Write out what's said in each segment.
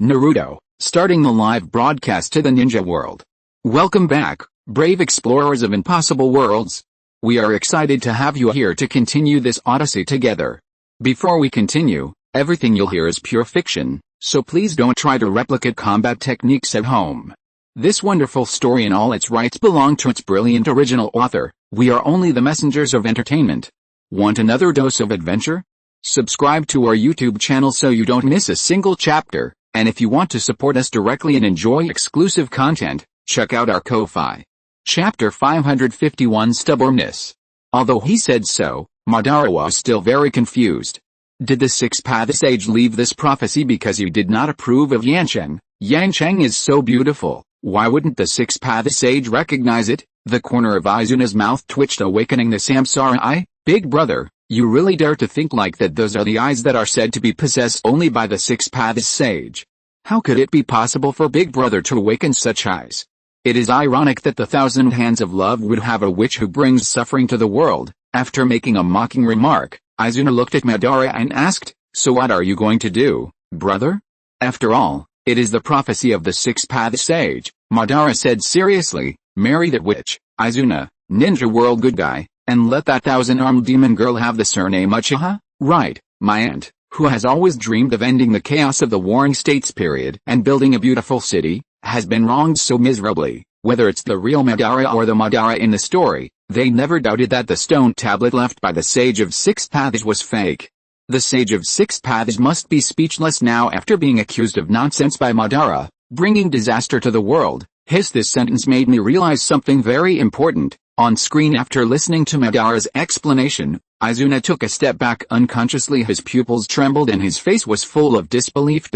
Naruto, starting the live broadcast to the ninja world. Welcome back, brave explorers of impossible worlds. We are excited to have you here to continue this odyssey together. Before we continue, everything you'll hear is pure fiction, so please don't try to replicate combat techniques at home. This wonderful story in all its rights belong to its brilliant original author. We are only the messengers of entertainment. Want another dose of adventure? Subscribe to our YouTube channel so you don't miss a single chapter. And if you want to support us directly and enjoy exclusive content, check out our Ko-Fi. Chapter 551 Stubbornness. Although he said so, Madara was still very confused. Did the six-path sage leave this prophecy because he did not approve of Yancheng? Yancheng is so beautiful, why wouldn't the six-path sage recognize it? The corner of Izuna's mouth twitched, awakening the Samsara eye. Big brother, you really dare to think like that? Those are the eyes that are said to be possessed only by the six-path sage. How could it be possible for Big Brother to awaken such eyes? It is ironic that the thousand hands of love would have a witch who brings suffering to the world. After making a mocking remark, Izuna looked at Madara and asked, "So what are you going to do, brother?" After all, it is the prophecy of the six-path sage, Madara said seriously. "Marry that witch, Izuna, ninja world good guy, and let that thousand-armed demon girl have the surname Uchiha? Right, my aunt, who has always dreamed of ending the chaos of the Warring States period and building a beautiful city, has been wronged so miserably." Whether it's the real Madara or the Madara in the story, they never doubted that the stone tablet left by the Sage of Six Paths was fake. The Sage of Six Paths must be speechless now after being accused of nonsense by Madara, bringing disaster to the world. This sentence made me realize something very important. On screen, after listening to Madara's explanation, Izuna took a step back unconsciously. His pupils trembled and his face was full of disbelief.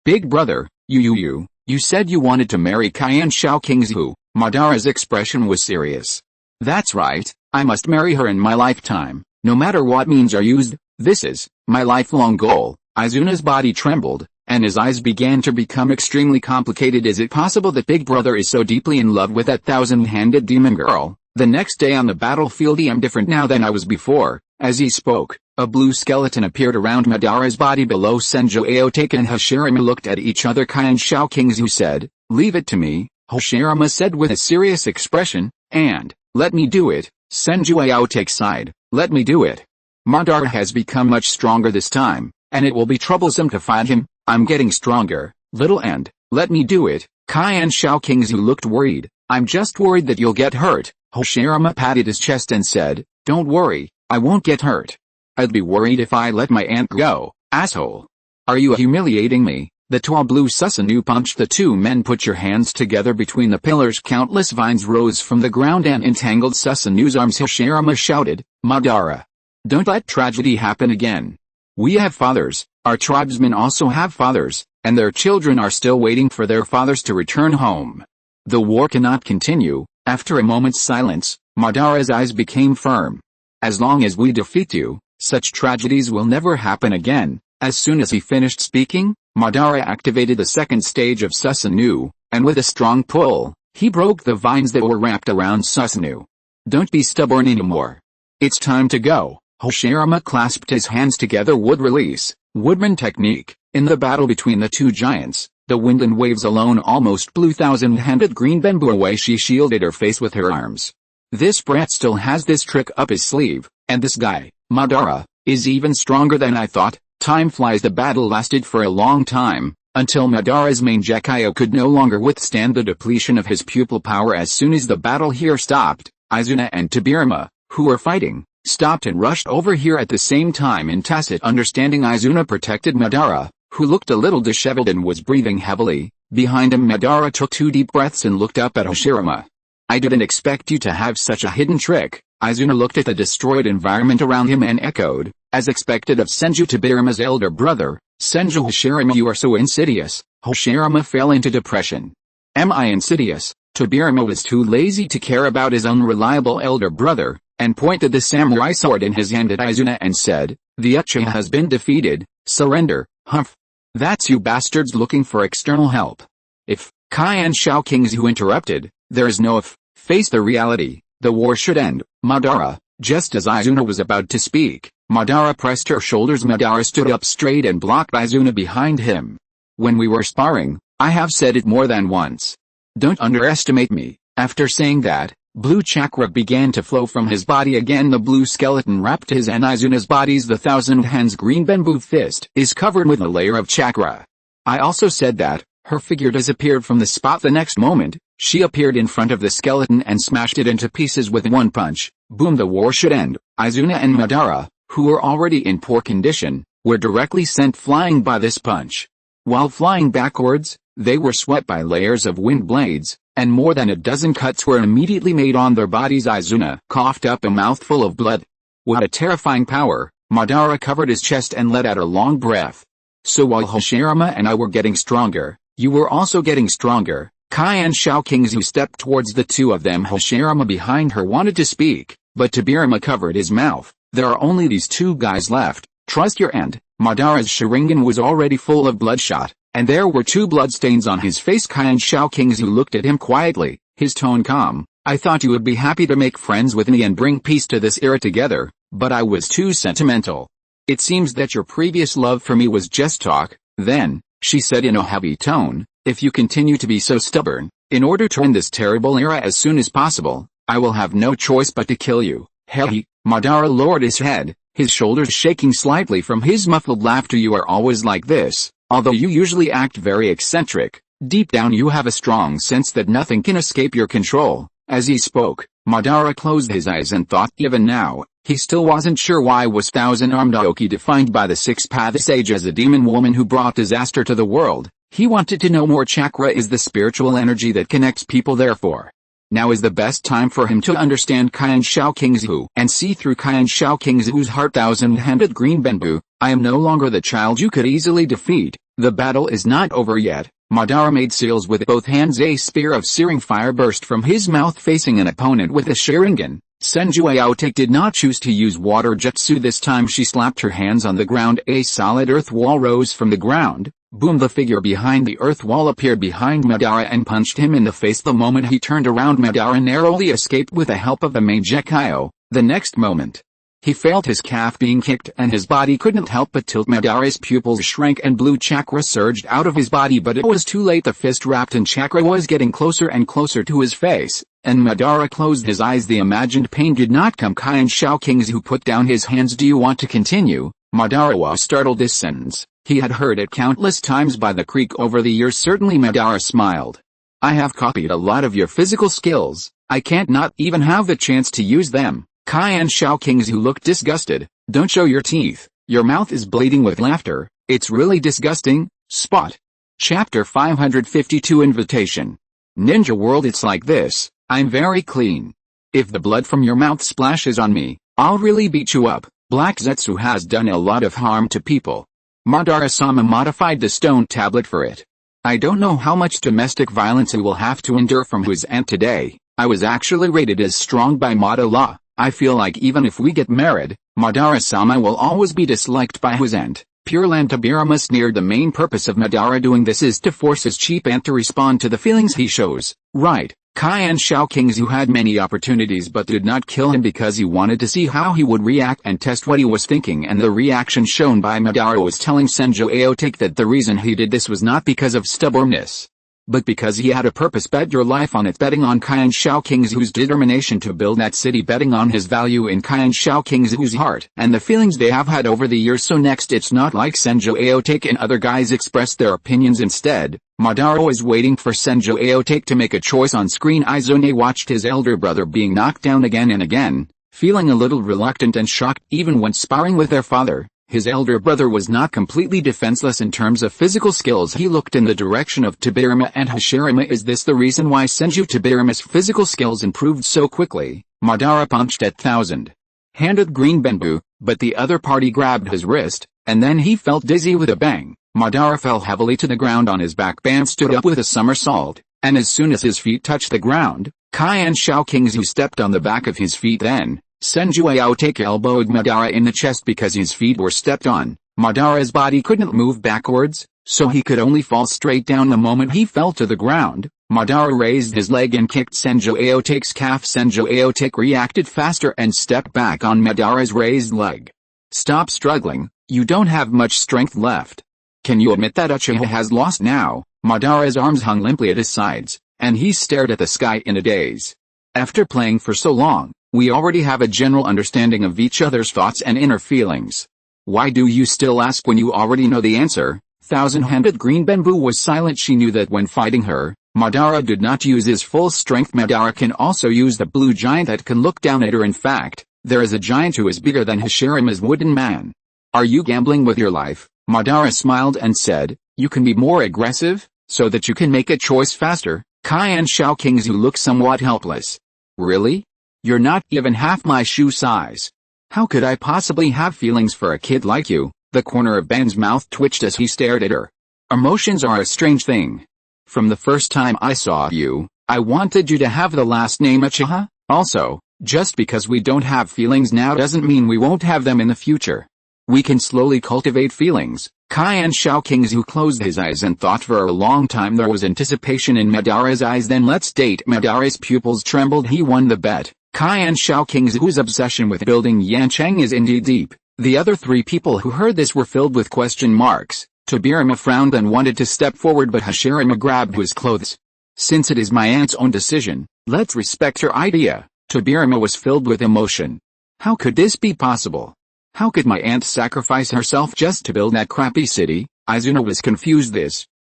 Big brother, you said you wanted to marry Cayenne Shao Kingzu. Madara's expression was serious. That's right, I must marry her in my lifetime, no matter what means are used. This is my lifelong goal. Izuna's body trembled, and his eyes began to become extremely complicated. Is it possible that Big Brother is so deeply in love with that thousand-handed demon girl? The next day on the battlefield, I am different now than I was before. As he spoke, a blue skeleton appeared around Madara's body below. Senju Aotake and Hashirama looked at each other. Cayenne Shao Kingzu said, "Leave it to me," Hashirama said with a serious expression, "and let me do it." Senju Aotake sighed, "Let me do it. Madara has become much stronger this time, and it will be troublesome to fight him. I'm getting stronger, little, and let me do it." Cayenne Shao Kingzu looked worried. "I'm just worried that you'll get hurt." Hashirama patted his chest and said, "Don't worry, I won't get hurt. I'd be worried if I let my aunt go, asshole. Are you humiliating me?" The tall blue Susanoo punched the two men. "Put your hands together between the pillars." Countless vines rose from the ground and entangled Susanoo's arms. Hashirama shouted, "Madara, don't let tragedy happen again. We have fathers, our tribesmen also have fathers, and their children are still waiting for their fathers to return home. The war cannot continue." After a moment's silence, Madara's eyes became firm. "As long as we defeat you, such tragedies will never happen again." As soon as he finished speaking, Madara activated the second stage of Susanoo, and with a strong pull, he broke the vines that were wrapped around Susanoo. "Don't be stubborn anymore. It's time to go." Hashirama clasped his hands together. Wood release, Woodman technique. In the battle between the two giants, the wind and waves alone almost blew thousand-handed green bamboo away. She shielded her face with her arms. "This brat still has this trick up his sleeve, and this guy, Madara, is even stronger than I thought." Time flies. The battle lasted for a long time, until Madara's main Gekyo could no longer withstand the depletion of his pupil power. As soon as the battle here stopped, Izuna and Tobirama, who were fighting, stopped and rushed over here at the same time. In tacit understanding, Izuna protected Madara, who looked a little disheveled and was breathing heavily. Behind him, Madara took 2 deep breaths and looked up at Hashirama. "I didn't expect you to have such a hidden trick." Izuna looked at the destroyed environment around him and echoed, as expected of Senju, Tobirama's elder brother, "Senju Hashirama, you are so insidious." Hashirama fell into depression. "Am I insidious?" Tobirama was too lazy to care about his unreliable elder brother, and pointed the samurai sword in his hand at Izuna and said, "The Uchiha has been defeated. Surrender." "Humph. That's you bastards looking for external help." "If," Cayenne Shao Kingzu interrupted, "there is no if. Face the reality. The war should end, Madara." Just as Izuna was about to speak, Madara pressed her shoulders. Madara stood up straight and blocked Izuna behind him. When we were sparring, I have said it more than once. Don't underestimate me. After saying that, blue chakra began to flow from his body again. The blue skeleton wrapped his and Izuna's bodies. The thousand hands green bamboo fist is covered with a layer of chakra. I also said that her figure disappeared from the spot. The next moment, she appeared in front of the skeleton and smashed it into pieces with one punch. Boom! The war should end. Izuna and Madara, who were already in poor condition, were directly sent flying by this punch. While flying backwards, they were swept by layers of wind blades, and more than a dozen cuts were immediately made on their bodies. Izuna coughed up a mouthful of blood. What a terrifying power! Madara covered his chest and let out a long breath. So while Hashirama and I were getting stronger, you were also getting stronger. Kai and Xiaokingzu stepped towards the two of them. Hashirama behind her wanted to speak, but Tobirama covered his mouth. There are only these two guys left. Trust your end. Madara's Sharingan was already full of bloodshot, and there were two bloodstains on his face. Kai and Xiaokingzu looked at him quietly, his tone calm. I thought you would be happy to make friends with me and bring peace to this era together, but I was too sentimental. It seems that your previous love for me was just talk. Then, she said in a heavy tone, if you continue to be so stubborn, in order to end this terrible era as soon as possible, I will have no choice but to kill you. Hey, Madara lowered his head, his shoulders shaking slightly from his muffled laughter. You are always like this, although you usually act very eccentric. Deep down you have a strong sense that nothing can escape your control. As he spoke, Madara closed his eyes and thought. Even now, he still wasn't sure why was thousand-armed Aoki defined by the six-path sage as a demon woman who brought disaster to the world. He wanted to know more. Chakra is the spiritual energy that connects people. Therefore, now is the best time for him to understand Kai and Xiaokingzu and see through Kai and Xiaokingzu's heart. Thousand-handed green bamboo, I am no longer the child you could easily defeat. The battle is not over yet. Madara made seals with both hands. A spear of searing fire burst from his mouth facing an opponent with a Sharingan. Senju Aote did not choose to use water jutsu this time. She slapped her hands on the ground. A solid earth wall rose from the ground. Boom! The figure behind the earth wall appeared behind Madara and punched him in the face. The moment he turned around, Madara narrowly escaped with the help of the Mangekyo. The next moment, he felt his calf being kicked and his body couldn't help but tilt. Madara's pupils shrank and blue chakra surged out of his body, but it was too late. The fist wrapped in chakra was getting closer and closer to his face, and Madara closed his eyes. The imagined pain did not come. Kai and Xiaokingzu put down his hands. Do you want to continue? Madara was startled. This sentence, he had heard it countless times by the creek over the years. Certainly. Madara smiled. I have copied a lot of your physical skills. I can't not even have the chance to use them. Kai and Xiaokingzu looked disgusted. Don't show your teeth. Your mouth is bleeding with laughter. It's really disgusting. Spot. Chapter 552 Invitation. Ninja World. It's like this. I'm very clean. If the blood from your mouth splashes on me, I'll really beat you up. Black Zetsu has done a lot of harm to people. Madara-sama modified the stone tablet for it. I don't know how much domestic violence he will have to endure from his aunt today. I was actually rated as strong by Madara. I feel like even if we get married, Madara-sama will always be disliked by his aunt. Pure Land. Tobirama sneered. The main purpose of Madara doing this is to force his cheap aunt to respond to the feelings he shows. Right. Kai and Xiaokingzu had many opportunities but did not kill him because he wanted to see how he would react and test what he was thinking, and the reaction shown by Madara was telling. Senju Aote that the reason he did this was not because of stubbornness, but because he had a purpose. Bet your life on it. Betting on Kai and Xiaokingzu's determination to build that city, betting on his value in Kai and Xiaokingzu's heart and the feelings they have had over the years. So next, it's not like Senju Aote and other guys expressed their opinions. Instead, Madara was waiting for Senju Aote to make a choice on screen. Izune watched his elder brother being knocked down again and again, feeling a little reluctant and shocked. Even when sparring with their father, his elder brother was not completely defenseless in terms of physical skills. He looked in the direction of Tobirama and Hashirama. Is this the reason why Senju Tobirama's physical skills improved so quickly? Madara punched at thousand-handed green bamboo, but the other party grabbed his wrist, and then he felt dizzy with a bang. Madara fell heavily to the ground on his back and stood up with a somersault, and as soon as his feet touched the ground, Kai and Xiaokingzu stepped on the back of his feet. Then, Senju Aote elbowed Madara in the chest because his feet were stepped on. Madara's body couldn't move backwards, so he could only fall straight down. The moment he fell to the ground, Madara raised his leg and kicked Senju Aote's calf. Senju Aote reacted faster and stepped back on Madara's raised leg. Stop struggling, you don't have much strength left. Can you admit that Uchiha has lost now? Madara's arms hung limply at his sides, and he stared at the sky in a daze. After playing for so long, we already have a general understanding of each other's thoughts and inner feelings. Why do you still ask when you already know the answer? Thousand-handed Green Bamboo was silent. She knew that when fighting her, Madara did not use his full strength. Madara can also use the blue giant that can look down at her. In fact, there is a giant who is bigger than Hashirama's wooden man. Are you gambling with your life? Madara smiled and said, you can be more aggressive, so that you can make a choice faster. Kai and Xiao Kingzu look somewhat helpless. Really? You're not even half my shoe size. How could I possibly have feelings for a kid like you? The corner of Ban's mouth twitched as he stared at her. Emotions are a strange thing. From the first time I saw you, I wanted you to have the last name Uchiha. Also, just because we don't have feelings now doesn't mean we won't have them in the future. We can slowly cultivate feelings. Kai and Xiao Kingzu closed his eyes and thought for a long time. There was anticipation in Madara's eyes. Then let's date. Madara's pupils trembled. He won the bet. Kai and Xiao Kingzu's obsession with building Yancheng is indeed deep. The other three people who heard this were filled with question marks. Tobirama frowned and wanted to step forward, but Hashirama grabbed his clothes. Since it is my aunt's own decision, let's respect her idea. Tobirama was filled with emotion. How could this be possible? How could my aunt sacrifice herself just to build that crappy city? Izuna was confused.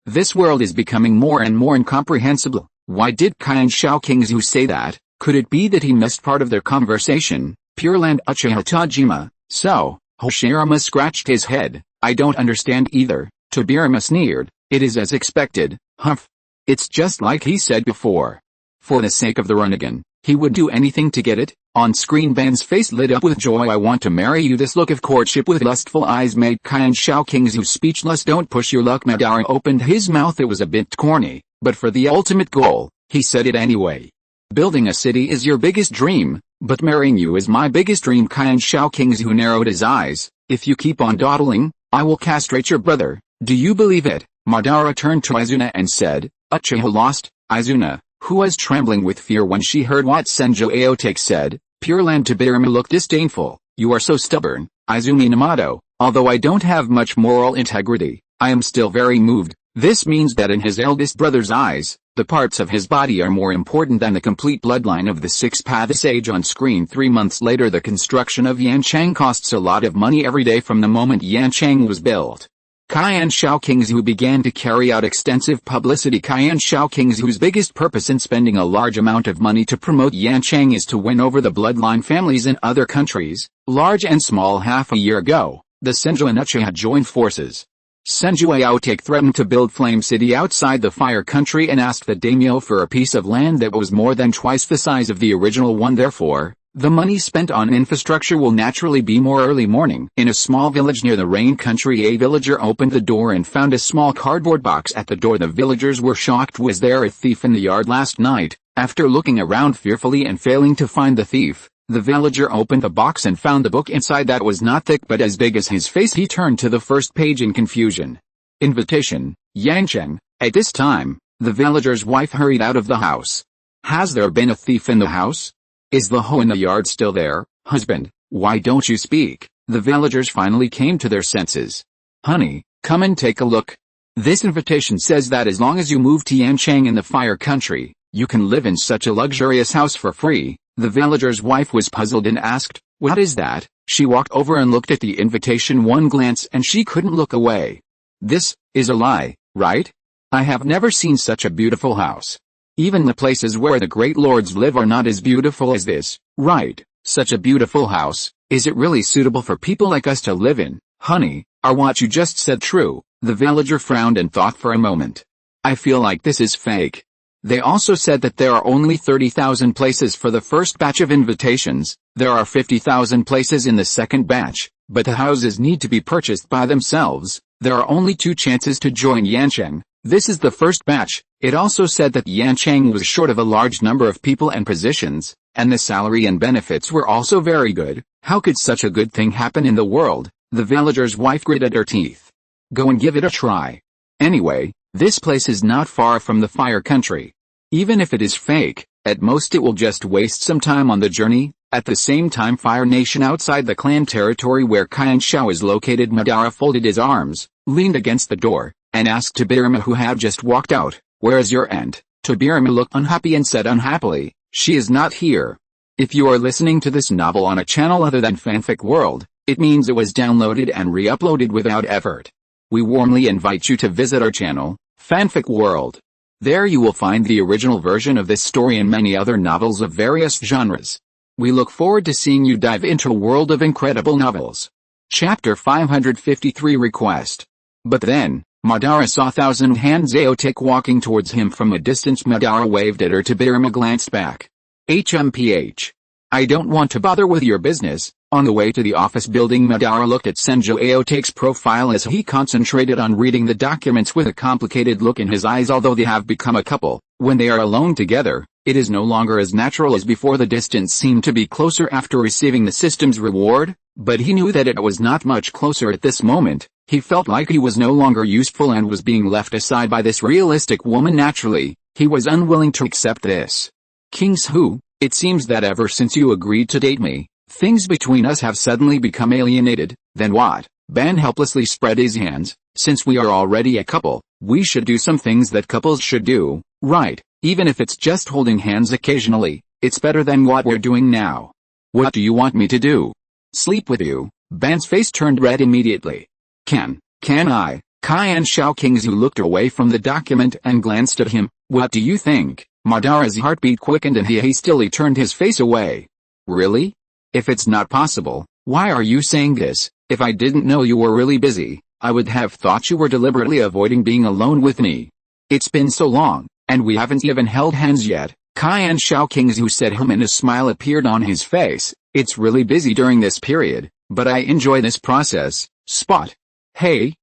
This world is becoming more and more incomprehensible. Why did Kai and Xiao Kingzu say that? Could it be that he missed part of their conversation? Pure Land Uchiha Tajima. So, Hashirama scratched his head. I don't understand either. Tobirama sneered. It is as expected. Humph. It's just like he said before. For the sake of the Rinnegan, he would do anything to get it. On screen Ban's face lit up with joy. I want to marry you. This look of courtship with lustful eyes made Kai and Xiao Kingzu speechless. Don't push your luck. Madara opened his mouth. It was a bit corny, but for the ultimate goal, he said it anyway. Building a city is your biggest dream, but marrying you is my biggest dream. Kai and Xiao Kingzu narrowed his eyes. If you keep on dawdling, I will castrate your brother. Do you believe it? Madara turned to Izuna and said, Uchiha lost. Izuna, who was trembling with fear when she heard what Senjo Aotake said, Pure Land Tobirama looked disdainful. You are so stubborn, Izumi Namato. Although I don't have much moral integrity, I am still very moved. This means that in his eldest brother's eyes, the parts of his body are more important than the complete bloodline of the six-path sage. On screen 3 months later, the construction of Yancheng costs a lot of money every day from the moment Yancheng was built. Kai and Xiao Kingzu began to carry out extensive publicity. Kai and Xiao Kingzu's biggest purpose in spending a large amount of money to promote Yancheng is to win over the bloodline families in other countries, large and small. Half a year ago, the Senju and Uchiha joined forces. Senju Aotake threatened to build Flame City outside the Fire Country and asked the daimyo for a piece of land that was more than twice the size of the original one. Therefore, the money spent on infrastructure will naturally be more. Early morning. In a small village near the Rain Country, a villager opened the door and found a small cardboard box at the door. The villagers were shocked. Was there a thief in the yard last night? After looking around fearfully and failing to find the thief, the villager opened the box and found the book inside that was not thick but as big as his face. He turned to the first page in confusion. Invitation, Yancheng. At this time, the villager's wife hurried out of the house. Has there been a thief in the house? Is the hoe in the yard still there? Husband, why don't you speak? The villagers finally came to their senses. Honey, come and take a look. This invitation says that as long as you move to Yancheng in the Fire Country, you can live in such a luxurious house for free. The villager's wife was puzzled and asked, what is that? She walked over and looked at the invitation one glance and she couldn't look away. This is a lie, right? I have never seen such a beautiful house. Even the places where the great lords live are not as beautiful as this, right? Such a beautiful house. Is it really suitable for people like us to live in? Honey, are what you just said true? The villager frowned and thought for a moment. I feel like this is fake. They also said that there are only 30,000 places for the first batch of invitations. There are 50,000 places in the second batch, but the houses need to be purchased by themselves. There are only 2 chances to join Yancheng. This is the first batch. It also said that Yancheng was short of a large number of people and positions, and the salary and benefits were also very good. How could such a good thing happen in the world? The villager's wife gritted her teeth. Go and give it a try. Anyway, this place is not far from the Fire Country. Even if it is fake, at most it will just waste some time on the journey. At the same time, Fire Nation outside the clan territory where Qian Shao is located, Madara folded his arms, leaned against the door, and asked Tobirama, who had just walked out, "Where is your aunt?" Tobirama looked unhappy and said unhappily, "She is not here." If you are listening to this novel on a channel other than Fanfic World, it means it was downloaded and re-uploaded without effort. We warmly invite you to visit our channel, Fanfic World. There you will find the original version of this story and many other novels of various genres. We look forward to seeing you dive into a world of incredible novels. Chapter 553 Request. But then, Madara saw Thousand Hand Aotek walking towards him from a distance. Madara waved at her. Tobirama glanced back. HMPH. I don't want to bother with your business. On the way to the office building, Madara looked at Senjo Aotek's profile as he concentrated on reading the documents with a complicated look in his eyes. Although they have become a couple, when they are alone together, it is no longer as natural as before. The distance seemed to be closer after receiving the system's reward, but he knew that it was not much closer at this moment. He felt like he was no longer useful and was being left aside by this realistic woman. Naturally, he was unwilling to accept this. Kingshu, it seems that ever since you agreed to date me, things between us have suddenly become alienated. Then what? Ban helplessly spread his hands. Since we are already a couple, we should do some things that couples should do, right? Even if it's just holding hands occasionally, it's better than what we're doing now. What do you want me to do? Sleep with you? Ban's face turned red immediately. Can I? Qian Shao Kingshu looked away from the document and glanced at him. What do you think? Madara's heartbeat quickened and he hastily turned his face away. Really? If it's not possible, why are you saying this? If I didn't know you were really busy, I would have thought you were deliberately avoiding being alone with me. It's been so long, and we haven't even held hands yet. Qian Shao Kingshu said and a smile appeared on his face. It's really busy during this period, but I enjoy this process. Spot. Hey,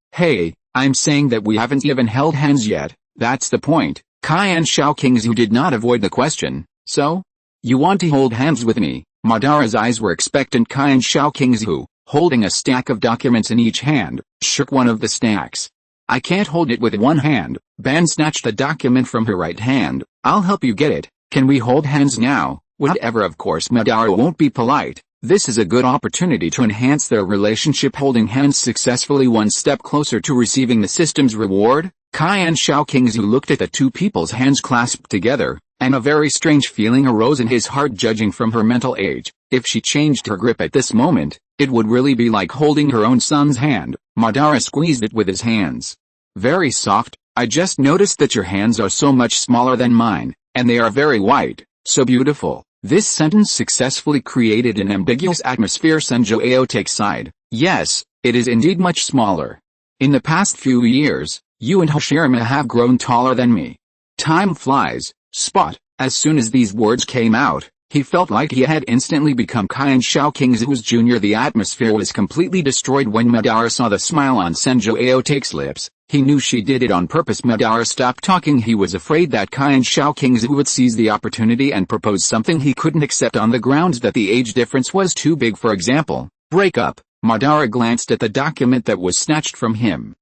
I'm saying that we haven't even held hands yet. That's the point. Qian Shao Kingshu did not avoid the question. So? You want to hold hands with me? Madara's eyes were expectant. Qian Shao Kingshu, holding a stack of documents in each hand, shook one of the stacks. I can't hold it with one hand. Ban snatched the document from her right hand. I'll help you get it. Can we hold hands now? Whatever. Of course Madara won't be polite. This is a good opportunity to enhance their relationship. Holding hands successfully, one step closer to receiving the system's reward. Qian Shao Kingshu looked at the two people's hands clasped together, and a very strange feeling arose in his heart. Judging from her mental age, if she changed her grip at this moment, it would really be like holding her own son's hand. Madara squeezed it with his hands. Very soft. I just noticed that your hands are so much smaller than mine, and they are very white, so beautiful. This sentence successfully created an ambiguous atmosphere. Senjo Aotek sighed. Yes, it is indeed much smaller. In the past few years, you and Hashirama have grown taller than me. Time flies. Spot. As soon as these words came out, he felt like he had instantly become Qian Shao Kingshu's junior. The atmosphere was completely destroyed when Madara saw the smile on Senjo Aotek's lips. He knew she did it on purpose. Madara stopped talking. He was afraid that Qian Shao Kingshu would seize the opportunity and propose something he couldn't accept on the grounds that the age difference was too big. For example, break up. Madara glanced at the document that was snatched from him.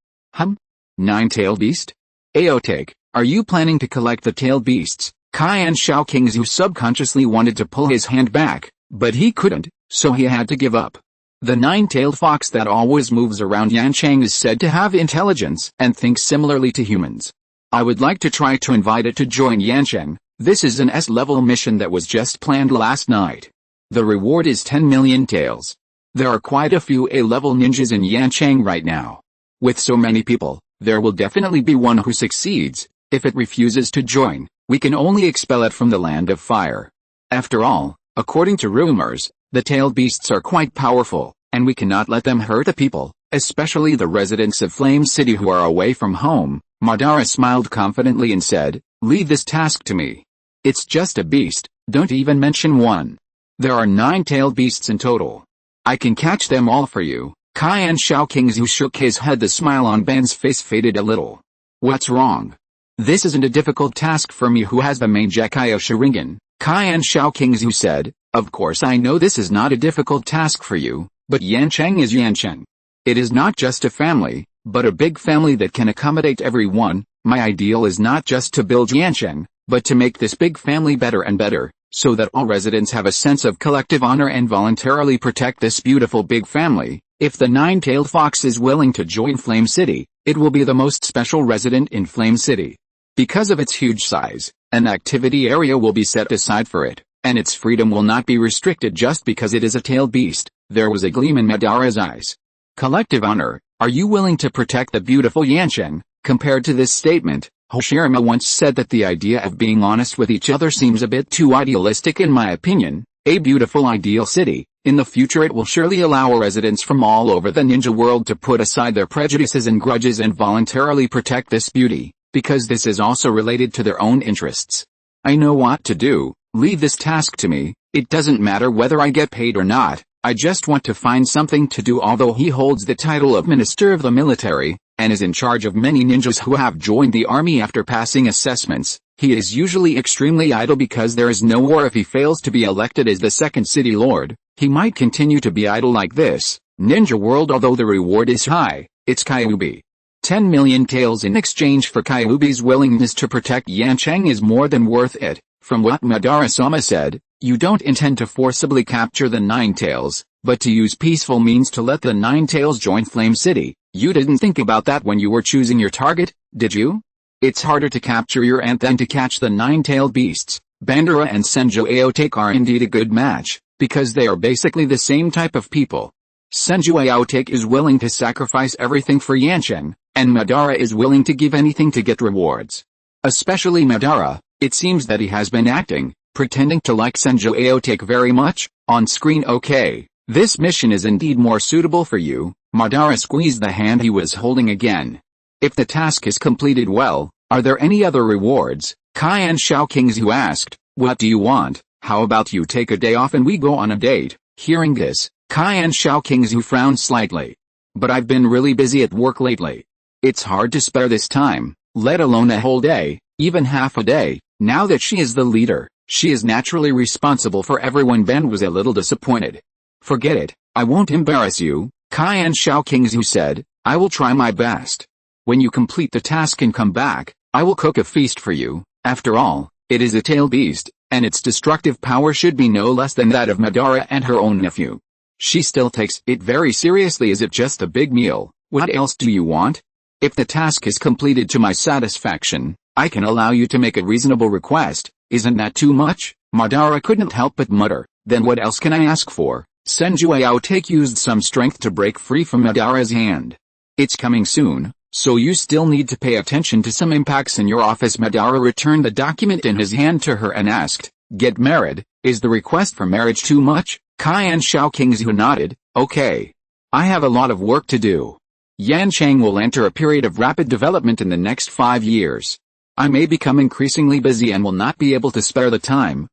Nine-tailed beast? Aotek, are you planning to collect the tailed beasts? Qian Shao Kingshu subconsciously wanted to pull his hand back, but he couldn't, so he had to give up. The nine-tailed fox that always moves around Yanchang is said to have intelligence and thinks similarly to humans. I would like to try to invite it to join Yanchang. This is an S-level mission that was just planned last night. The reward is 10 million taels. There are quite a few A-level ninjas in Yanchang right now. With so many people, there will definitely be one who succeeds. If it refuses to join, we can only expel it from the land of fire. After all, according to rumors, the tailed beasts are quite powerful, and we cannot let them hurt the people, especially the residents of Flame City who are away from home. Madara smiled confidently and said, leave this task to me. It's just a beast, don't even mention one. There are 9 tailed beasts in total. I can catch them all for you. Qian Shao Kingshu shook his head. The smile on Ban's face faded a little. What's wrong? This isn't a difficult task for me who has the main Gekio Sharingan, Qian Shao Kingshu said. Of course I know this is not a difficult task for you, but Yanchang is Yanchang. It is not just a family, but a big family that can accommodate everyone. My ideal is not just to build Yanchang, but to make this big family better and better. so that all residents have a sense of collective honor and voluntarily protect this beautiful big family. If the nine-tailed fox is willing to join Flame City, it will be the most special resident in Flame City. Because of its huge size, an activity area will be set aside for it, and its freedom will not be restricted just because it is a tailed beast. There was a gleam in Madara's eyes. Collective honor, are you willing to protect the beautiful Yansheng? Compared to this statement, Hoshirama once said that the idea of being honest with each other seems a bit too idealistic in my opinion. A beautiful ideal city. In the future it will surely allow residents from all over the ninja world to put aside their prejudices and grudges and voluntarily protect this beauty, because this is also related to their own interests. I know what to do, leave this task to me. It doesn't matter whether I get paid or not, I just want to find something to do. Although he holds the title of Minister of the Military, and is in charge of many ninjas who have joined the army after passing assessments, he is usually extremely idle because there is no war. If he fails to be elected as the second city lord, he might continue to be idle like this. Ninja world, although the reward is high, it's Kyuubi. 10 million taels in exchange for Kyuubi's willingness to protect Yansheng is more than worth it. From what Madara-sama said, you don't intend to forcibly capture the nine tails, but to use peaceful means to let the nine tails join Flame City. You didn't think about that when you were choosing your target, did you? It's harder to capture your aunt than to catch the nine-tailed beasts. Bandara and Senju Aotake are indeed a good match, because they are basically the same type of people. Senju Aotake is willing to sacrifice everything for Yansheng, and Madara is willing to give anything to get rewards. Especially Madara, it seems that he has been acting, pretending to like Senju Aotake very much, on screen. Okay, this mission is indeed more suitable for you. Madara squeezed the hand he was holding again. If the task is completed well, are there any other rewards? Kai and Shao Kingzu asked. What do you want? How about you take a day off and we go on a date? Hearing this, Kai and Shao Kingzu frowned slightly. But I've been really busy at work lately. It's hard to spare this time, let alone a whole day, even half a day. Now that she is the leader, she is naturally responsible for everyone. Ben was a little disappointed. Forget it, I won't embarrass you, Kai and Shao Kingzu said. I will try my best. When you complete the task and come back, I will cook a feast for you. After all, it is a tail beast, and its destructive power should be no less than that of Madara and her own nephew. She still takes it very seriously. Is it just a big meal? What else do you want? If the task is completed to my satisfaction, I can allow you to make a reasonable request. Isn't that too much? Madara couldn't help but mutter. Then what else can I ask for? Senju Aotake used some strength to break free from Madara's hand. It's coming soon, so you still need to pay attention to some impacts in your office. Madara returned the document in his hand to her and asked, get married? Is the request for marriage too much? Kai and Shao Kingzu nodded. Okay. I have a lot of work to do. Yansheng will enter a period of rapid development in the next 5 years. I may become increasingly busy and will not be able to spare the time.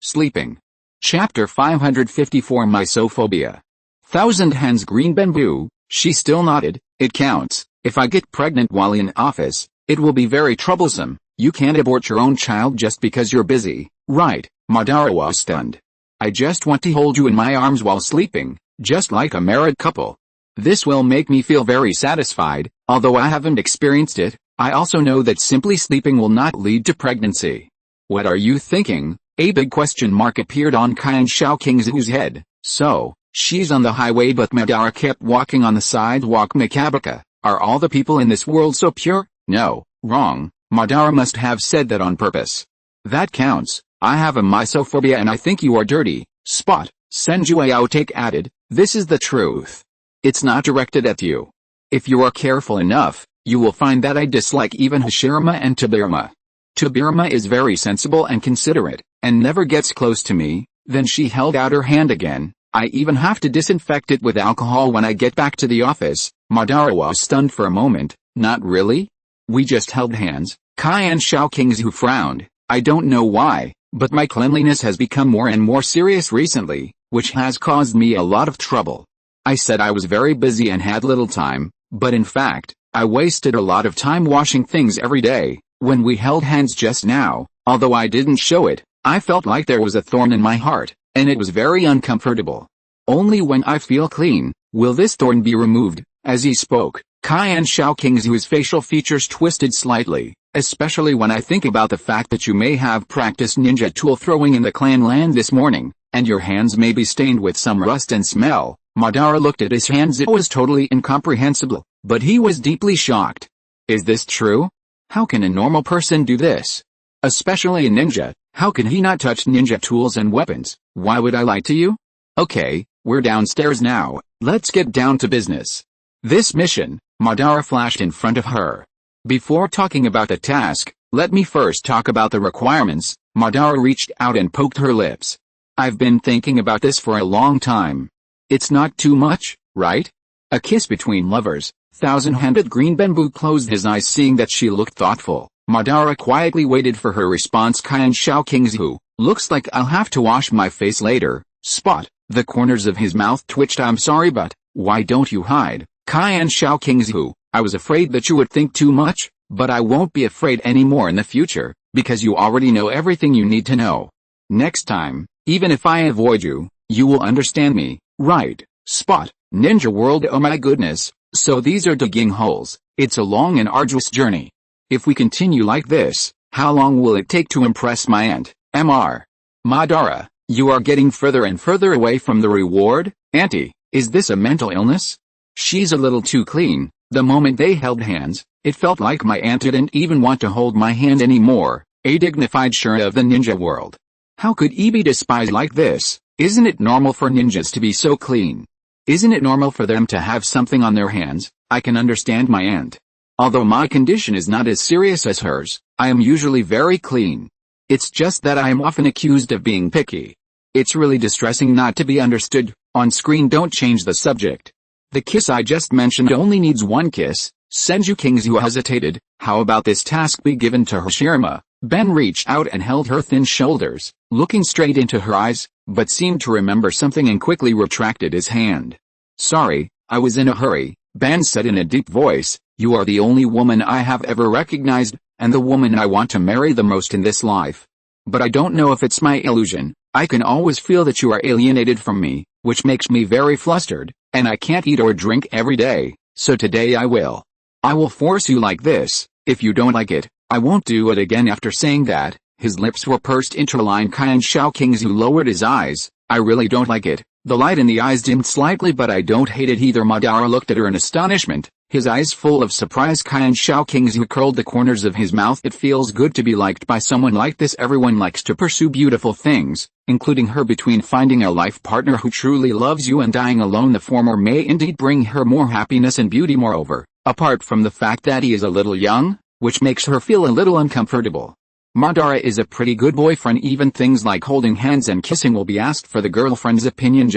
Sleeping. Chapter 554 Mysophobia. Thousand Hands Green Bamboo. She still nodded. It counts. If I get pregnant while in office, it will be very troublesome. You can't abort your own child just because you're busy, right? Madara was stunned. I just want to hold you in my arms while sleeping, just like a married couple. This will make me feel very satisfied. Although I haven't experienced it, I also know that simply sleeping will not lead to pregnancy. What are you thinking? A big question mark appeared on Kai and Shao Kingzu's head. So, she's on the highway, but Madara kept walking on the sidewalk. Makabaka. Are all the people in this world so pure? No, wrong. Madara must have said that on purpose. That counts. I have a mysophobia and I think you are dirty. Spot. Senju Aotake added. This is the truth. It's not directed at you. If you are careful enough, you will find that I dislike even Hashirama and Tobirama. Tobirama is very sensible and considerate, and never gets close to me. Then she held out her hand again. I even have to disinfect it with alcohol when I get back to the office. Madara was stunned for a moment. Not really? We just held hands. Kai and Shao Kingzu frowned. I don't know why, but my cleanliness has become more and more serious recently, which has caused me a lot of trouble. I said I was very busy and had little time, but in fact, I wasted a lot of time washing things every day. When we held hands just now, although I didn't show it, I felt like there was a thorn in my heart, and it was very uncomfortable. Only when I feel clean will this thorn be removed. As he spoke, Qian Qiu's facial features twisted slightly, especially when I think about the fact that you may have practiced ninja tool throwing in the clan land this morning, and your hands may be stained with some rust and smell. Madara looked at his hands. It was totally incomprehensible, but he was deeply shocked. Is this true? How can a normal person do this? Especially a ninja, how can he not touch ninja tools and weapons? Why would I lie to you? Okay, we're downstairs now, let's get down to business. This mission, Madara flashed in front of her. Before talking about the task, let me first talk about the requirements. Madara reached out and poked her lips. I've been thinking about this for a long time. It's not too much, right? A kiss between lovers. Thousand-handed Green Bamboo closed his eyes seeing that she looked thoughtful. Madara quietly waited for her response. Qian Qiu, looks like I'll have to wash my face later. Spot. The corners of his mouth twitched. I'm sorry, but why don't you hide? Qian Qiu, I was afraid that you would think too much, but I won't be afraid anymore in the future, because you already know everything you need to know. Next time, even if I avoid you, you will understand me, right? Spot. Ninja world. Oh my goodness, so these are digging holes. It's a long and arduous journey. If we continue like this, how long will it take to impress my aunt, Mr. Madara? You are getting further and further away from the reward. Auntie, is this a mental illness? She's a little too clean. The moment they held hands, it felt like my aunt didn't even want to hold my hand anymore. A dignified Shura of the ninja world. How could he be despised like this? Isn't it normal for ninjas to be so clean? Isn't it normal for them to have something on their hands? I can understand my aunt. Although my condition is not as serious as hers, I am usually very clean. It's just that I am often accused of being picky. It's really distressing not to be understood. On screen, don't change the subject. The kiss I just mentioned only needs one kiss. Senju Kingsu hesitated. How about this task be given to Hashirama? Ben reached out and held her thin shoulders, looking straight into her eyes, but seemed to remember something and quickly retracted his hand. Sorry, I was in a hurry, Ben said in a deep voice. You are the only woman I have ever recognized, and the woman I want to marry the most in this life. But I don't know if it's my illusion. I can always feel that you are alienated from me, which makes me very flustered, and I can't eat or drink every day, so today I will. I will force you like this. If you don't like it, I won't do it again. After saying that, his lips were pursed interlined. Qian Qiu lowered his eyes. I really don't like it. The light in the eyes dimmed slightly, but I don't hate it either. Madara looked at her in astonishment, his eyes full of surprise. Qian Qiu curled the corners of his mouth. It feels good to be liked by someone like this. Everyone likes to pursue beautiful things, including her. Between finding a life partner who truly loves you and dying alone, the former may indeed bring her more happiness and beauty. Moreover, apart from the fact that he is a little young, which makes her feel a little uncomfortable, Madara is a pretty good boyfriend. Even things like holding hands and kissing will be asked for the girlfriend's opinion.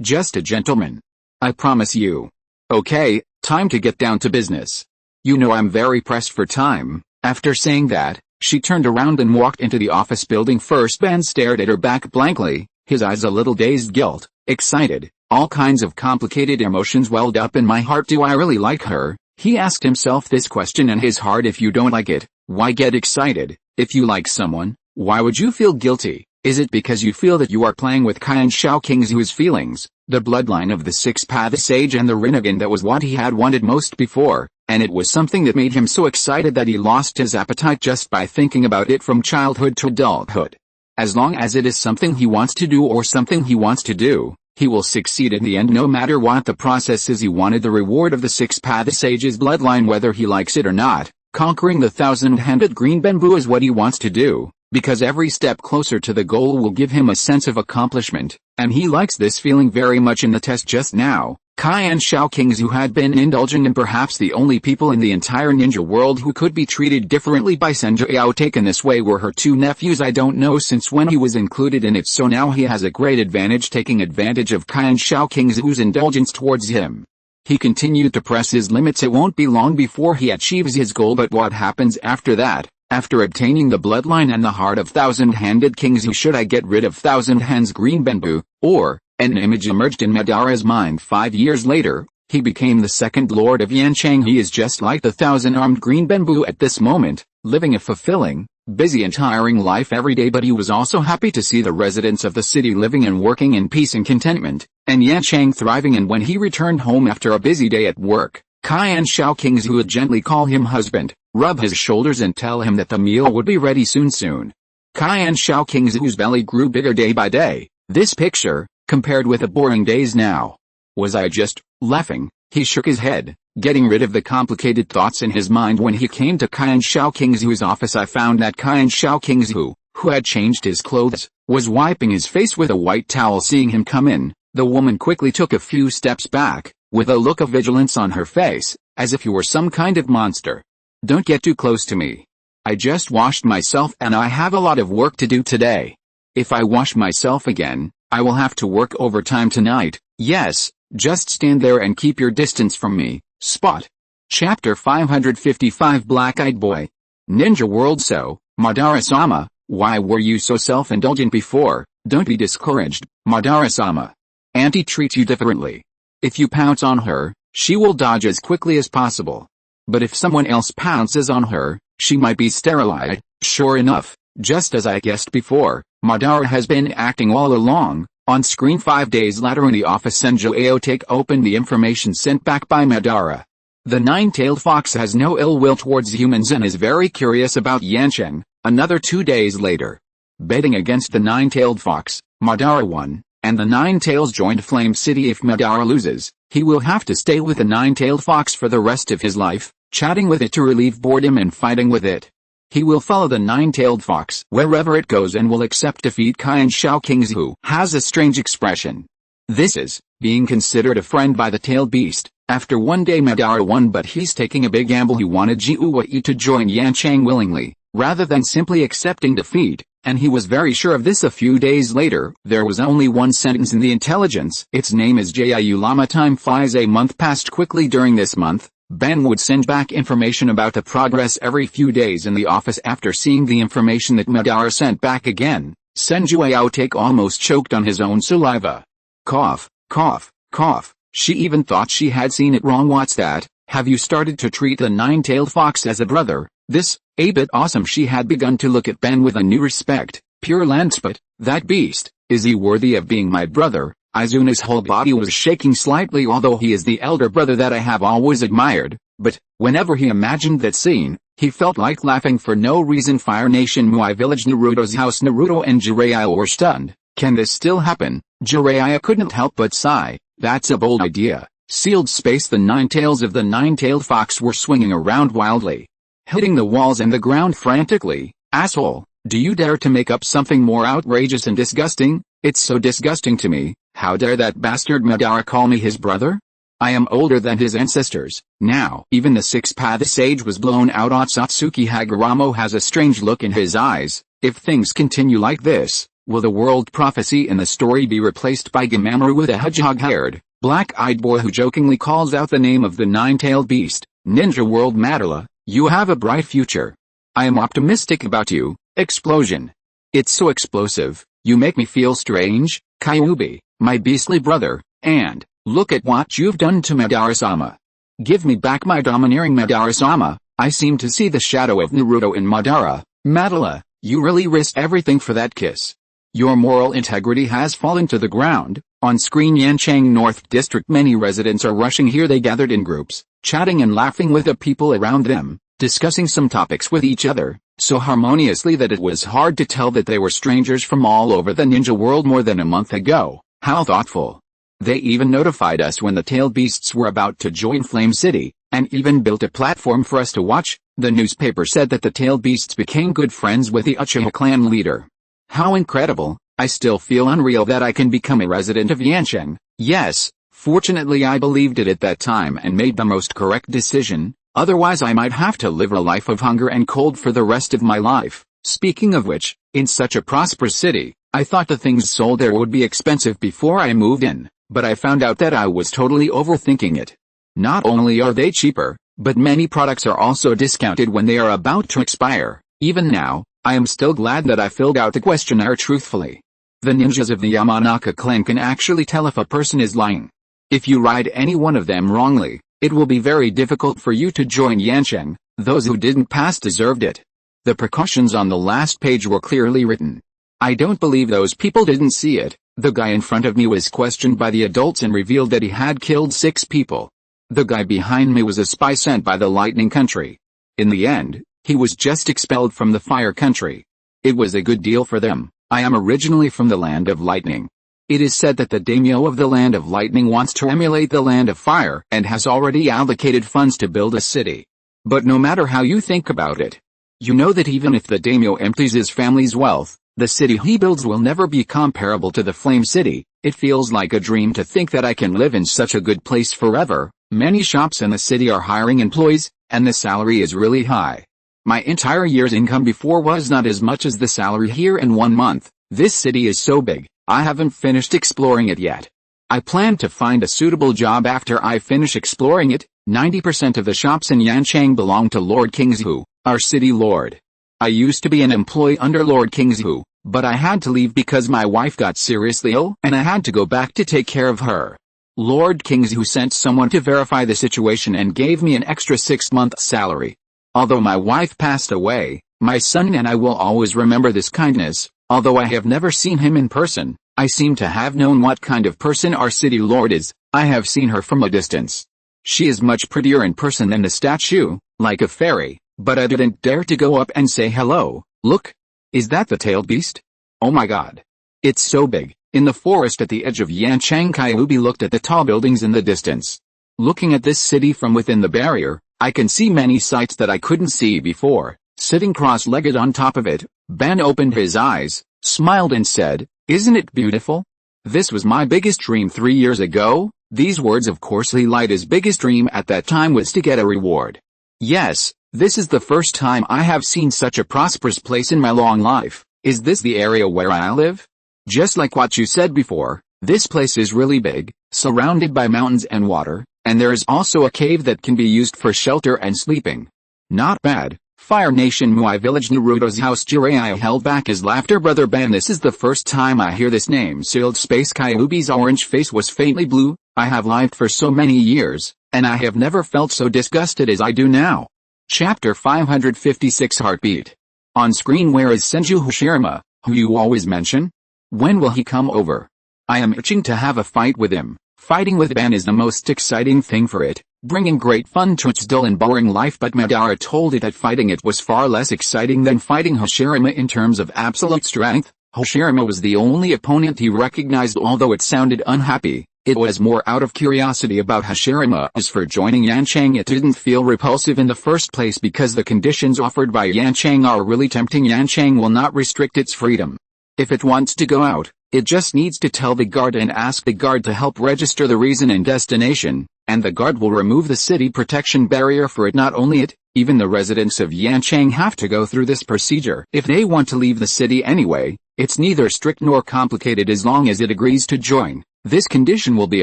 Just a gentleman. I promise you. Okay, time to get down to business. You know I'm very pressed for time. After saying that, she turned around and walked into the office building. First, Ben stared at her back blankly, his eyes a little dazed. Guilt, excited, all kinds of complicated emotions welled up in my heart. Do I really like her? He asked himself this question in his heart. If you don't like it, why get excited? If you like someone, why would you feel guilty? Is it because you feel that you are playing with Qian Qiu's feelings, the bloodline of the six-path sage and the Rinnegan? That was what he had wanted most before, and it was something that made him so excited that he lost his appetite just by thinking about it from childhood to adulthood. As long as it is something he wants to do or something he wants to do, he will succeed in the end no matter what the process is. He wanted the reward of the six-path sage's bloodline whether he likes it or not. Conquering the thousand-handed Green Bamboo is what he wants to do, because every step closer to the goal will give him a sense of accomplishment, and he likes this feeling very much. In the test just now, Qian Qiu had been indulgent in perhaps the only people in the entire ninja world who could be treated differently by Senju. Taken this way were her two nephews. I don't know since when he was included in it, so now he has a great advantage taking advantage of Qian Qiu's indulgence towards him. He continued to press his limits. It won't be long before he achieves his goal, but what happens after that? After obtaining the bloodline and the heart of thousand-handed Kingsu, should I get rid of Thousand Hands Green Bamboo? Or, an image emerged in Madara's mind. 5 years later, he became the second lord of Yanchang. He is just like the thousand-armed Green Bamboo at this moment, living a fulfilling, busy and tiring life every day, but he was also happy to see the residents of the city living and working in peace and contentment, and Yanchang thriving. And when he returned home after a busy day at work, Kai and Qiu would gently call him husband, rub his shoulders and tell him that the meal would be ready soon. Kai and Qiu's belly grew bigger day by day. This picture, compared with the boring days now. Was I just laughing? He shook his head, getting rid of the complicated thoughts in his mind. When he came to Kai and Qiu's office, I found that Kai and Qiu, who had changed his clothes, was wiping his face with a white towel. Seeing him come in, the woman quickly took a few steps back, with a look of vigilance on her face, as if he were some kind of monster. Don't get too close to me. I just washed myself and I have a lot of work to do today. If I wash myself again, I will have to work overtime tonight. Yes, just stand there and keep your distance from me. Spot. Chapter 555 Black-Eyed Boy. Ninja World. So, Madara-sama, why were you so self-indulgent before? Don't be discouraged, Madara-sama. Auntie treats you differently. If you pounce on her, she will dodge as quickly as possible. But if someone else pounces on her, she might be sterilized. Sure enough, just as I guessed before, Madara has been acting all along. On screen 5 days later in the office, Senju Aotake opened the information sent back by Madara. The nine-tailed fox has no ill will towards humans and is very curious about Yansheng. Another 2 days later. Betting against the nine-tailed fox, Madara won, and the nine-tails joined Flame City. If Madara loses, he will have to stay with the nine-tailed fox for the rest of his life, chatting with it to relieve boredom and fighting with it. He will follow the nine-tailed fox wherever it goes and will accept defeat. Kai and Qiu, who has a strange expression. This is being considered a friend by the tailed beast. After one day Madara won, but he's taking a big gamble. He wanted Qiu Li to join Yansheng willingly, rather than simply accepting defeat, and he was very sure of this. A few days later, there was only one sentence in the intelligence. Its name is Jiu Lama. Time flies. A month passed quickly. During this month, Ben would send back information about the progress every few days in the office. After seeing the information that Madara sent back again, Senju Aotake almost choked on his own saliva. Cough, cough, cough. She even thought she had seen it wrong. What's that? Have you started to treat the nine-tailed fox as a brother? This, a bit awesome. She had begun to look at Ben with a new respect. Pure Landspot, that beast, is he worthy of being my brother? Izuna's whole body was shaking slightly. Although he is the elder brother that I have always admired, but, whenever he imagined that scene, he felt like laughing for no reason. Fire Nation Muai Village. Naruto's house. Naruto and Jiraiya were stunned. Can this still happen? Jiraiya couldn't help but sigh. That's a bold idea. Sealed space. The nine tails of the nine-tailed fox were swinging around wildly, hitting the walls and the ground frantically. Asshole, do you dare to make up something more outrageous and disgusting? It's so disgusting to me. How dare that bastard Madara call me his brother? I am older than his ancestors. Now even the six-path sage was blown out. Otsutsuki Hagoromo has a strange look in his eyes. If things continue like this, will the world prophecy in the story be replaced by Gamamaru with a hedgehog-haired, black-eyed boy who jokingly calls out the name of the nine-tailed beast? Ninja World. Madara, you have a bright future. I am optimistic about you. Explosion. It's so explosive. You make me feel strange, Kyuubi, my beastly brother, and, look at what you've done to Madara-sama. Give me back my domineering Madara-sama. I seem to see the shadow of Naruto in Madara. Madara, you really risked everything for that kiss. Your moral integrity has fallen to the ground. On screen. Yansheng North District. Many residents are rushing here. They gathered in groups, chatting and laughing with the people around them, discussing some topics with each other, so harmoniously that it was hard to tell that they were strangers from all over the ninja world more than a month ago. How thoughtful. They even notified us when the tailed beasts were about to join Flame City, and even built a platform for us to watch. The newspaper said that the tailed beasts became good friends with the Uchiha clan leader. How incredible. I still feel unreal that I can become a resident of Yansheng. Yes, fortunately I believed it at that time and made the most correct decision, otherwise I might have to live a life of hunger and cold for the rest of my life. Speaking of which, in such a prosperous city, I thought the things sold there would be expensive before I moved in, but I found out that I was totally overthinking it. Not only are they cheaper, but many products are also discounted when they are about to expire. Even now, I am still glad that I filled out the questionnaire truthfully. The ninjas of the Yamanaka clan can actually tell if a person is lying. If you ride any one of them wrongly, it will be very difficult for you to join Yansheng. Those who didn't pass deserved it. The precautions on the last page were clearly written. I don't believe those people didn't see it. The guy in front of me was questioned by the adults and revealed that he had killed 6 people. The guy behind me was a spy sent by the lightning country. In the end, he was just expelled from the fire country. It was a good deal for them. I am originally from the land of lightning. It is said that the daimyo of the land of lightning wants to emulate the land of fire and has already allocated funds to build a city. But no matter how you think about it, you know that even if the daimyo empties his family's wealth, the city he builds will never be comparable to the Flame City. It feels like a dream to think that I can live in such a good place forever. Many shops in the city are hiring employees, and the salary is really high. My entire year's income before was not as much as the salary here in 1 month. This city is so big, I haven't finished exploring it yet. I plan to find a suitable job after I finish exploring it. 90% of the shops in Yanchang belong to Lord Kingzhu, our city lord. I used to be an employee under Lord Kingzhu, but I had to leave because my wife got seriously ill and I had to go back to take care of her. Lord Kingzhu sent someone to verify the situation and gave me an extra 6-month salary. Although my wife passed away, my son and I will always remember this kindness. Although I have never seen him in person, I seem to have known what kind of person our city lord is. I have seen her from a distance. She is much prettier in person than the statue, like a fairy, but I didn't dare to go up and say hello. Look! Is that the tailed beast? Oh my god. It's so big. In the forest at the edge of Yanchang, Qiu looked at the tall buildings in the distance. Looking at this city from within the barrier, I can see many sights that I couldn't see before. Sitting cross-legged on top of it, Ban opened his eyes, smiled and said, "Isn't it beautiful? This was my biggest dream 3 years ago." These words of course lied. His biggest dream at that time was to get a reward. Yes, this is the first time I have seen such a prosperous place in my long life. Is this the area where I live? Just like what you said before, this place is really big, surrounded by mountains and water, and there is also a cave that can be used for shelter and sleeping. Not bad. Fire Nation Muai Village Naruto's house. Jiraiya held back his laughter. Brother Ban, this is the first time I hear this name. Sealed space. Kyuubi's orange face was faintly blue. I have lived for so many years, and I have never felt so disgusted as I do now. Chapter 556 Heartbeat. On screen, where is Senju Hashirama, who you always mention? When will he come over? I am itching to have a fight with him. Fighting with Ban is the most exciting thing for it, bringing great fun to its dull and boring life, but Madara told it that fighting it was far less exciting than fighting Hashirama in terms of absolute strength. Hashirama was the only opponent he recognized. Although it sounded unhappy, it was more out of curiosity about Hashirama. As for joining Yanchang, it didn't feel repulsive in the first place because the conditions offered by Yanchang are really tempting. Yanchang will not restrict its freedom. If it wants to go out, it just needs to tell the guard and ask the guard to help register the reason and destination, and the guard will remove the city protection barrier for it. Not only it, even the residents of Yanchang have to go through this procedure. If they want to leave the city anyway, it's neither strict nor complicated as long as it agrees to join. This condition will be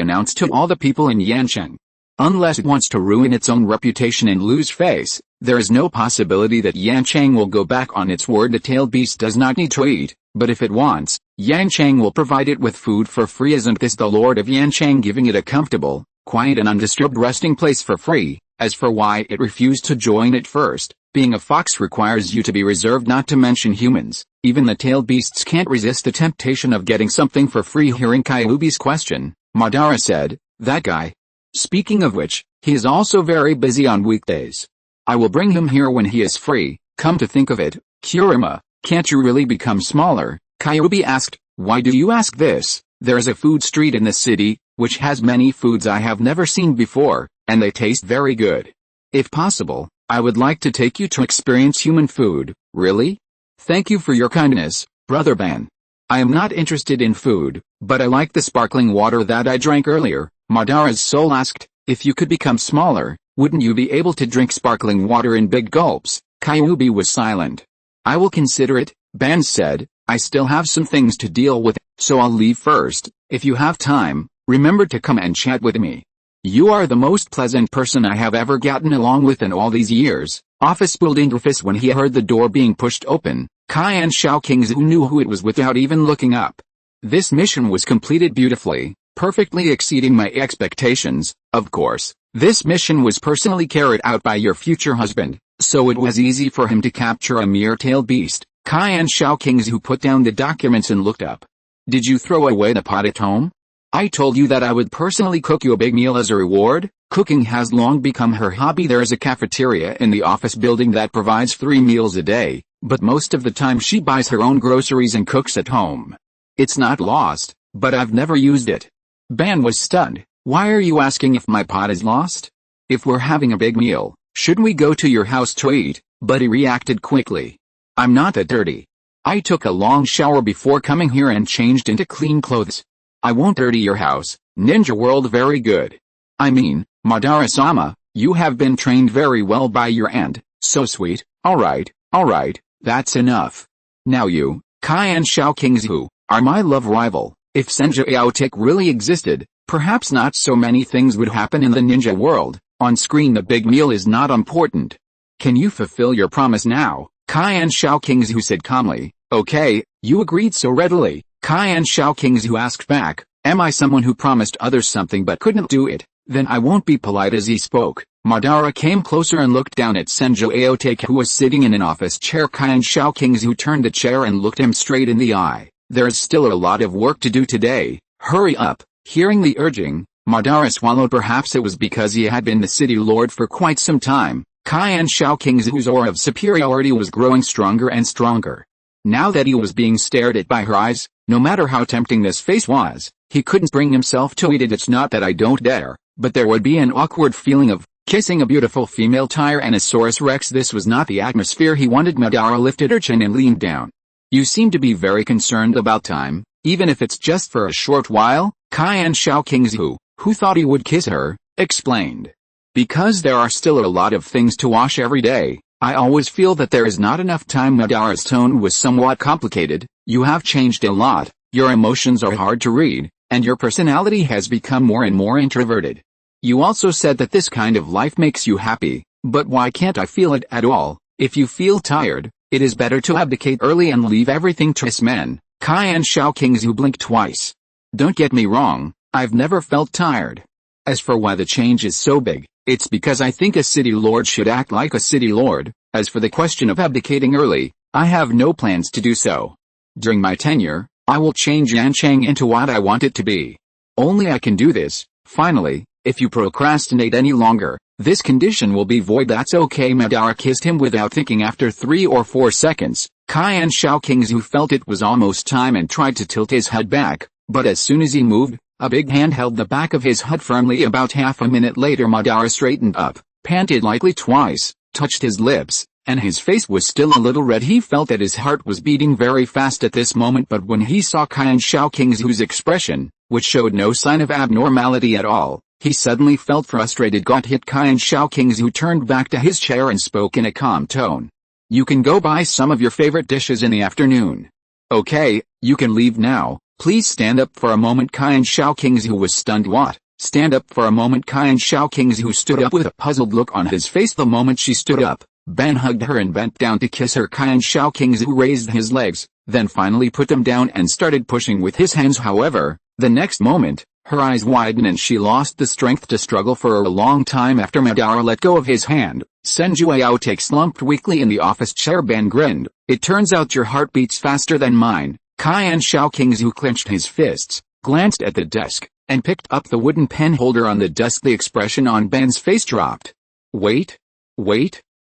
announced to all the people in Yanchang. Unless it wants to ruin its own reputation and lose face, there is no possibility that Yanchang will go back on its word. The tailed beast does not need to eat, but if it wants, Yanchang will provide it with food for free. Isn't this the Lord of Yanchang giving it a comfortable, quiet and undisturbed resting place for free? As for why it refused to join at first, being a fox requires you to be reserved, not to mention humans. Even the tailed beasts can't resist the temptation of getting something for free. Hearing Kyuubi's question, Madara said, "That guy. Speaking of which, he is also very busy on weekdays. I will bring him here when he is free." Come to think of it, Kurama, can't you really become smaller? Kyuubi asked. Why do you ask this? There is a food street in the city, which has many foods I have never seen before, and they taste very good. If possible, I would like to take you to experience human food. Really? Thank you for your kindness, Brother Ban. I am not interested in food, but I like the sparkling water that I drank earlier. Madara's soul asked, if you could become smaller, wouldn't you be able to drink sparkling water in big gulps? Kyuubi was silent. I will consider it, Ban said. I still have some things to deal with, so I'll leave first. If you have time, remember to come and chat with me. You are the most pleasant person I have ever gotten along with in all these years. Office building office. When he heard the door being pushed open, Kai and Xiao Kingzu knew who it was without even looking up. This mission was completed beautifully, perfectly exceeding my expectations. Of course, this mission was personally carried out by your future husband, so it was easy for him to capture a mere tailed beast. Kai and Xiao Kingzu put down the documents and looked up. Did you throw away the pot at home? I told you that I would personally cook you a big meal as a reward. Cooking has long become her hobby. There is a cafeteria in the office building that provides 3 meals a day, but most of the time she buys her own groceries and cooks at home. It's not lost, but I've never used it. Ban was stunned. Why are you asking if my pot is lost? If we're having a big meal, shouldn't we go to your house to eat? But he reacted quickly. I'm not that dirty. I took a long shower before coming here and changed into clean clothes. I won't dirty your house. Ninja World very good. I mean, Madara-sama, you have been trained very well by your aunt. So sweet. Alright, that's enough. Now you, Kai and Xiao Kingzu, are my love rival. If Senju Aotek really existed, perhaps not so many things would happen in the ninja world. On screen the big meal is not important. Can you fulfill your promise now? Kai and Xiao Kingzu said calmly. Okay, you agreed so readily. Kai and Xiao Kingzu asked back, am I someone who promised others something but couldn't do it? Then I won't be polite. As he spoke, Madara came closer and looked down at Senju Aotek, who was sitting in an office chair. Kai and Xiao Kingzu turned the chair and looked him straight in the eye. There's still a lot of work to do today. Hurry up. Hearing the urging, Madara swallowed. Perhaps it was because he had been the city lord for quite some time. Kai and Xiao Kingzu's aura of superiority was growing stronger and stronger. Now that he was being stared at by her eyes, no matter how tempting this face was, he couldn't bring himself to eat it. It's not that I don't dare, but there would be an awkward feeling of kissing a beautiful female Tyrannosaurus Rex. This was not the atmosphere he wanted. Madara lifted her chin and leaned down. You seem to be very concerned about time, even if it's just for a short while. Kai and Xiao Kingzu, who thought he would kiss her, explained. Because there are still a lot of things to wash every day, I always feel that there is not enough time. Madara's tone was somewhat complicated. You have changed a lot, your emotions are hard to read, and your personality has become more and more introverted. You also said that this kind of life makes you happy, but why can't I feel it at all? If you feel tired, it is better to abdicate early and leave everything to us men. Kai and Xiao Kingzu blinked twice. Don't get me wrong, I've never felt tired. As for why the change is so big, it's because I think a city lord should act like a city lord. As for the question of abdicating early, I have no plans to do so. During my tenure, I will change Yanchang into what I want it to be. Only I can do this. Finally, if you procrastinate any longer, this condition will be void. That's okay. Madara kissed him without thinking. After 3 or 4 seconds, Kai and Xiao Kingzu felt it was almost time and tried to tilt his head back, but as soon as he moved, a big hand held the back of his head firmly. About half a minute later, Madara straightened up, panted lightly twice, touched his lips, and his face was still a little red. He felt that his heart was beating very fast at this moment, but when he saw Kai and Xiao Kingzu's expression, which showed no sign of abnormality at all, he suddenly felt frustrated. Got hit. Kai and Xiao Kingzu turned back to his chair and spoke in a calm tone. You can go buy some of your favorite dishes in the afternoon. Okay, you can leave now. Please stand up for a moment. Kai and Xiao Kingzu was stunned. What? Stand up for a moment? Kai and Xiao Kingzu stood up with a puzzled look on his face. The moment she stood up, Ben hugged her and bent down to kiss her. Kai and Xiao Kingzu raised his legs, then finally put them down and started pushing with his hands. However, the next moment, her eyes widened and she lost the strength to struggle for a long time. After Madara let go of his hand, Senju Aotek slumped weakly in the office chair. Ben grinned. It turns out your heart beats faster than mine. Kai and Xiao Kingzu clenched his fists, glanced at the desk, and picked up the wooden pen holder on the desk. The expression on Ben's face dropped. Wait.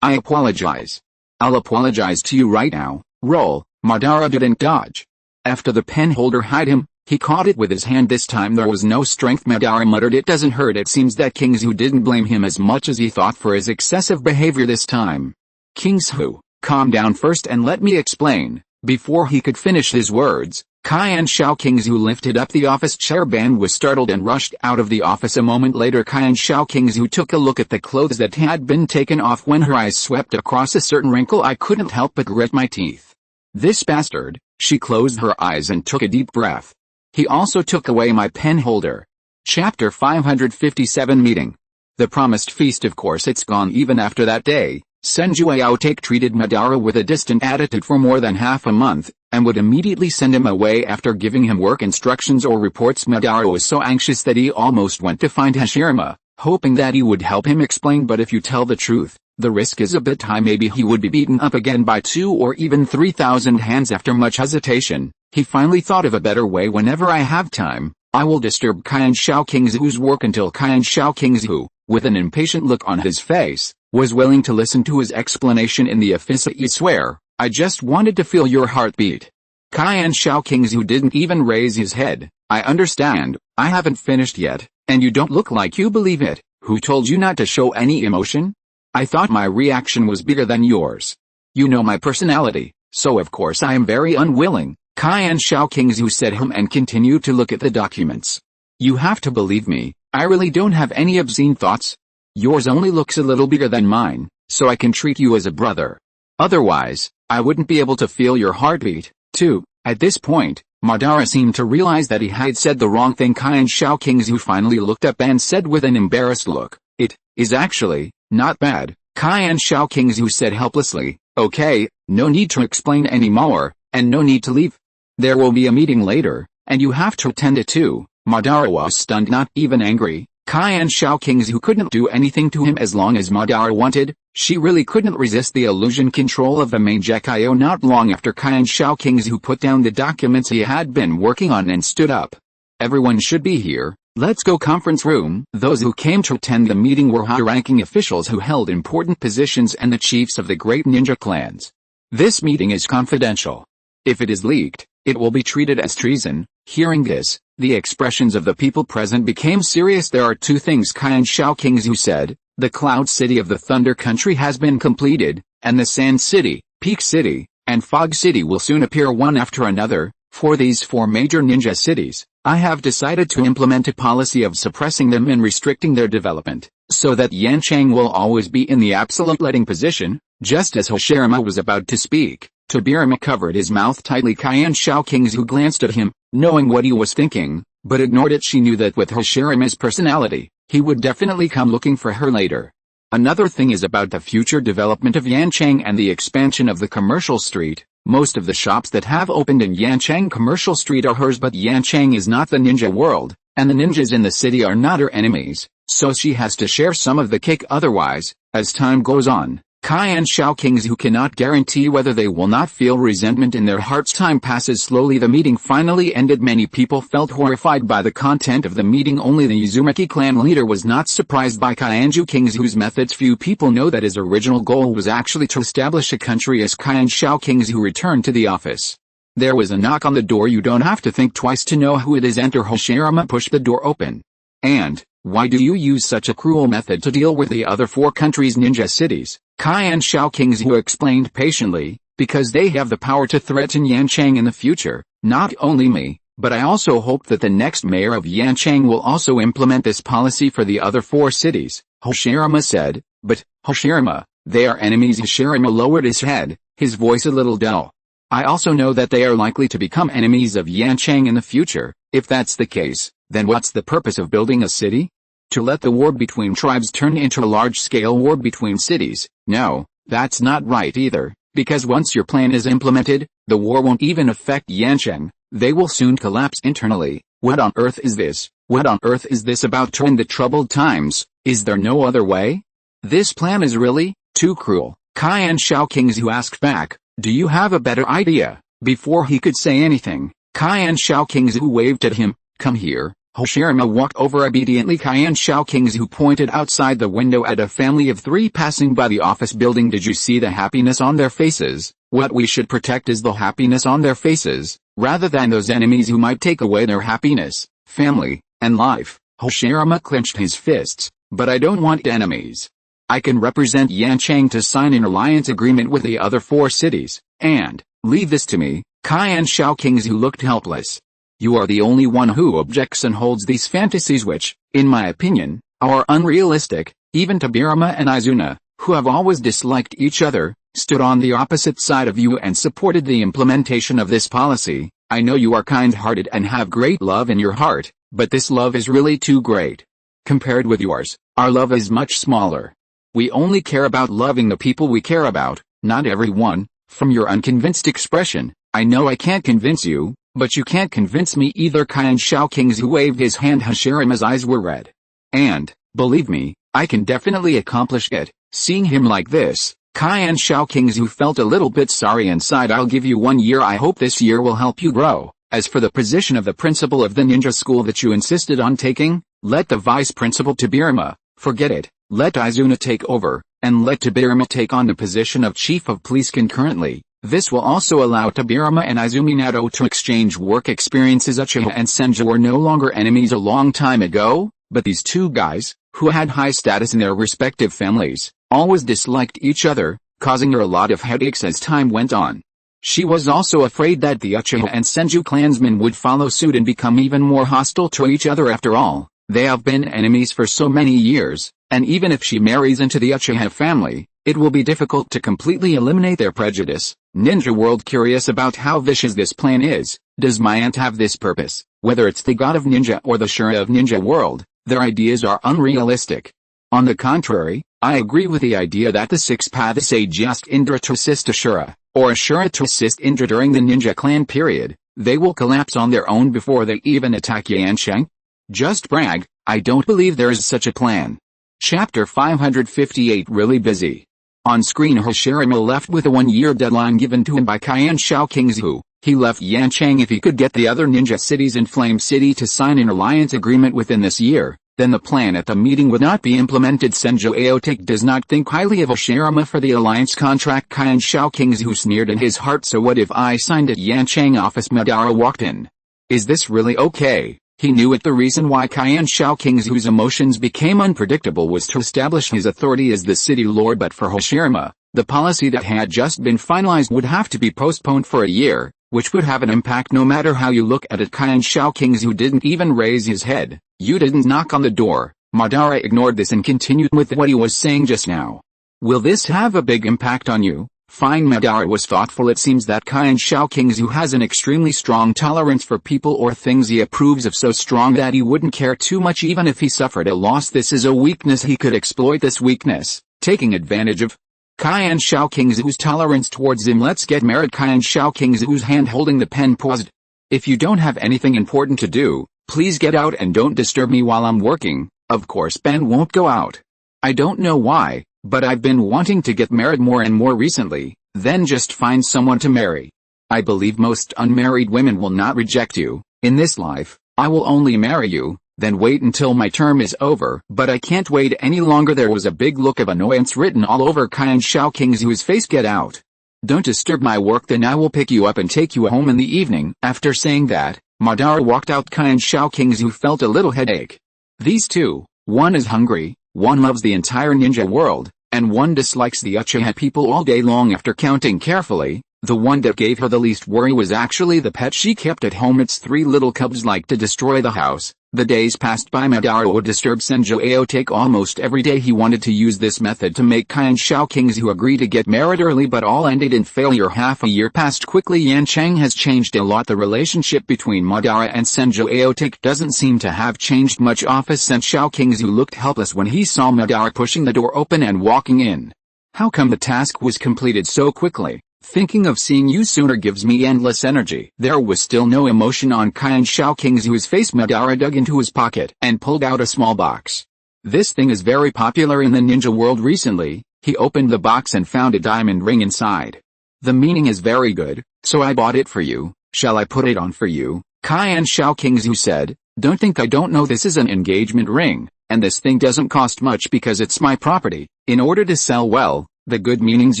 I apologize. I'll apologize to you right now. Roll. Madara didn't dodge. After the pen holder hit him, he caught it with his hand. This time there was no strength. Madara muttered, it doesn't hurt. It seems that Kingzu didn't blame him as much as he thought for his excessive behavior this time. Kingzu, calm down first and let me explain. Before he could finish his words, Kai and Xiao Kingzu lifted up the office chair. Ben was startled and rushed out of the office. A moment later, Kai and Xiao Kingzu took a look at the clothes that had been taken off. When her eyes swept across a certain wrinkle, I couldn't help but grit my teeth. This bastard. She closed her eyes and took a deep breath. He also took away my pen holder. Chapter 557 Meeting. The promised feast. Of course it's gone. Even after that day, Senju Aotek treated Madara with a distant attitude for more than half a month, and would immediately send him away after giving him work instructions or reports. Madara was so anxious that he almost went to find Hashirama, hoping that he would help him explain. But if you tell the truth, the risk is a bit high. Maybe he would be beaten up again by 2 or even 3,000 hands. After much hesitation, he finally thought of a better way. Whenever I have time, I will disturb Qian Shaoqingzu's work until Qian Shaoqingzu, with an impatient look on his face, was willing to listen to his explanation in the office. You swear, I just wanted to feel your heartbeat. Qian Shaoqingzu didn't even raise his head. I understand, I haven't finished yet, and you don't look like you believe it. Who told you not to show any emotion? I thought my reaction was bigger than yours. You know my personality, so of course I am very unwilling. Qian Shaoqingzu said and continued to look at the documents. You have to believe me, I really don't have any obscene thoughts. Yours only looks a little bigger than mine, so I can treat you as a brother. Otherwise, I wouldn't be able to feel your heartbeat, too. At this point, Madara seemed to realize that he had said the wrong thing. Qian Shaoqingzu finally looked up and said with an embarrassed look, "It is actually not bad." Qian Shaoqingzu said helplessly, "Okay, no need to explain anymore, and no need to leave. There will be a meeting later, and you have to attend it too." Madara was stunned, not even angry. Qian Shaoqingzu couldn't do anything to him as long as Madara wanted. She really couldn't resist the illusion control of the main Gekio. Not long after Qian Shaoqingzu put down the documents he had been working on and stood up. Everyone should be here, let's go conference room. Those who came to attend the meeting were high-ranking officials who held important positions and the chiefs of the great ninja clans. This meeting is confidential. If it is leaked, it will be treated as treason. Hearing this, the expressions of the people present became serious. There are two things Qian Shaoqingzu said. The Cloud City of the Thunder Country has been completed, and the Sand City, Peak City, and Fog City will soon appear one after another. For these four major ninja cities, I have decided to implement a policy of suppressing them and restricting their development, so that Yanchang will always be in the absolute leading position. Just as Hoshirama was about to speak, Tobirama covered his mouth tightly. Qian Shaoqingzu glanced at him, knowing what he was thinking, but ignored it. She knew that with Hoshirama's personality, he would definitely come looking for her later. Another thing is about the future development of Yanchang and the expansion of the commercial street. Most of the shops that have opened in Yanchang Commercial Street are hers, but Yanchang is not the ninja world, and the ninjas in the city are not her enemies, so she has to share some of the cake. Otherwise, as time goes on, Qian Shaoqingzu cannot guarantee whether they will not feel resentment in their hearts. Time passes slowly. The meeting finally ended. Many people felt horrified by the content of the meeting. Only the Uzumaki clan leader was not surprised by Qian Shaoqingzu's methods. Few people know that his original goal was actually to establish a country. As Qian Shaoqingzu returned to the office, there was a knock on the door. You don't have to think twice to know who it is. Enter. Hoshirama pushed the door open. And, why do you use such a cruel method to deal with the other four countries' ninja cities? Qian Shaoqingzu explained patiently, because they have the power to threaten Yanchang in the future. Not only me, but I also hope that the next mayor of Yanchang will also implement this policy for the other four cities. Hoshirama said, but, Hoshirama, they are enemies. Hoshirama lowered his head, his voice a little dull. I also know that they are likely to become enemies of Yanchang in the future. If that's the case, then what's the purpose of building a city? To let the war between tribes turn into a large-scale war between cities? No, that's not right either, because once your plan is implemented, the war won't even affect Yanchang. They will soon collapse internally. What on earth is this? What on earth is this about turn the troubled times? Is there no other way? This plan is really too cruel. Qian Shaoqingzu asked back, do you have a better idea? Before he could say anything, Qian Shaoqingzu waved at him, come here. Hoshirama walked over obediently. Qian Shaoqingzu pointed outside the window at a family of three passing by the office building. Did you see the happiness on their faces? What we should protect is the happiness on their faces, rather than those enemies who might take away their happiness, family, and life. Hoshirama clenched his fists, but I don't want enemies. I can represent Yanchang to sign an alliance agreement with the other four cities, and leave this to me. Qian Shaoqingzu looked helpless. You are the only one who objects and holds these fantasies which, in my opinion, are unrealistic. Even Tobirama and Izuna, who have always disliked each other, stood on the opposite side of you and supported the implementation of this policy. I know you are kind-hearted and have great love in your heart, but this love is really too great. Compared with yours, our love is much smaller. We only care about loving the people we care about, not everyone. From your unconvinced expression, I know I can't convince you. But you can't convince me either. Qian Shaoqingzu waved his hand. Hoshirama's eyes were red. And, believe me, I can definitely accomplish it. Seeing him like this, Qian Shaoqingzu felt a little bit sorry and sighed. I'll give you 1 year. I hope this year will help you grow. As for the position of the principal of the ninja school that you insisted on taking, let the vice principal Tobirama, forget it, let Izuna take over, and let Tobirama take on the position of chief of police concurrently. This will also allow Tobirama and Izumi Nato to exchange work experiences. Uchiha and Senju were no longer enemies a long time ago, but these two guys, who had high status in their respective families, always disliked each other, causing her a lot of headaches as time went on. She was also afraid that the Uchiha and Senju clansmen would follow suit and become even more hostile to each other. After all, they have been enemies for so many years, and even if she marries into the Uchiha family, it will be difficult to completely eliminate their prejudice. Ninja World curious about how vicious this plan is. Does my aunt have this purpose? Whether it's the god of ninja or the Shura of Ninja World, their ideas are unrealistic. On the contrary, I agree with the idea that the six paths say just Indra to assist Ashura, or Ashura to assist Indra during the ninja clan period. They will collapse on their own before they even attack Yansheng. Just brag, I don't believe there is such a plan. Chapter 558 Really busy. On screen Hashirama left with a 1-year deadline given to him by Qian Shao Kingzhu. He left Yancheng if he could get the other ninja cities in Flame City to sign an alliance agreement within this year. Then the plan at the meeting would not be implemented. Senju Aotek does not think highly of Hashirama for the alliance contract. Qian Shao Kingzhu sneered in his heart. So what if I signed at Yancheng office? Madara walked in. Is this really okay? He knew it. The reason why Qian Shao Kingzhu's emotions became unpredictable was to establish his authority as the city lord, but for Hashirama, the policy that had just been finalized would have to be postponed for a year, which would have an impact no matter how you look at it. Qian Shao Kingzhu didn't even raise his head. You didn't knock on the door. Madara ignored this and continued with what he was saying just now. Will this have a big impact on you? Fine. Madara was thoughtful. It seems that Qian Shao Kingzhu has an extremely strong tolerance for people or things he approves of, so strong that he wouldn't care too much even if he suffered a loss. This is a weakness. He could exploit this weakness, taking advantage of Qian Shao Kingzhu's tolerance towards him. Let's get married. Qian Shao Kingzhu's hand holding the pen paused. If you don't have anything important to do, please get out and don't disturb me while I'm working. Of course Ben won't go out. I don't know why, but I've been wanting to get married more and more recently. Then just find someone to marry. I believe most unmarried women will not reject you. In this life, I will only marry you, then wait until my term is over. But I can't wait any longer. There was a big look of annoyance written all over Qian Shao Kingzhu's face. Get out. Don't disturb my work, then I will pick you up and take you home in the evening. After saying that, Madara walked out. Qian Shao Kingzhu felt a little headache. These two, one is hungry, one loves the entire ninja world, and one dislikes the Uchiha people all day long. After counting carefully, the one that gave her the least worry was actually the pet she kept at home. Its 3 little cubs like to destroy the house. The days passed by. Madara would disturb Senju Aotek almost every day. He wanted to use this method to make Qian Shao Kingzhu agree to get married early, but all ended in failure. Half a year passed quickly. Yancheng has changed a lot. The relationship between Madara and Senju Aotek doesn't seem to have changed much. Office Sen Shao Kingzhu looked helpless when he saw Madara pushing the door open and walking in. How come the task was completed so quickly? Thinking of seeing you sooner gives me endless energy. There was still no emotion on Qian Shao Kingzhu's face. Madara dug into his pocket and pulled out a small box. This thing is very popular in the ninja world recently. He opened the box and found a diamond ring inside. The meaning is very good, so I bought it for you. Shall I put it on for you? Qian Shao Kingzhu said. Don't think I don't know, this is an engagement ring, and this thing doesn't cost much because it's my property. In order to sell well, the good meanings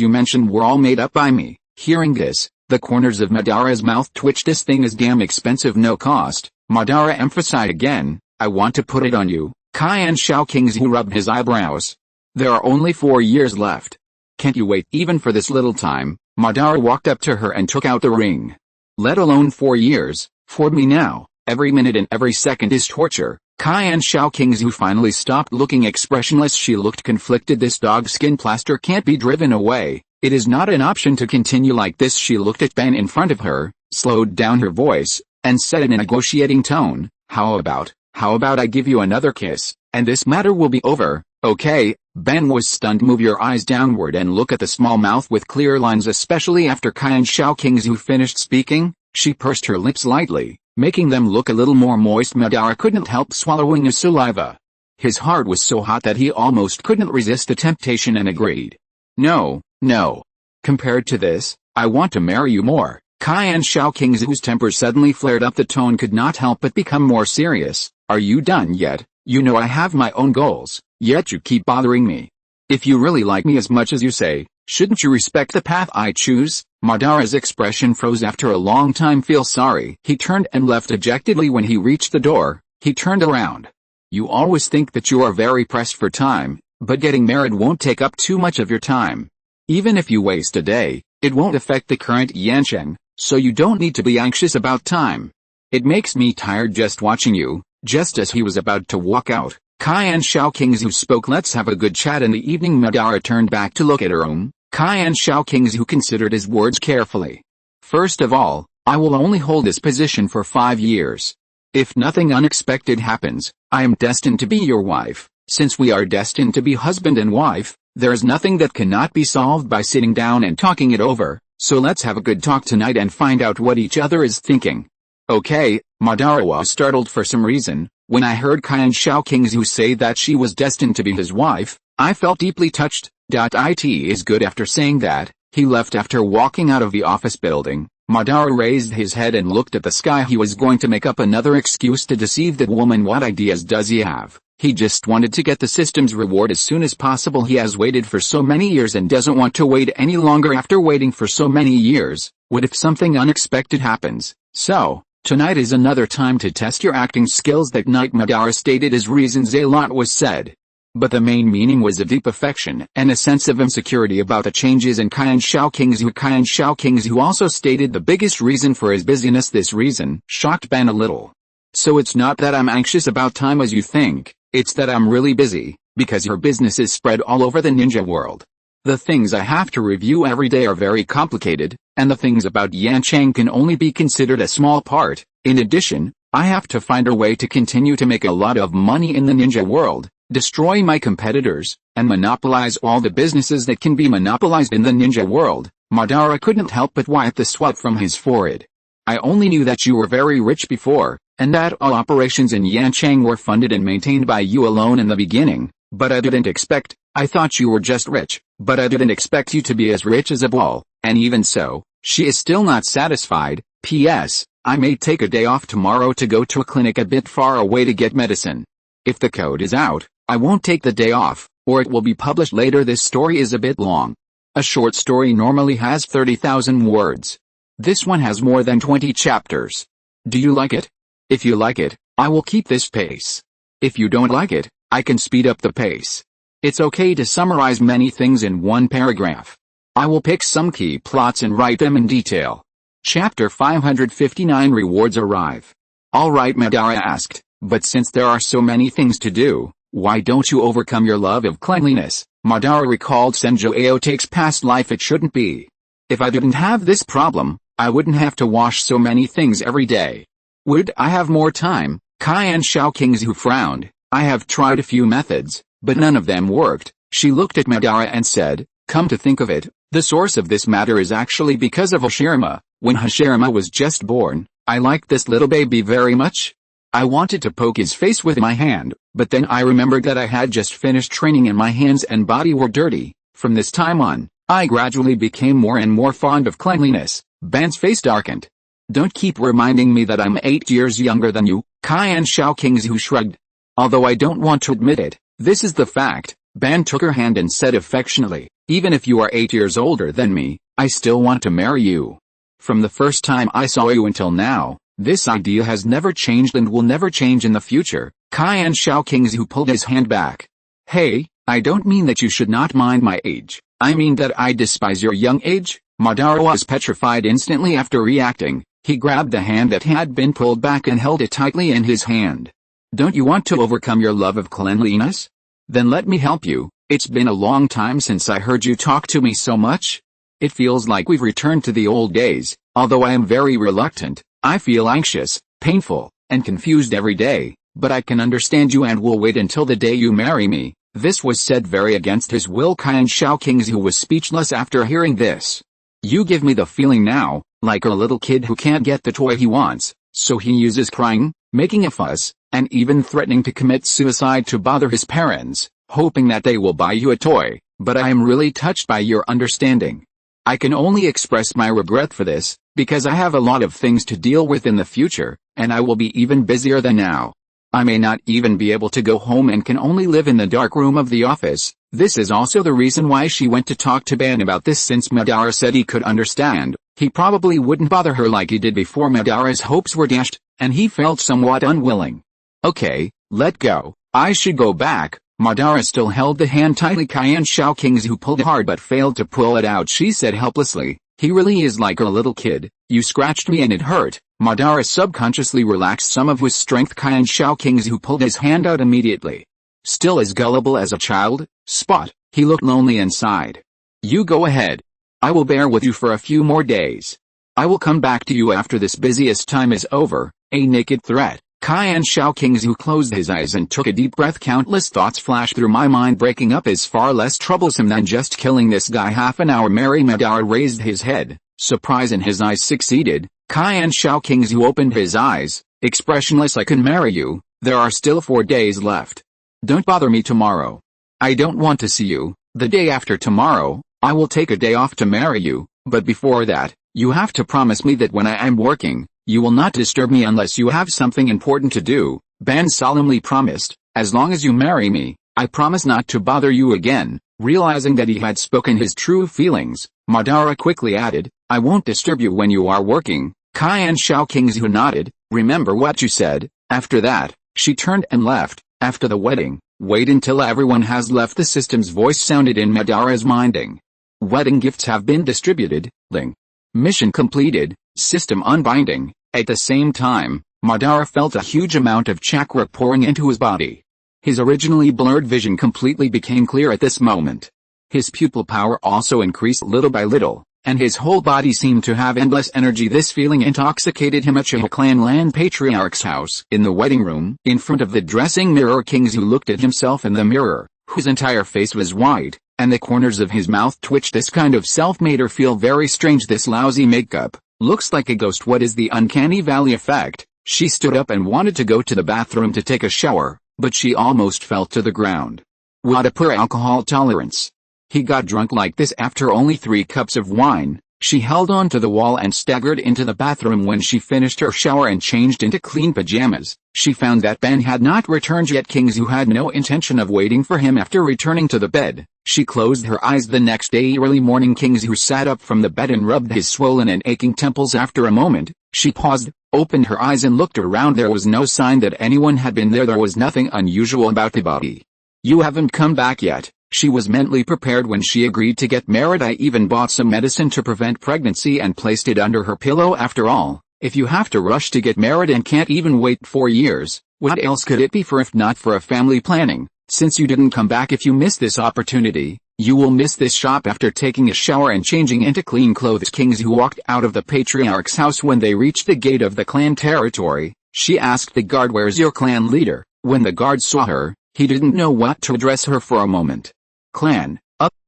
you mentioned were all made up by me. Hearing this, the corners of Madara's mouth twitched. This thing is damn expensive. No cost. Madara emphasized again. I want to put it on you. Qian Shao Kingzhu rubbed his eyebrows. There are only 4 years left. Can't you wait even for this little time? Madara walked up to her and took out the ring. Let alone 4 years. For me now, every minute and every second is torture. Qian Shao Kingzhu finally stopped looking expressionless. She looked conflicted. This dog skin plaster can't be driven away. It is not an option to continue like this. She looked at Ben in front of her, slowed down her voice, and said in a negotiating tone, How about I give you another kiss, and this matter will be over, okay? Ben was stunned. Move your eyes downward and look at the small mouth with clear lines. Especially after Qian Shao Kingzhu finished speaking, she pursed her lips lightly, making them look a little more moist. Madara couldn't help swallowing his saliva. His heart was so hot that he almost couldn't resist the temptation and agreed. No. Compared to this, I want to marry you more. Kai Xiaoqing's whose temper suddenly flared up, the tone could not help but become more serious. Are you done yet? You know I have my own goals, yet you keep bothering me. If you really like me as much as you say, shouldn't you respect the path I choose? Madara's expression froze after a long time. Feel sorry. He turned and left dejectedly. When he reached the door, he turned around. You always think that you are very pressed for time, but getting married won't take up too much of your time. Even if you waste a day, it won't affect the current Yancheng, so you don't need to be anxious about time. It makes me tired just watching you. Just as he was about to walk out, Kai Xiaoqing's spoke. Let's have a good chat in the evening. Madara turned back to look at her room. Kai Xiaoqing's considered his words carefully. First of all, I will only hold this position for 5 years. If nothing unexpected happens, I am destined to be your wife. Since we are destined to be husband and wife, there is nothing that cannot be solved by sitting down and talking it over, so let's have a good talk tonight and find out what each other is thinking. Okay. Madara was startled for some reason. When I heard Kai Xiaoqing's say that she was destined to be his wife, I felt deeply touched. It is good. After saying that, he left. After walking out of the office building, Madara raised his head and looked at the sky. He was going to make up another excuse to deceive that woman. What ideas does he have? He just wanted to get the system's reward as soon as possible. He has waited for so many years and doesn't want to wait any longer. After waiting for so many years, what if something unexpected happens? So, tonight is another time to test your acting skills. That night Madara stated his reasons. A lot was said, but the main meaning was a deep affection and a sense of insecurity about the changes in Kai Xiaoqing's also stated the biggest reason for his busyness. This reason shocked Ben a little. So it's not that I'm anxious about time as you think, it's that I'm really busy, because your business is spread all over the ninja world. The things I have to review every day are very complicated, and the things about Yancheng can only be considered a small part. In addition, I have to find a way to continue to make a lot of money in the ninja world, destroy my competitors, and monopolize all the businesses that can be monopolized in the ninja world. Madara couldn't help but wipe the sweat from his forehead. I only knew that you were very rich before, and that all operations in Yancheng were funded and maintained by you alone in the beginning, but I didn't expect, I thought you were just rich, but I didn't expect you to be as rich as a ball. And even so, she is still not satisfied. P.S. I may take a day off tomorrow to go to a clinic a bit far away to get medicine. If the code is out, I won't take the day off, or it will be published later. This story is a bit long. A short story normally has 30,000 words. This one has more than 20 chapters. Do you like it? If you like it, I will keep this pace. If you don't like it, I can speed up the pace. It's okay to summarize many things in one paragraph. I will pick some key plots and write them in detail. Chapter 559. Rewards arrive. Alright, Madara asked, but since there are so many things to do, why don't you overcome your love of cleanliness? Madara recalled Senjo Aotake's past life. It shouldn't be. If I didn't have this problem, I wouldn't have to wash so many things every day. Would I have more time? Kai Xiaoqing's frowned. I have tried a few methods, but none of them worked. She looked at Madara and said, come to think of it, the source of this matter is actually because of Hashirama. When Hashirama was just born, I liked this little baby very much. I wanted to poke his face with my hand, but then I remembered that I had just finished training and my hands and body were dirty. From this time on, I gradually became more and more fond of cleanliness. Ban's face darkened. Don't keep reminding me that I'm 8 years younger than you. Kai Xiaoqing's shrugged. Although I don't want to admit it, this is the fact. Ban took her hand and said affectionately, even if you are 8 years older than me, I still want to marry you. From the first time I saw you until now, this idea has never changed and will never change in the future. Kai Xiaoqing's pulled his hand back. Hey, I don't mean that you should not mind my age. I mean that I despise your young age. Madara was petrified instantly after reacting. He grabbed the hand that had been pulled back and held it tightly in his hand. Don't you want to overcome your love of cleanliness? Then let me help you. It's been a long time since I heard you talk to me so much. It feels like we've returned to the old days. Although I am very reluctant, I feel anxious, painful, and confused every day, but I can understand you and will wait until the day you marry me. This was said very against his will. Kai Xiaoqing's was speechless after hearing this. You give me the feeling now, like a little kid who can't get the toy he wants, so he uses crying, making a fuss, and even threatening to commit suicide to bother his parents, hoping that they will buy you a toy. But I am really touched by your understanding. I can only express my regret for this, because I have a lot of things to deal with in the future, and I will be even busier than now. I may not even be able to go home and can only live in the dark room of the office. This is also the reason why she went to talk to Ban about this, since Madara said he could understand. He probably wouldn't bother her like he did before. Madara's hopes were dashed, and he felt somewhat unwilling. Okay, let go. I should go back. Madara still held the hand tightly. Qian Xiaokings, who pulled hard but failed to pull it out, she said helplessly. He really is like a little kid. You scratched me and it hurt. Madara subconsciously relaxed some of his strength. Qian Xiaokings, who pulled his hand out immediately. Still as gullible as a child, Spot, he looked lonely and sighed. You go ahead. I will bear with you for a few more days. I will come back to you after this busiest time is over. A naked threat. Qian Xiaokings, who closed his eyes and took a deep breath. Countless thoughts flashed through my mind. Breaking up is far less troublesome than just killing this guy. Half an hour. Mary. Madara raised his head. Surprise in his eyes succeeded. Qian Xiaokings, who opened his eyes, expressionless. I can marry you. There are still 4 days left. Don't bother me tomorrow. I don't want to see you. The day after tomorrow, I will take a day off to marry you, but before that, you have to promise me that when I am working, you will not disturb me unless you have something important to do. Ban solemnly promised, as long as you marry me, I promise not to bother you again. Realizing that he had spoken his true feelings, Madara quickly added, I won't disturb you when you are working. Qian Xiaokings, who nodded, remember what you said. After that, she turned and left. After the wedding, wait until everyone has left. The system's voice sounded in Madara's minding. Wedding gifts have been distributed. Ling. Mission completed. System unbinding. At the same time, Madara felt a huge amount of chakra pouring into his body. His originally blurred vision completely became clear at this moment. His pupil power also increased little by little, and his whole body seemed to have endless energy. This feeling intoxicated him. At Qiu Clan Land Patriarch's house, in the wedding room, in front of the dressing mirror, Kingzu looked at himself in the mirror, whose entire face was white, and the corners of his mouth twitched. This kind of self made her feel very strange. This lousy makeup looks like a ghost. What is the uncanny valley effect? She stood up and wanted to go to the bathroom to take a shower, but she almost fell to the ground. What a poor alcohol tolerance. He got drunk like this after only 3 cups of wine. She held on to the wall and staggered into the bathroom. When she finished her shower and changed into clean pajamas, she found that Ben had not returned yet. Kingzu had no intention of waiting for him. After returning to the bed, she closed her eyes. The next day early morning, Kingzu sat up from the bed and rubbed his swollen and aching temples. After a moment, she paused, opened her eyes and looked around. There was no sign that anyone had been there. There was nothing unusual about the body. You haven't come back yet. She was mentally prepared when she agreed to get married. I even bought some medicine to prevent pregnancy and placed it under her pillow. After all, if you have to rush to get married and can't even wait 4 years, what else could it be for if not for a family planning? Since you didn't come back, if you miss this opportunity, you will miss this shop. After taking a shower and changing into clean clothes, Kingzu walked out of the patriarch's house. When they reached the gate of the clan territory, she asked the guard, where's your clan leader? When the guard saw her, he didn't know what to address her for a moment. Clan,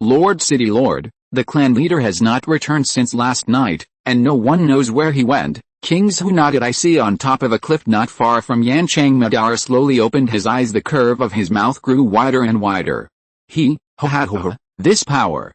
Lord City Lord, the clan leader has not returned since last night, and no one knows where he went. Kingzu nodded. I see on top of a cliff not far from Yanchang. Madara slowly opened his eyes. The curve of his mouth grew wider and wider. This power,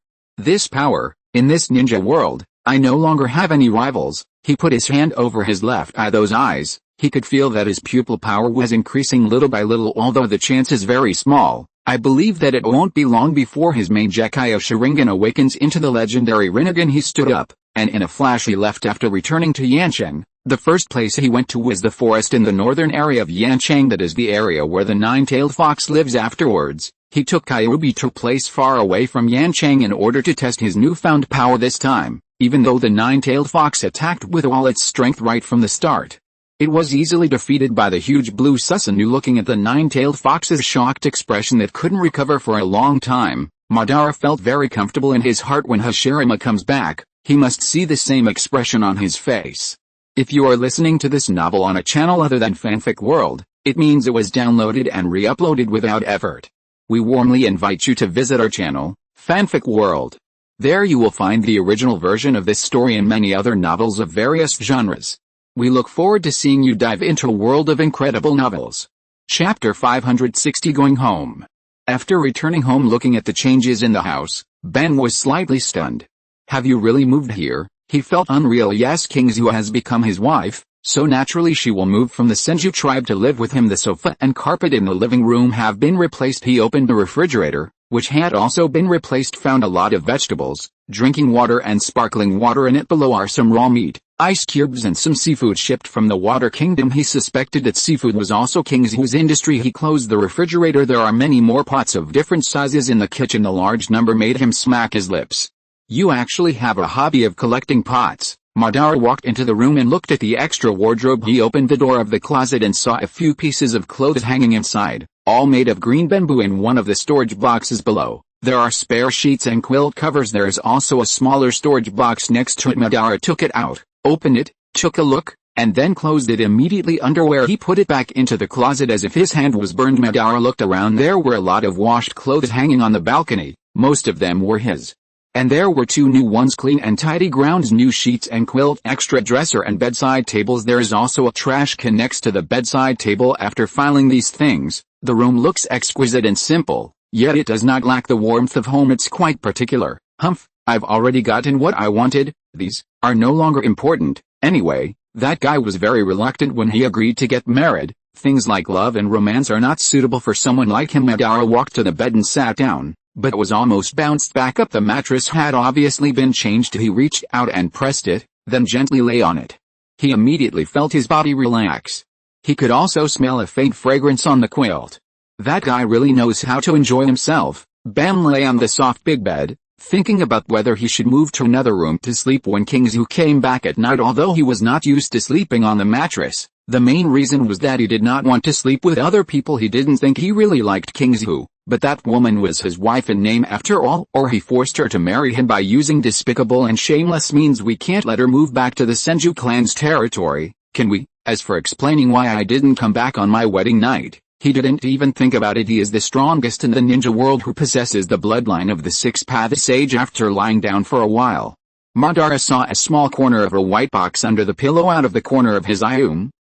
in this ninja world, I no longer have any rivals. He put his hand over his left eye. Those eyes, he could feel that his pupil power was increasing little by little. Although the chance is very small, I believe that it won't be long before his main Gekkai Sharingan awakens into the legendary Rinnegan. He stood up, and in a flash he left. After returning to Yancheng, the first place he went to was the forest in the northern area of Yancheng. That is the area where the nine-tailed fox lives. Afterwards, he took Kyubi to a place far away from Yancheng in order to test his newfound power. This time, even though the nine-tailed fox attacked with all its strength right from the start, it was easily defeated by the huge blue Susanoo. Looking at the nine-tailed fox's shocked expression that couldn't recover for a long time, Madara felt very comfortable in his heart. When Hashirama comes back, he must see the same expression on his face. If you are listening to this novel on a channel other than Fanfic World, it means it was downloaded and re-uploaded without effort. We warmly invite you to visit our channel, Fanfic World. There you will find the original version of this story and many other novels of various genres. We look forward to seeing you dive into a world of incredible novels. Chapter 560, Going Home. After returning home, looking at the changes in the house, Ben was slightly stunned. Have you really moved here? He felt unreal. Yes, King Zhu has become his wife, so naturally she will move from the Senju tribe to live with him. The sofa and carpet in the living room have been replaced. He opened the refrigerator, which had also been replaced, found a lot of vegetables, drinking water and sparkling water in it. Below are some raw meat, ice cubes and some seafood shipped from the Water Kingdom. He suspected that seafood was also King Zhu's industry. He closed the refrigerator. There are many more pots of different sizes in the kitchen. The large number made him smack his lips. You actually have a hobby of collecting pots. Madara walked into the room and looked at the extra wardrobe. He opened the door of the closet and saw a few pieces of clothes hanging inside, all made of green bamboo. In one of the storage boxes below, there are spare sheets and quilt covers. There is also a smaller storage box next to it. Madara took it out, opened it, took a look, and then closed it immediately. Underwear. He put it back into the closet as if his hand was burned. Madara looked around. There were a lot of washed clothes hanging on the balcony. Most of them were his. And there were 2 new ones, clean and tidy grounds, new sheets and quilt, extra dresser and bedside tables. There is also a trash can next to the bedside table. After filing these things, the room looks exquisite and simple, yet it does not lack the warmth of home. It's quite particular. Humph, I've already gotten what I wanted. These are no longer important. Anyway, that guy was very reluctant when he agreed to get married. Things like love and romance are not suitable for someone like him. Madara walked to the bed and sat down, but was almost bounced back up. The mattress had obviously been changed. He reached out and pressed it, then gently lay on it. He immediately felt his body relax. He could also smell a faint fragrance on the quilt. That guy really knows how to enjoy himself. Bam lay on the soft big bed, thinking about whether he should move to another room to sleep when King Zhu came back at night. Although he was not used to sleeping on the mattress, the main reason was that he did not want to sleep with other people. He didn't think he really liked King Zhu, but that woman was his wife in name after all, or he forced her to marry him by using despicable and shameless means. We can't let her move back to the Senju clan's territory, can we? As for explaining why I didn't come back on my wedding night, he didn't even think about it. He is the strongest in the ninja world who possesses the bloodline of the 6th sage. After lying down for a while, Madara saw a small corner of a white box under the pillow. Out of the corner of his eye,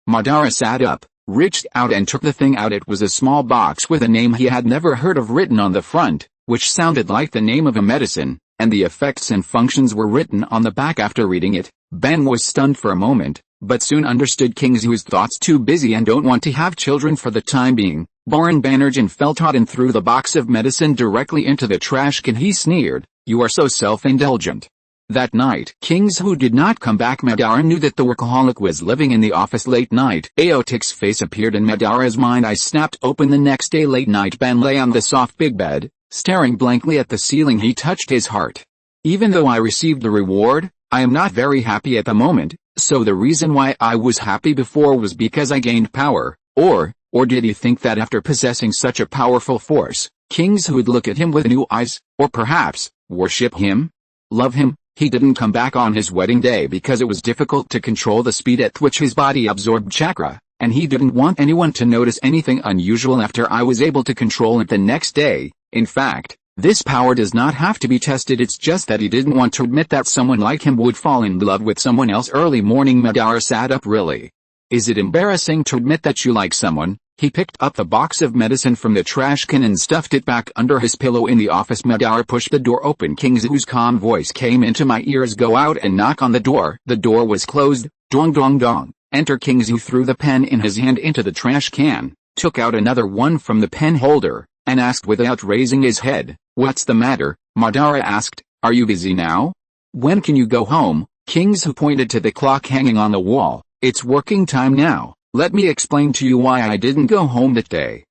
Madara sat up, reached out and took the thing out. It was a small box with a name he had never heard of written on the front, which sounded like the name of a medicine, and the effects and functions were written on the back. After reading it, Ben was stunned for a moment, but soon understood King Zhu's thoughts. Too busy and don't want to have children for the time being. Baron Banerjee felt hot and threw the box of medicine directly into the trash can. He sneered, "You are so self-indulgent." That night, King Zhu did not come back. Madara knew that the workaholic was living in the office late night. Aotik's face appeared in Madara's mind. Eyes snapped open. The next day late night, Ben lay on the soft big bed, staring blankly at the ceiling. He touched his heart. Even though I received the reward, I am not very happy at the moment, so the reason why I was happy before was because I gained power, or did he think that after possessing such a powerful force, King Zhu would look at him with new eyes, or perhaps, worship him? Love him? He didn't come back on his wedding day because it was difficult to control the speed at which his body absorbed chakra, and he didn't want anyone to notice anything unusual after I was able to control it the next day. In fact, this power does not have to be tested. It's just that he didn't want to admit that someone like him would fall in love with someone else. Early morning, Madara sat up. Really? Is it embarrassing to admit that you like someone? He picked up the box of medicine from the trash can and stuffed it back under his pillow. In the office, Madara pushed the door open. King Zhu's calm voice came into my ears. Go out and knock on the door. The door was closed. Dong dong dong. Enter. King Zhu threw the pen in his hand into the trash can, took out another one from the pen holder, and asked without raising his head, "What's the matter?" Madara asked, "Are you busy now? When can you go home?" King Zhu pointed to the clock hanging on the wall. "It's working time now. Let me explain to you why I didn't go home that day."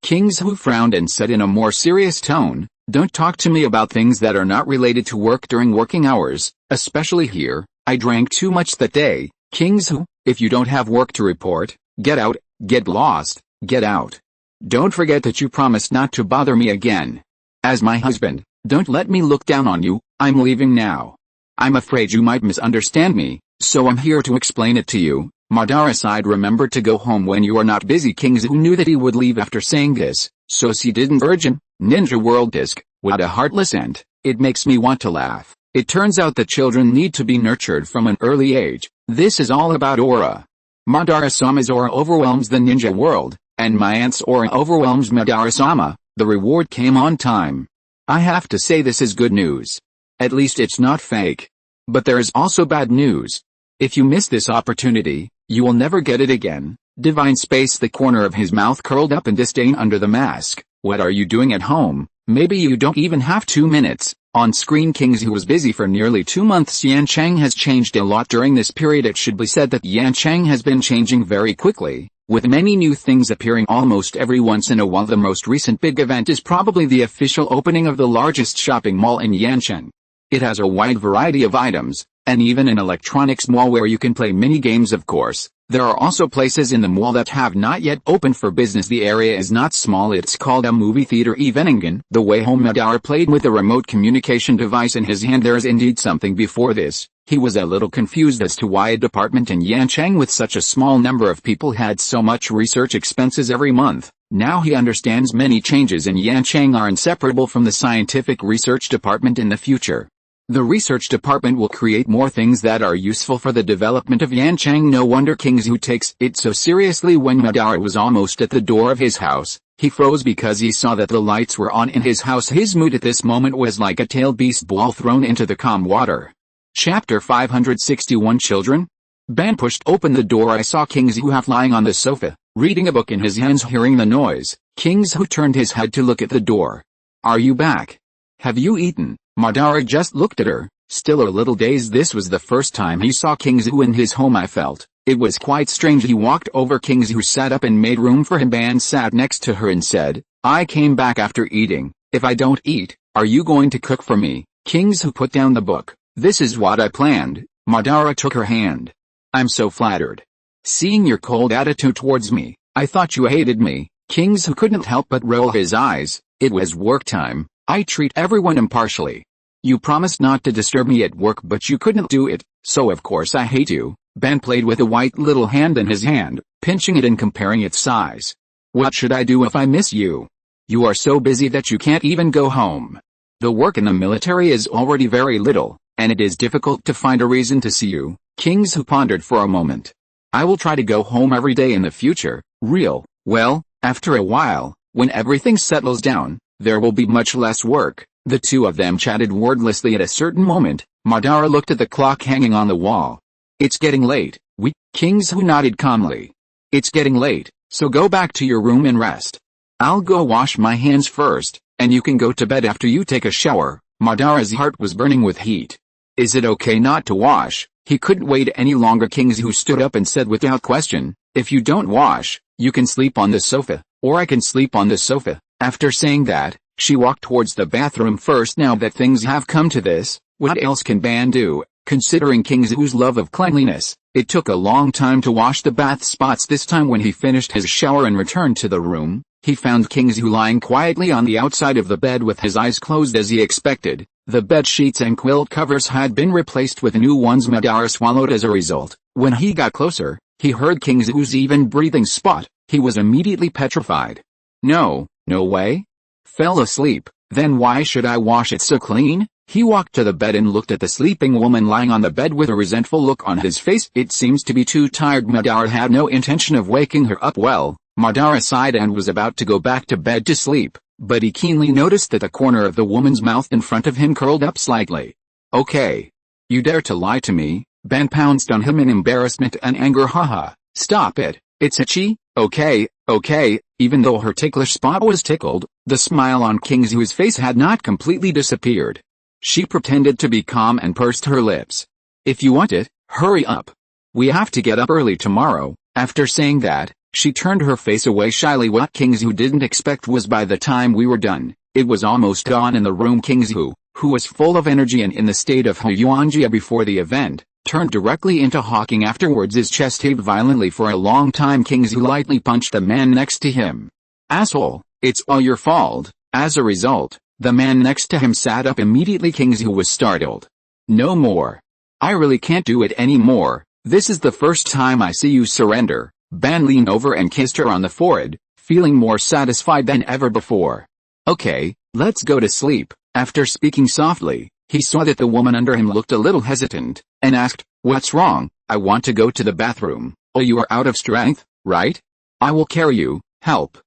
King Zhu frowned and said in a more serious tone, "Don't talk to me about things that are not related to work during working hours, especially here. I drank too much that day." King Zhu, "If you don't have work to report, get out, get lost, get out. Don't forget that you promised not to bother me again. As my husband, don't let me look down on you. I'm leaving now. I'm afraid you might misunderstand me, so I'm here to explain it to you." Madara sighed. "Remember to go home when you are not busy." King Zhu knew that he would leave after saying this, so she didn't urge him. Ninja World Disc, what a heartless end. It makes me want to laugh. It turns out that children need to be nurtured from an early age. This is all about aura. Madara-sama's aura overwhelms the ninja world, and my aunt's aura overwhelms Madara-sama. The reward came on time. I have to say this is good news. At least it's not fake. But there is also bad news. If you miss this opportunity, you will never get it again. Divine Space, the corner of his mouth curled up in disdain under the mask. What are you doing at home? Maybe you don't even have 2 minutes. On screen, King's was busy for nearly 2 months. Yan Chang has changed a lot during this period. It should be said that Yan Chang has been changing very quickly, with many new things appearing almost every once in a while. The most recent big event is probably the official opening of the largest shopping mall in Yancheng. It has a wide variety of items, and even an electronics mall where you can play mini games, of course. There are also places in the mall that have not yet opened for business. The area is not small. It's called a movie theater Eveningen. The way home, Madara played with a remote communication device in his hand. There is indeed something before this. He was a little confused as to why a department in Yancheng with such a small number of people had so much research expenses every month. Now he understands many changes in Yancheng are inseparable from the scientific research department in the future. The research department will create more things that are useful for the development of Yancheng. No wonder Kingsu takes it so seriously. When Madara was almost at the door of his house, he froze because he saw that the lights were on in his house. His mood at this moment was like a tailed beast ball thrown into the calm water. Chapter 561. Children? Ban pushed open the door. I saw Kingsu half lying on the sofa, reading a book in his hands. Hearing the noise, Kingsu turned his head to look at the door. Are you back? Have you eaten? Madara just looked at her, still a little dazed. This was the first time he saw Kingsu in his home. I felt it was quite strange. He walked over. Kingsu sat up and made room for him. Ban sat next to her and said, I came back after eating. If I don't eat, are you going to cook for me? Kingsu put down the book. This is what I planned. Madara took her hand. I'm so flattered. Seeing your cold attitude towards me, I thought you hated me. Kingsu couldn't help but roll his eyes. It was work time. I treat everyone impartially. You promised not to disturb me at work, but you couldn't do it, so of course I hate you. Ben played with a white little hand in his hand, pinching it and comparing its size. What should I do if I miss you? You are so busy that you can't even go home. The work in the military is already very little, and it is difficult to find a reason to see you. Kingsu pondered for a moment. I will try to go home every day in the future. Well, after a while, when everything settles down, there will be much less work. The two of them chatted wordlessly. At a certain moment, Madara looked at the clock hanging on the wall. It's getting late. Kingsu nodded calmly. It's getting late, so go back to your room and rest. I'll go wash my hands first, and you can go to bed after you take a shower. Madara's heart was burning with heat. Is it okay not to wash? He couldn't wait any longer. Kingsu stood up and said without question, if you don't wash, you can sleep on the sofa, or I can sleep on the sofa. After saying that, she walked towards the bathroom first. Now that things have come to this, what else can Ban do? Considering Kingsu's love of cleanliness, it took a long time to wash the bath spots. This time when he finished his shower and returned to the room, he found Kingsu lying quietly on the outside of the bed with his eyes closed as he expected. The bed sheets and quilt covers had been replaced with new ones. Madara swallowed as a result. When he got closer, he heard Kingsu's even breathing spot. He was immediately petrified. No way. Fell asleep. Then why should I wash it so clean? He walked to the bed and looked at the sleeping woman lying on the bed with a resentful look on his face. It seems to be too tired. Madara had no intention of waking her up. Madara sighed and was about to go back to bed to sleep, but he keenly noticed that the corner of the woman's mouth in front of him curled up slightly. Okay. You dare to lie to me? Ben pounced on him in embarrassment and anger. Haha. Stop it. It's itchy. Okay. Even though her ticklish spot was tickled, the smile on Kingsu's face had not completely disappeared. She pretended to be calm and pursed her lips. If you want it, hurry up. We have to get up early tomorrow. After saying that, she turned her face away shyly. What Kingsu didn't expect was by the time we were done, it was almost dawn in the room. Kingsu, who was full of energy and in the state of Huanjia before the event, turned directly into hawking. Afterwards his chest heaved violently for a long time. Kingsu lightly punched the man next to him. Asshole, it's all your fault. As a result, the man next to him sat up immediately. Kingsu was startled. No more. I really can't do it anymore. This is the first time I see you surrender. Ban leaned over and kissed her on the forehead, feeling more satisfied than ever before. Okay, let's go to sleep. After speaking softly, he saw that the woman under him looked a little hesitant, and asked, what's wrong? I want to go to the bathroom. Oh, you are out of strength, right? I will carry you. Help.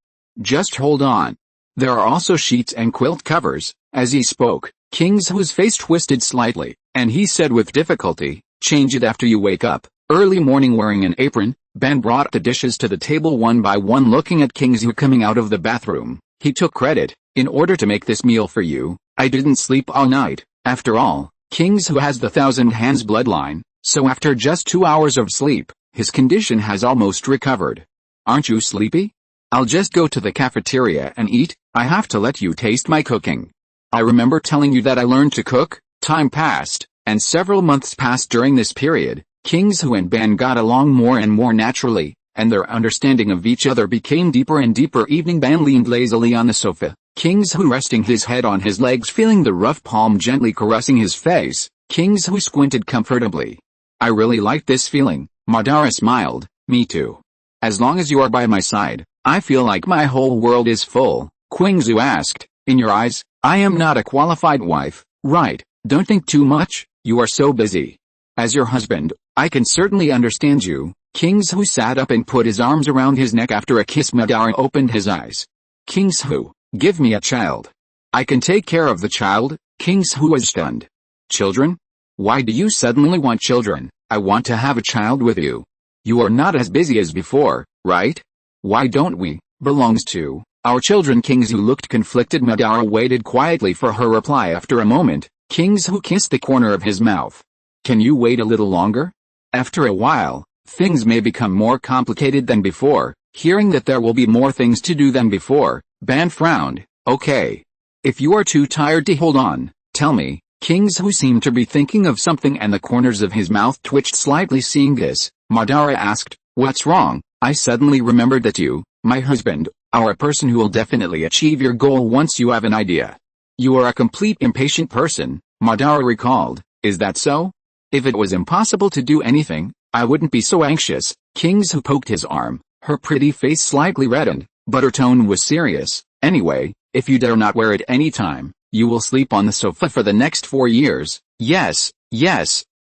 Just hold on. There are also sheets and quilt covers. As he spoke, King Zhu's face twisted slightly, and he said with difficulty, change it after you wake up. Early morning wearing an apron, Ban brought the dishes to the table one by one looking at King Zhu coming out of the bathroom. He took credit. In order to make this meal for you, I didn't sleep all night. After all, King Zhu has the Thousand Hands bloodline, so after just 2 hours of sleep, his condition has almost recovered. Aren't you sleepy? I'll just go to the cafeteria and eat. I have to let you taste my cooking. I remember telling you that I learned to cook. Time passed, and several months passed during this period. King Zhu and Ban got along more and more naturally, and their understanding of each other became deeper and deeper. Evening Ban leaned lazily on the sofa, King Zhu resting his head on his legs, feeling the rough palm gently caressing his face. King Zhu squinted comfortably. I really like this feeling. Madara smiled. Me too. As long as you are by my side, I feel like my whole world is full. King Zhu asked, in your eyes, I am not a qualified wife, right? Don't think too much, you are so busy. As your husband, I can certainly understand you. King Zhu sat up and put his arms around his neck. After a kiss, Madara opened his eyes. King Zhu, give me a child. I can take care of the child. King Zhu was stunned. Children? Why do you suddenly want children? I want to have a child with you. You are not as busy as before, right? Why don't we? Belongs to our children. King Zhu looked conflicted. Madara waited quietly for her reply. After a moment, King Zhu kissed the corner of his mouth. Can you wait a little longer? After a while, things may become more complicated than before. Hearing that there will be more things to do than before, Ban frowned. Okay. If you are too tired to hold on, tell me. King Zhu seemed to be thinking of something and the corners of his mouth twitched slightly. Seeing this, Madara asked, what's wrong? I suddenly remembered that you, my husband, are a person who will definitely achieve your goal once you have an idea. You are a complete impatient person, Madara recalled. Is that so? If it was impossible to do anything, I wouldn't be so anxious. King Zhu poked his arm. Her pretty face slightly reddened, but her tone was serious. Anyway, if you dare not wear it any time, you will sleep on the sofa for the next 4 years. Yes,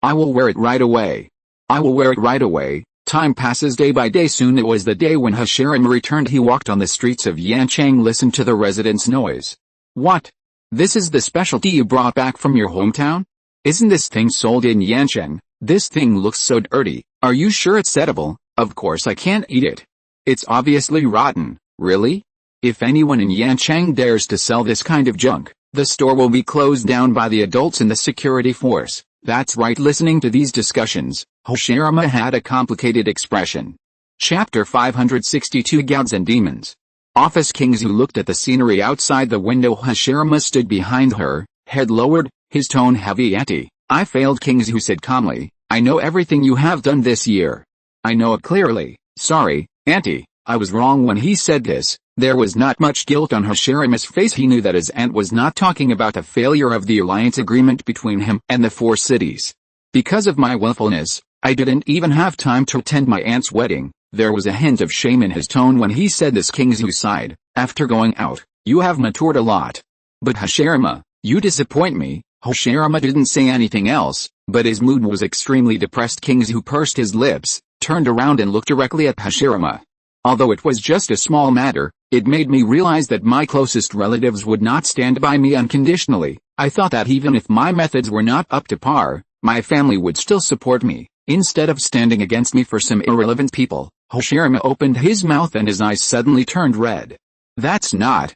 I will wear it right away. I will wear it right away. Time passes day by day. Soon it was the day when Hashirama returned. He walked on the streets of Yancheng, listened to the residents' noise. What? This is the specialty you brought back from your hometown? Isn't this thing sold in Yancheng? This thing looks so dirty. Are you sure it's edible? Of course I can't eat it. It's obviously rotten. Really? If anyone in Yancheng dares to sell this kind of junk, the store will be closed down by the adults in the security force. That's right. Listening to these discussions, Hashirama had a complicated expression. Chapter 562 Gods and Demons. Office. King Zhu looked at the scenery outside the window. Hashirama stood behind her, head lowered, his tone heavy. Auntie, I failed. King Zhu said calmly. I know everything you have done this year. I know it clearly. Sorry, Auntie, I was wrong. When he said this, there was not much guilt on Hashirama's face. He knew that his aunt was not talking about a failure of the alliance agreement between him and the 4 cities. Because of my willfulness, I didn't even have time to attend my aunt's wedding. There was a hint of shame in his tone when he said this. King Zhu sighed. After going out, you have matured a lot. But Hashirama, you disappoint me. Hashirama didn't say anything else, but his mood was extremely depressed. King Zhu pursed his lips, turned around and looked directly at Hashirama. Although it was just a small matter, it made me realize that my closest relatives would not stand by me unconditionally. I thought that even if my methods were not up to par, my family would still support me, instead of standing against me for some irrelevant people. Hashirama opened his mouth and his eyes suddenly turned red. That's not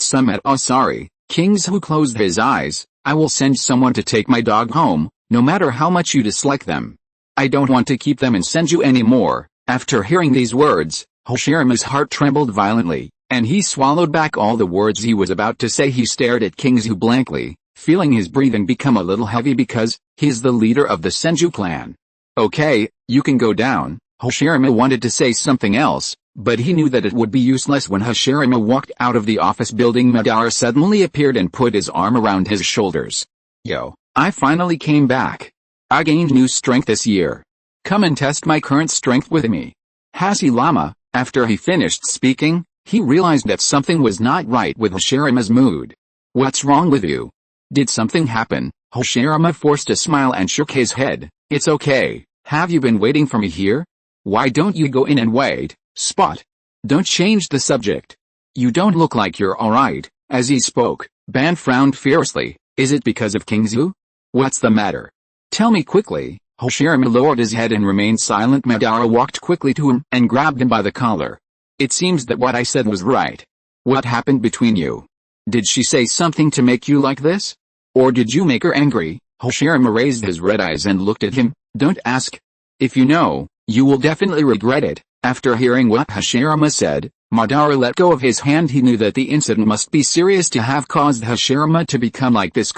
some at all. Sorry. King Zhu closed his eyes. I will send someone to take my dog home, no matter how much you dislike them. I don't want to keep them in Senju anymore. After hearing these words, Hashirama's heart trembled violently, and he swallowed back all the words he was about to say. He stared at King Zhu blankly, feeling his breathing become a little heavy because he's the leader of the Senju clan. Okay, you can go down. Hashirama wanted to say something else, but he knew that it would be useless. When Hashirama walked out of the office building, Madara suddenly appeared and put his arm around his shoulders. Yo, I finally came back. I gained new strength this year. Come and test my current strength with me. Hashirama, after he finished speaking, he realized that something was not right with Hashirama's mood. What's wrong with you? Did something happen? Hashirama forced a smile and shook his head. It's okay. Have you been waiting for me here? Why don't you go in and wait? Spot. Don't change the subject. You don't look like you're alright. As he spoke, Ban frowned fiercely. Is it because of Kingzu? What's the matter? Tell me quickly. Hashirama lowered his head and remained silent. Madara walked quickly to him and grabbed him by the collar. It seems that what I said was right. What happened between you? Did she say something to make you like this? Or did you make her angry? Hashirama raised his red eyes and looked at him. Don't ask. If you know, you will definitely regret it. After hearing what Hashirama said, Madara let go of his hand. He knew that the incident must be serious to have caused Hashirama to become like this.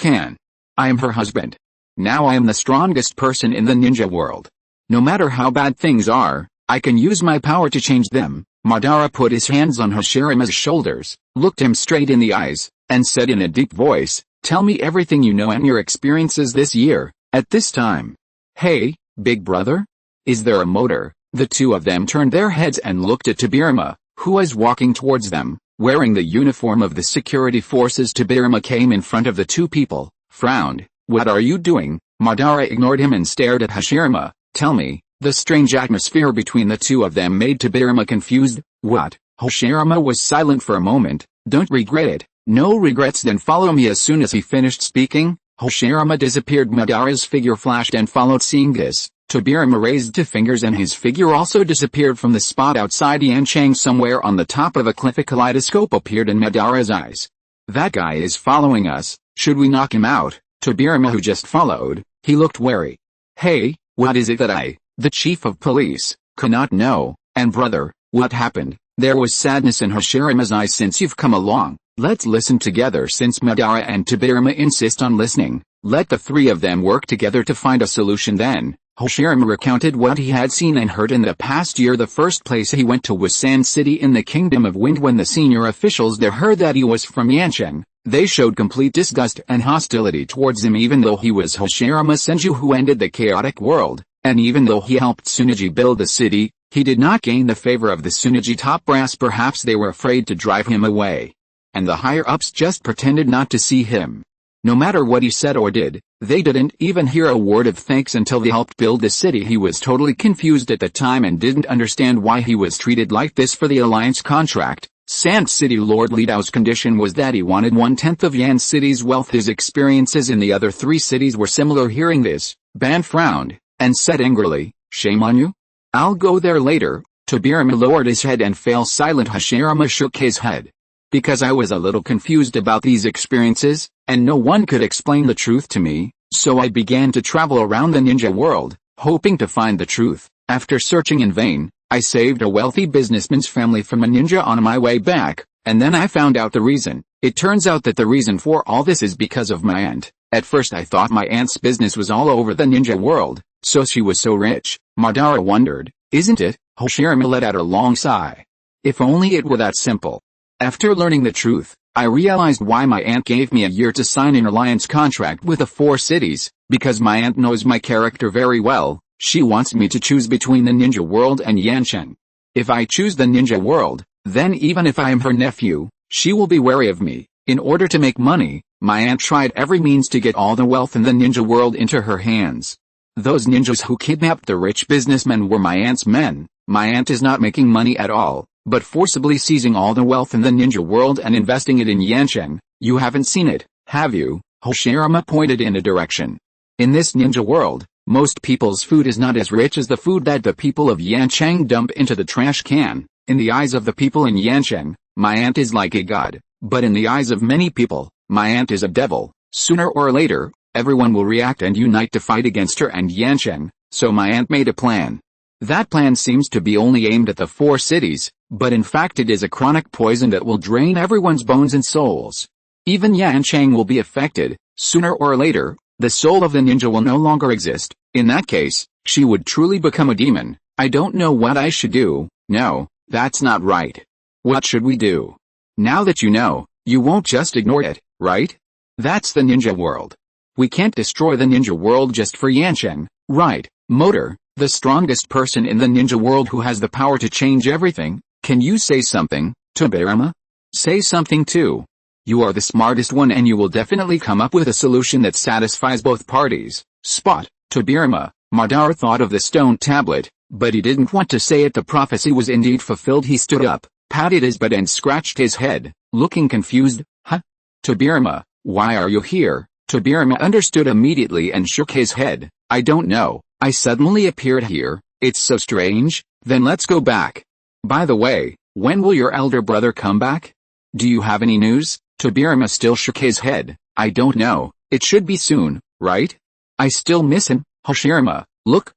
I am her husband. Now I am the strongest person in the ninja world. No matter how bad things are, I can use my power to change them. Madara put his hands on Hashirama's shoulders, looked him straight in the eyes, and said in a deep voice, tell me everything you know and your experiences this year, at this time. Hey, big brother? Is there a motor? The two of them turned their heads and looked at Tobirama, who was walking towards them, wearing the uniform of the security forces. Tobirama came in front of the two people, frowned. What are you doing? Madara ignored him and stared at Hashirama. Tell me. The strange atmosphere between the two of them made Tobirama confused. What? Hashirama was silent for a moment. Don't regret it. No regrets, then follow me. As soon as he finished speaking, Hashirama disappeared. Madara's figure flashed and followed. Seeing this, Tobirama raised two fingers and his figure also disappeared from the spot outside Yanchang. Somewhere on the top of a cliff a kaleidoscope appeared in Madara's eyes. That guy is following us. Should we knock him out? Tobirama, who just followed, he looked wary. Hey, what is it that I, the chief of police, cannot know? And brother, what happened? There was sadness in Hashirama's eyes. Since you've come along, let's listen together. Since Madara and Tobirama insist on listening, let the three of them work together to find a solution. Then, Hashirama recounted what he had seen and heard in the past year. The first place he went to was Sand City in the Kingdom of Wind. When the senior officials there heard that he was from Yancheng, they showed complete disgust and hostility towards him. Even though he was Hashirama Senju who ended the chaotic world, and even though he helped Tsunaji build the city, he did not gain the favor of the Tsunaji top brass. Perhaps they were afraid to drive him away. And the higher-ups just pretended not to see him. No matter what he said or did, they didn't even hear a word of thanks until they helped build the city. He was totally confused at the time and didn't understand why he was treated like this for the alliance contract. Sand City Lord Lidao's condition was that he wanted 1/10 of Yan City's wealth. His experiences in the other three cities were similar. Hearing this, Ban frowned, and said angrily, shame on you? I'll go there later. Tobirama lowered his head and fell silent. Hashirama shook his head. Because I was a little confused about these experiences, and no one could explain the truth to me, so I began to travel around the ninja world, hoping to find the truth. After searching in vain, I saved a wealthy businessman's family from a ninja on my way back, and then I found out the reason. It turns out that the reason for all this is because of my aunt. At first I thought my aunt's business was all over the ninja world, so she was so rich. Madara wondered, isn't it? Hashirama let out a long sigh. If only it were that simple. After learning the truth, I realized why my aunt gave me a year to sign an alliance contract with the 4 cities, because my aunt knows my character very well. She wants me to choose between the ninja world and Yancheng. If I choose the ninja world, then even if I am her nephew, she will be wary of me. In order to make money, my aunt tried every means to get all the wealth in the ninja world into her hands. Those ninjas who kidnapped the rich businessmen were my aunt's men. My aunt is not making money at all, but forcibly seizing all the wealth in the ninja world and investing it in Yancheng. You haven't seen it, have you? Hashirama pointed in a direction. In this ninja world, most people's food is not as rich as the food that the people of Yancheng dump into the trash can. In the eyes of the people in Yancheng, my aunt is like a god, but in the eyes of many people, my aunt is a devil. Sooner or later, everyone will react and unite to fight against her and Yancheng, so my aunt made a plan. That plan seems to be only aimed at the 4 cities, but in fact it is a chronic poison that will drain everyone's bones and souls. Even Yancheng will be affected. Sooner or later, the soul of the ninja will no longer exist. In that case, she would truly become a demon. I don't know what I should do. No, that's not right. What should we do? Now that you know, you won't just ignore it, right? That's the ninja world. We can't destroy the ninja world just for Yancheng, right? Motor, the strongest person in the ninja world who has the power to change everything. Can you say something, Tobirama? Say something too. You are the smartest one and you will definitely come up with a solution that satisfies both parties. Spot, Tobirama. Madara thought of the stone tablet, but he didn't want to say it. The prophecy was indeed fulfilled. He stood up, patted his butt and scratched his head, looking confused. Huh? Tobirama, why are you here? Tobirama understood immediately and shook his head. I don't know, I suddenly appeared here, it's so strange. Then let's go back. By the way, when will your elder brother come back? Do you have any news? Tobirama still shook his head. I don't know, it should be soon, right? I still miss him. Hashirama, look,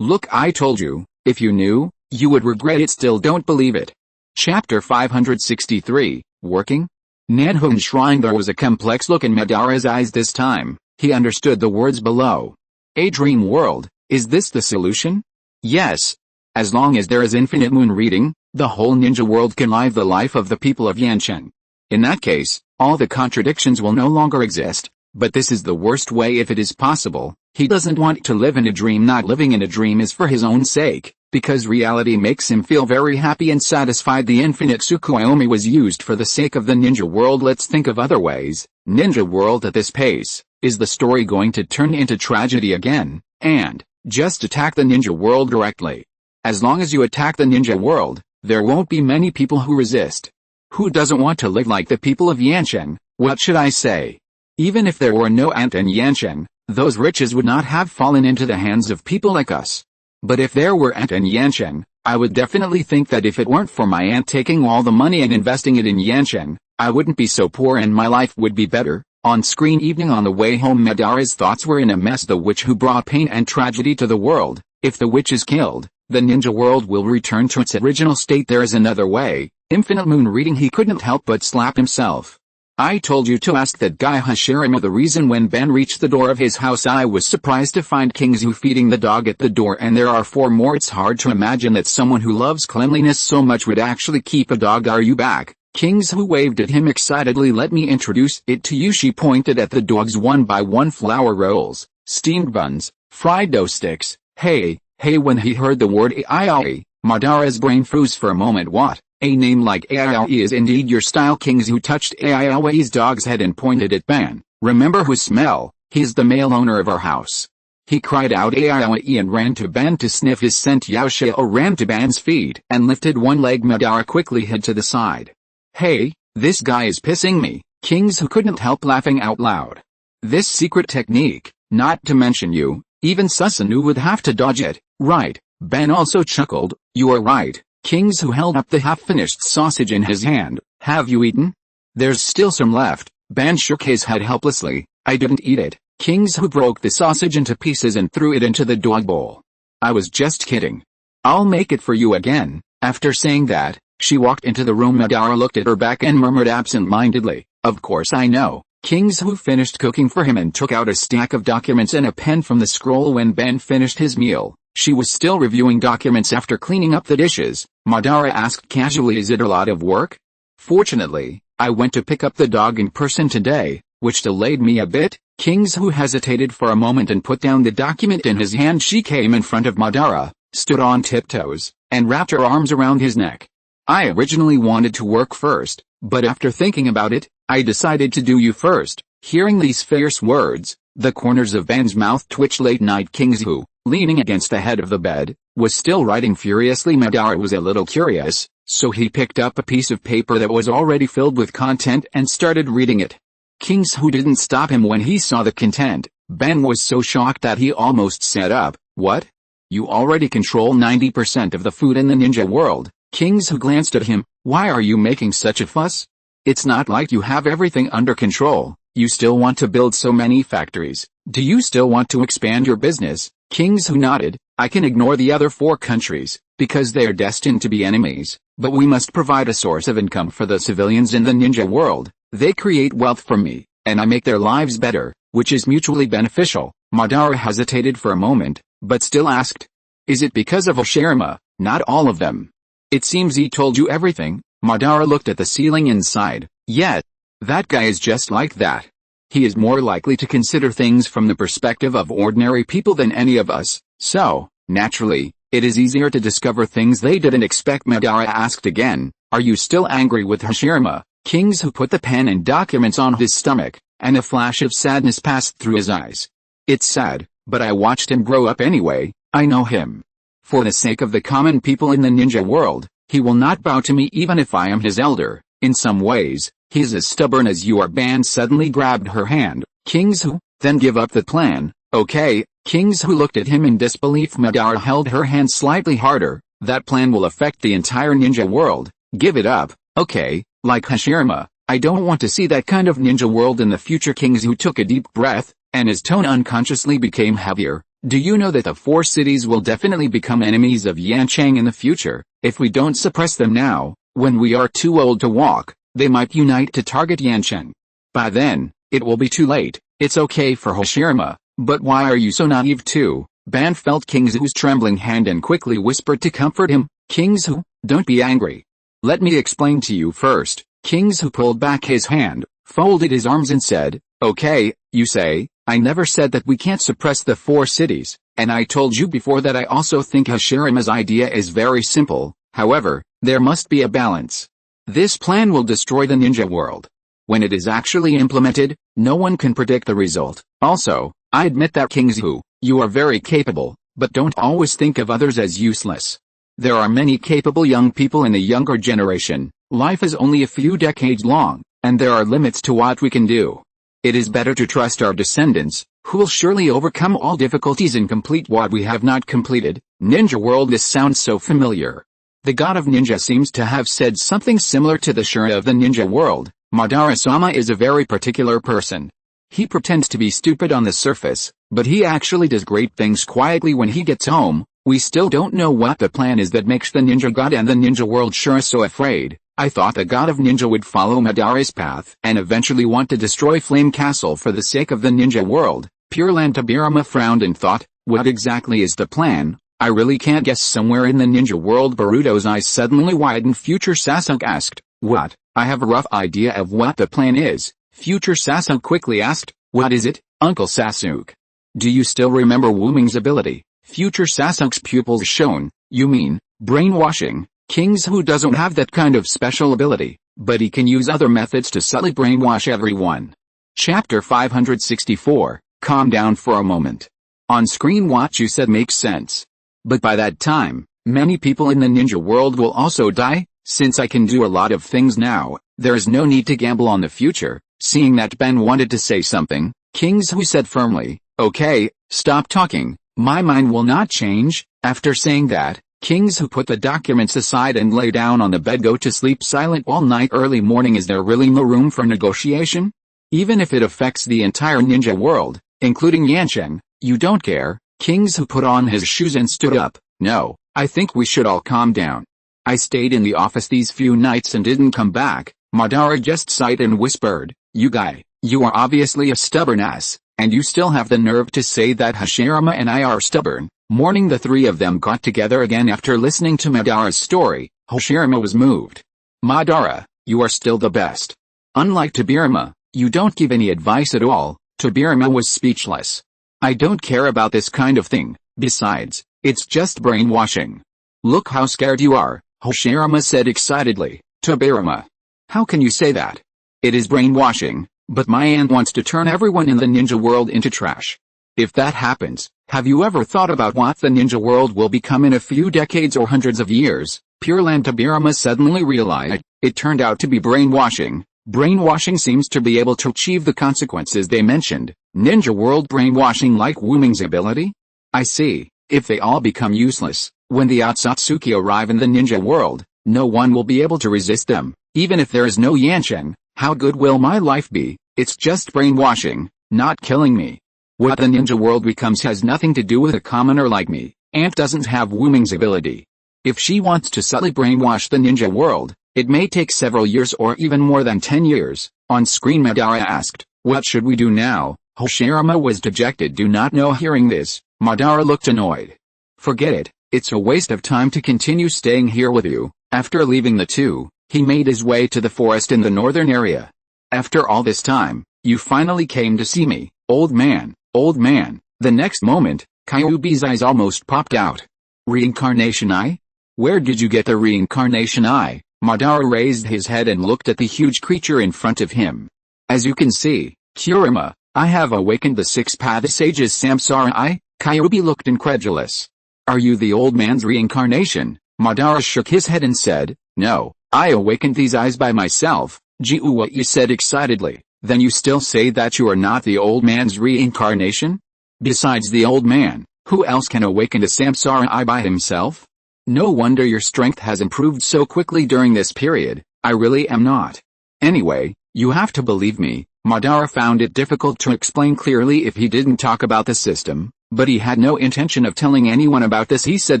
I told you, if you knew, you would regret it. Still don't believe it. Chapter 563, Working? Nanhun's shrine. There was a complex look in Madara's eyes this time. He understood the words below. A dream world, is this the solution? Yes. As long as there is infinite moon reading, the whole ninja world can live the life of the people of Yancheng. In that case, all the contradictions will no longer exist, but this is the worst way if it is possible. He doesn't want to live in a dream. Not living in a dream is for his own sake, because reality makes him feel very happy and satisfied. The infinite Tsukuyomi was used for the sake of the ninja world. Let's think of other ways. Ninja world at this pace, is the story going to turn into tragedy again? And, just attack the ninja world directly. As long as you attack the ninja world, there won't be many people who resist. Who doesn't want to live like the people of Yancheng? What should I say? Even if there were no Ant and Yancheng, those riches would not have fallen into the hands of people like us. But if there were Ant and Yancheng, I would definitely think that if it weren't for my aunt taking all the money and investing it in Yancheng, I wouldn't be so poor and my life would be better. On screen. Evening. On the way home, Madara's thoughts were in a mess. The witch who brought pain and tragedy to the world. If the witch is killed, the ninja world will return to its original state. There is another way. Infinite moon reading. He couldn't help but slap himself. I told you to ask that guy Hashirama the reason. When Ben reached the door of his house, I was surprised to find Kingzu feeding the dog at the door, and there are 4 more. It's hard to imagine that someone who loves cleanliness so much would actually keep a dog. Are you back? Kingzu waved at him excitedly. Let me introduce it to you. She pointed at the dogs. 1 by 1 flour rolls, steamed buns, fried dough sticks. Hey. When he heard the word Aiaoi, Madara's brain froze for a moment. What? A name like Aiaoi is indeed your style. Kingzu touched Aiaoi's dog's head and pointed at Ben. Remember who smell? He's the male owner of our house. He cried out Aiaoi and ran to Ben to sniff his scent. Yao Xiao ran to Ben's feet and lifted one leg. Madara quickly hid to the side. Hey, this guy is pissing me. Kingzu couldn't help laughing out loud. This secret technique, not to mention you, even Susanoo would have to dodge it, right? Ben also chuckled. You are right. Kingzu held up the half-finished sausage in his hand. Have you eaten? There's still some left. Ben shook his head helplessly. I didn't eat it. Kingzu broke the sausage into pieces and threw it into the dog bowl. I was just kidding. I'll make it for you again. After saying that, she walked into the room. Madara looked at her back and murmured absent-mindedly, of course I know. Kingzu finished cooking for him and took out a stack of documents and a pen from the scroll. When Ben finished his meal, she was still reviewing documents after cleaning up the dishes. Madara asked casually, is it a lot of work? Fortunately, I went to pick up the dog in person today, which delayed me a bit. Kingzu hesitated for a moment and put down the document in his hand. She came in front of Madara, stood on tiptoes, and wrapped her arms around his neck. I originally wanted to work first, but after thinking about it, I decided to do you first. Hearing these fierce words, the corners of Ben's mouth twitched. Late night. Kingzu, leaning against the head of the bed, was still writing furiously. Madara was a little curious, so he picked up a piece of paper that was already filled with content and started reading it. Kingzu didn't stop him when he saw the content. Ben was so shocked that he almost sat up. What? You already control 90% of the food in the ninja world. Kingzu glanced at him. Why are you making such a fuss? It's not like you have everything under control. You still want to build so many factories. Do you still want to expand your business? Kingzu nodded. I can ignore the other 4 countries, because they are destined to be enemies, but we must provide a source of income for the civilians in the ninja world. They create wealth for me, and I make their lives better, which is mutually beneficial. Madara hesitated for a moment, but still asked. Is it because of Oshirama? Not all of them. It seems he told you everything. Madara looked at the ceiling inside. Yeah, that guy is just like that. He is more likely to consider things from the perspective of ordinary people than any of us, so, naturally, it is easier to discover things they didn't expect. Madara asked again, are you still angry with Hashirama? Kingzu put the pen and documents on his stomach, and a flash of sadness passed through his eyes. It's sad, but I watched him grow up anyway. I know him. For the sake of the common people in the ninja world, he will not bow to me even if I am his elder. In some ways, he's as stubborn as you are. Ben suddenly grabbed her hand. Kingzu, Then give up the plan, okay? Kings who looked at him in disbelief. Madara held her hand slightly harder. That plan will affect the entire ninja world. Give it up, okay? Like Hashirama, I don't want to see that kind of ninja world in the future. Kingsu took a deep breath, and his tone unconsciously became heavier. Do you know that the 4 cities will definitely become enemies of Yanchang in the future? If we don't suppress them now, when we are too old to walk, they might unite to target Yanchang. By then, it will be too late. It's okay for Hashirama, but why are you so naive too? Ban felt Kingsu's trembling hand and quickly whispered to comfort him, Kingsu, don't be angry. Let me explain to you first. Kingsu pulled back his hand, folded his arms and said, okay, you say, I never said that we can't suppress the 4 cities, and I told you before that I also think Hashirama's idea is very simple. However, there must be a balance. This plan will destroy the ninja world. When it is actually implemented, no one can predict the result. Also, I admit that Kingsu, you are very capable, but don't always think of others as useless. There are many capable young people in the younger generation. Life is only a few decades long, and there are limits to what we can do. It is better to trust our descendants, who will surely overcome all difficulties and complete what we have not completed. Ninja world. This sounds so familiar. The god of ninja seems to have said something similar to the Shura of the ninja world. Madara-sama is a very particular person. He pretends to be stupid on the surface, but he actually does great things quietly when he gets home. We still don't know what the plan is that makes the ninja god and the ninja world Shura so afraid. I thought the god of ninja would follow Madara's path and eventually want to destroy Flame Castle for the sake of the ninja world. Pure Land. Tobirama frowned and thought, what exactly is the plan? I really can't guess. Somewhere in the ninja world. Boruto's eyes suddenly widened. Future Sasuke asked, what? I have a rough idea of what the plan is. Future Sasuke quickly asked, what is it, Uncle Sasuke? Do you still remember Wuming's ability? Future Sasuke's pupils shone. You mean, brainwashing? Kingsu doesn't have that kind of special ability, but he can use other methods to subtly brainwash everyone. Chapter 564, calm down for a moment. On screen what you said makes sense. But by that time, many people in the ninja world will also die. Since I can do a lot of things now, there is no need to gamble on the future. Seeing that Ben wanted to say something, Kingsu said firmly, okay, stop talking, my mind will not change. After saying that, Kingsu put the documents aside and lay down on the bed. Go to sleep silent all night. Early morning. Is there really no room for negotiation? Even if it affects the entire ninja world, including Yancheng, you don't care? Kingsu put on his shoes and stood up. No, I think we should all calm down. I stayed in the office these few nights and didn't come back. Madara just sighed and whispered, you guy, you are obviously a stubborn ass, and you still have the nerve to say that Hashirama and I are stubborn. Morning. The 3 of them got together again after listening to Madara's story. Hashirama was moved. Madara, you are still the best. Unlike Tobirama, you don't give any advice at all. Tobirama was speechless. I don't care about this kind of thing. Besides, it's just brainwashing. Look how scared you are, Hashirama said excitedly. Tobirama, how can you say that? It is brainwashing, but my aunt wants to turn everyone in the ninja world into trash. If that happens, have you ever thought about what the ninja world will become in a few decades or hundreds of years? Pure Land. Tobirama suddenly realized, it turned out to be brainwashing. Brainwashing seems to be able to achieve the consequences they mentioned. Ninja world brainwashing like Wuming's ability? I see. If they all become useless, when the Akatsuki arrive in the ninja world, no one will be able to resist them. Even if there is no Yancheng, how good will my life be? It's just brainwashing, not killing me. What the ninja world becomes has nothing to do with a commoner like me. Aunt doesn't have Wuming's ability. If she wants to subtly brainwash the ninja world, it may take several years or even more than 10 years. On screen. Madara asked, what should we do now? Hashirama was dejected. Do not know. Hearing this, Madara looked annoyed. Forget it, it's a waste of time to continue staying here with you. After leaving the 2, he made his way to the forest in the northern area. After all this time, you finally came to see me, old man, old man. The next moment, Kyuubi's eyes almost popped out. Reincarnation eye? Where did you get the reincarnation eye? Madara raised his head and looked at the huge creature in front of him. As you can see, Kurama, I have awakened the 6-path sage's Samsara eye. Kyuubi looked incredulous. Are you the old man's reincarnation? Madara shook his head and said, no, I awakened these eyes by myself. Jiuwa said excitedly. Then you still say that you are not the old man's reincarnation? Besides the old man, who else can awaken to samsara I by himself? No wonder your strength has improved so quickly during this period. I really am not. Anyway, you have to believe me. Madara found it difficult to explain clearly if he didn't talk about the system, but he had no intention of telling anyone about this. He said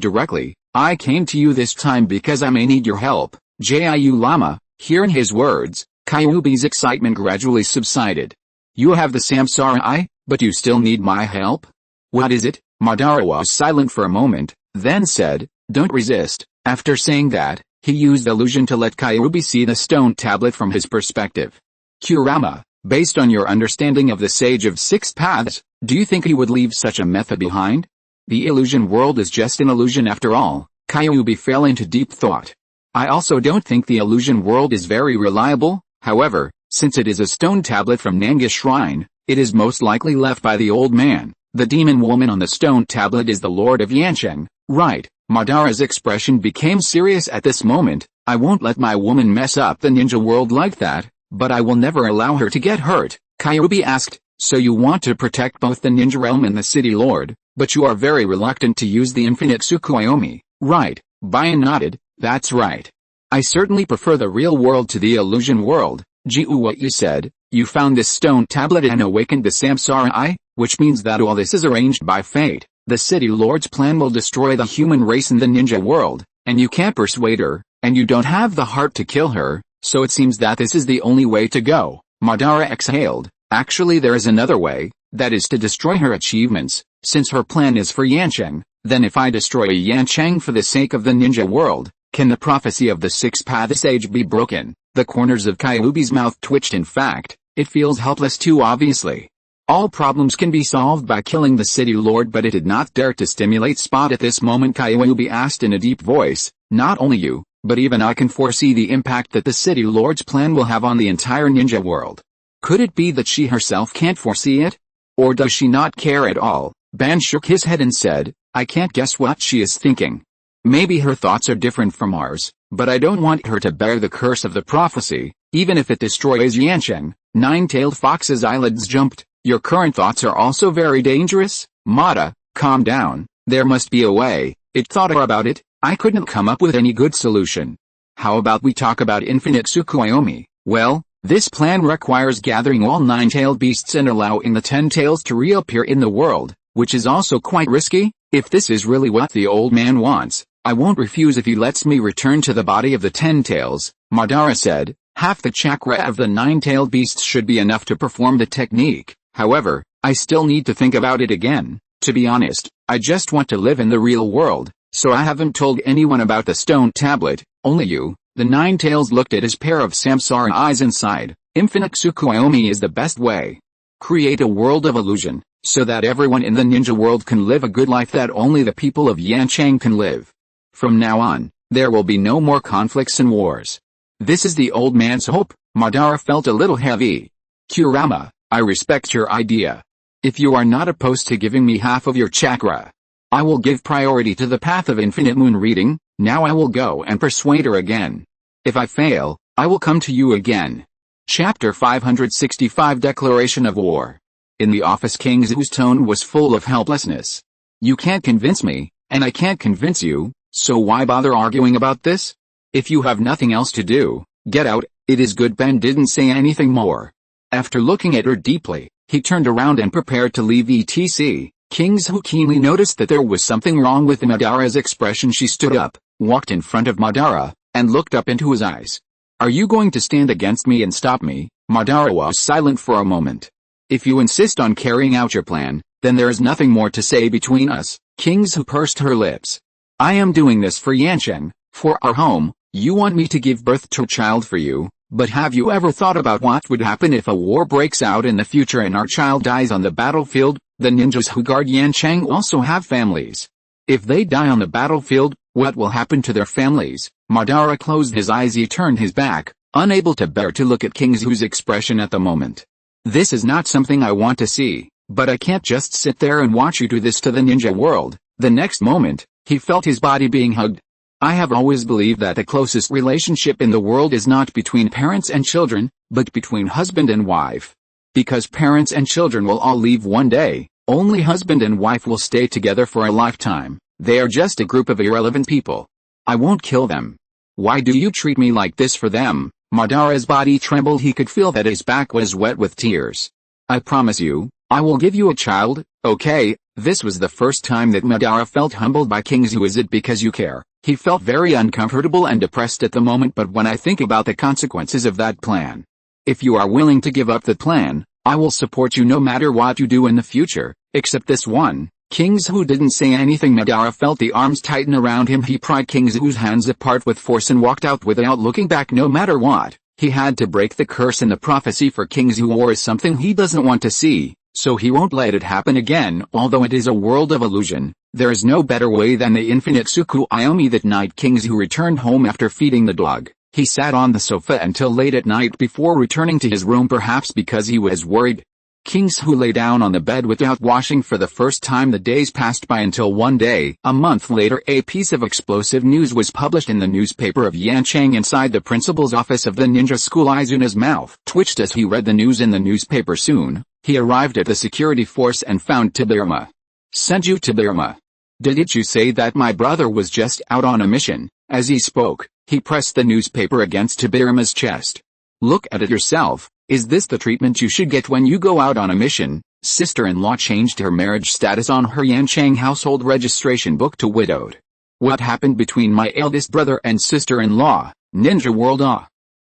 directly, I came to you this time because I may need your help, Jiu Lama. Hearing his words, Kyuubi's excitement gradually subsided. You have the samsara eye, but you still need my help? What is it? Madara was silent for a moment, then said, don't resist. After saying that, he used illusion to let Kyuubi see the stone tablet from his perspective. Kurama, based on your understanding of the Sage of Six Paths, do you think he would leave such a method behind? The illusion world is just an illusion after all. Kyuubi fell into deep thought. I also don't think the illusion world is very reliable. However, since it is a stone tablet from Nanga Shrine, it is most likely left by the old man. The demon woman on the stone tablet is the Lord of Yancheng, right? Madara's expression became serious at this moment. I won't let my woman mess up the ninja world like that, but I will never allow her to get hurt. Kyuubi asked, so you want to protect both the ninja realm and the city lord, but you are very reluctant to use the infinite Tsukuyomi, right? Bayan nodded, that's right. I certainly prefer the real world to the illusion world. What you said, you found this stone tablet and awakened the samsara eye, which means that all this is arranged by fate. The city lord's plan will destroy the human race in the ninja world, and you can't persuade her, and you don't have the heart to kill her, so it seems that this is the only way to go. Madara exhaled. Actually there is another way, that is to destroy her achievements. Since her plan is for Yancheng, then if I destroy Yancheng for the sake of the ninja world, can the prophecy of the six-path sage be broken? The corners of Kyuubi's mouth twitched. In fact, it feels helpless too obviously. All problems can be solved by killing the city lord, but it did not dare to stimulate Spot at this moment. Kyuubi asked in a deep voice, not only you, but even I can foresee the impact that the city lord's plan will have on the entire ninja world. Could it be that she herself can't foresee it? Or does she not care at all? Ban shook his head and said, I can't guess what she is thinking. Maybe her thoughts are different from ours, but I don't want her to bear the curse of the prophecy, even if it destroys Yancheng. Nine-tailed Fox's eyelids jumped. Your current thoughts are also very dangerous? Mata, calm down. There must be a way. It thought about it. I couldn't come up with any good solution. How about we talk about infinite Tsukuyomi? Well, this plan requires gathering all nine-tailed beasts and allowing the 10 tails to reappear in the world, which is also quite risky. If this is really what the old man wants, I won't refuse if he lets me return to the body of the 10 tails, Madara said. Half the chakra of the nine-tailed beasts should be enough to perform the technique. However, I still need to think about it again. To be honest, I just want to live in the real world, so I haven't told anyone about the stone tablet, only you. The nine tails looked at his pair of samsara eyes and sighed. Infinite Tsukuyomi is the best way. Create a world of illusion, so that everyone in the ninja world can live a good life that only the people of Yancheng can live. From now on, there will be no more conflicts and wars. This is the old man's hope. Madara felt a little heavy. Kurama, I respect your idea. If you are not opposed to giving me half of your chakra, I will give priority to the path of infinite moon reading. Now I will go and persuade her again. If I fail, I will come to you again. Chapter 565 Declaration of War. In the office, King Zhu's tone was full of helplessness. You can't convince me, and I can't convince you, so why bother arguing about this? If you have nothing else to do, get out. It is good. Ben didn't say anything more. After looking at her deeply, he turned around and prepared to leave etc. King Zhu keenly noticed that there was something wrong with Madara's expression. She stood up, walked in front of Madara, and looked up into his eyes. Are you going to stand against me and stop me? Madara was silent for a moment. If you insist on carrying out your plan, then there is nothing more to say between us. King Zhu pursed her lips. I am doing this for Yancheng, for our home. You want me to give birth to a child for you, but have you ever thought about what would happen if a war breaks out in the future and our child dies on the battlefield? The ninjas who guard Yancheng also have families. If they die on the battlefield, what will happen to their families? Madara closed his eyes. He turned his back, unable to bear to look at King Zhu's expression at the moment. This is not something I want to see, but I can't just sit there and watch you do this to the ninja world. The next moment, he felt his body being hugged. I have always believed that the closest relationship in the world is not between parents and children, but between husband and wife. Because parents and children will all leave one day, only husband and wife will stay together for a lifetime. They are just a group of irrelevant people. I won't kill them. Why do you treat me like this for them? Madara's body trembled. He could feel that his back was wet with tears. I promise you, I will give you a child, okay? This was the first time that Madara felt humbled by King's. Is it because you care? He felt very uncomfortable and depressed at the moment, but when I think about the consequences of that plan. If you are willing to give up the plan, I will support you no matter what you do in the future, except this one. King's who didn't say anything. Madara felt the arms tighten around him. He pried King's who's hands apart with force and walked out without looking back. No matter what, he had to break the curse and the prophecy, for King's who war is something he doesn't want to see, so he won't let it happen again. Although it is a world of illusion, there is no better way than the infinite Tsukuyomi. That night King's who returned home after feeding the dog. He sat on the sofa until late at night before returning to his room, perhaps because he was worried. King's who lay down on the bed without washing for the first time. The days passed by until one day, a month later, a piece of explosive news was published in the newspaper of Yanchang. Inside the principal's office of the ninja school, Izuna's mouth twitched as he read the news in the newspaper. Soon, he arrived at the security force and found Tobirama. Senju Tobirama. Didn't you say that my brother was just out on a mission? As he spoke, he pressed the newspaper against Tobirama's chest. Look at it yourself. Is this the treatment you should get when you go out on a mission? Sister-in-law changed her marriage status on her Yanchang household registration book to widowed. What happened between my eldest brother and sister-in-law? Ninja World.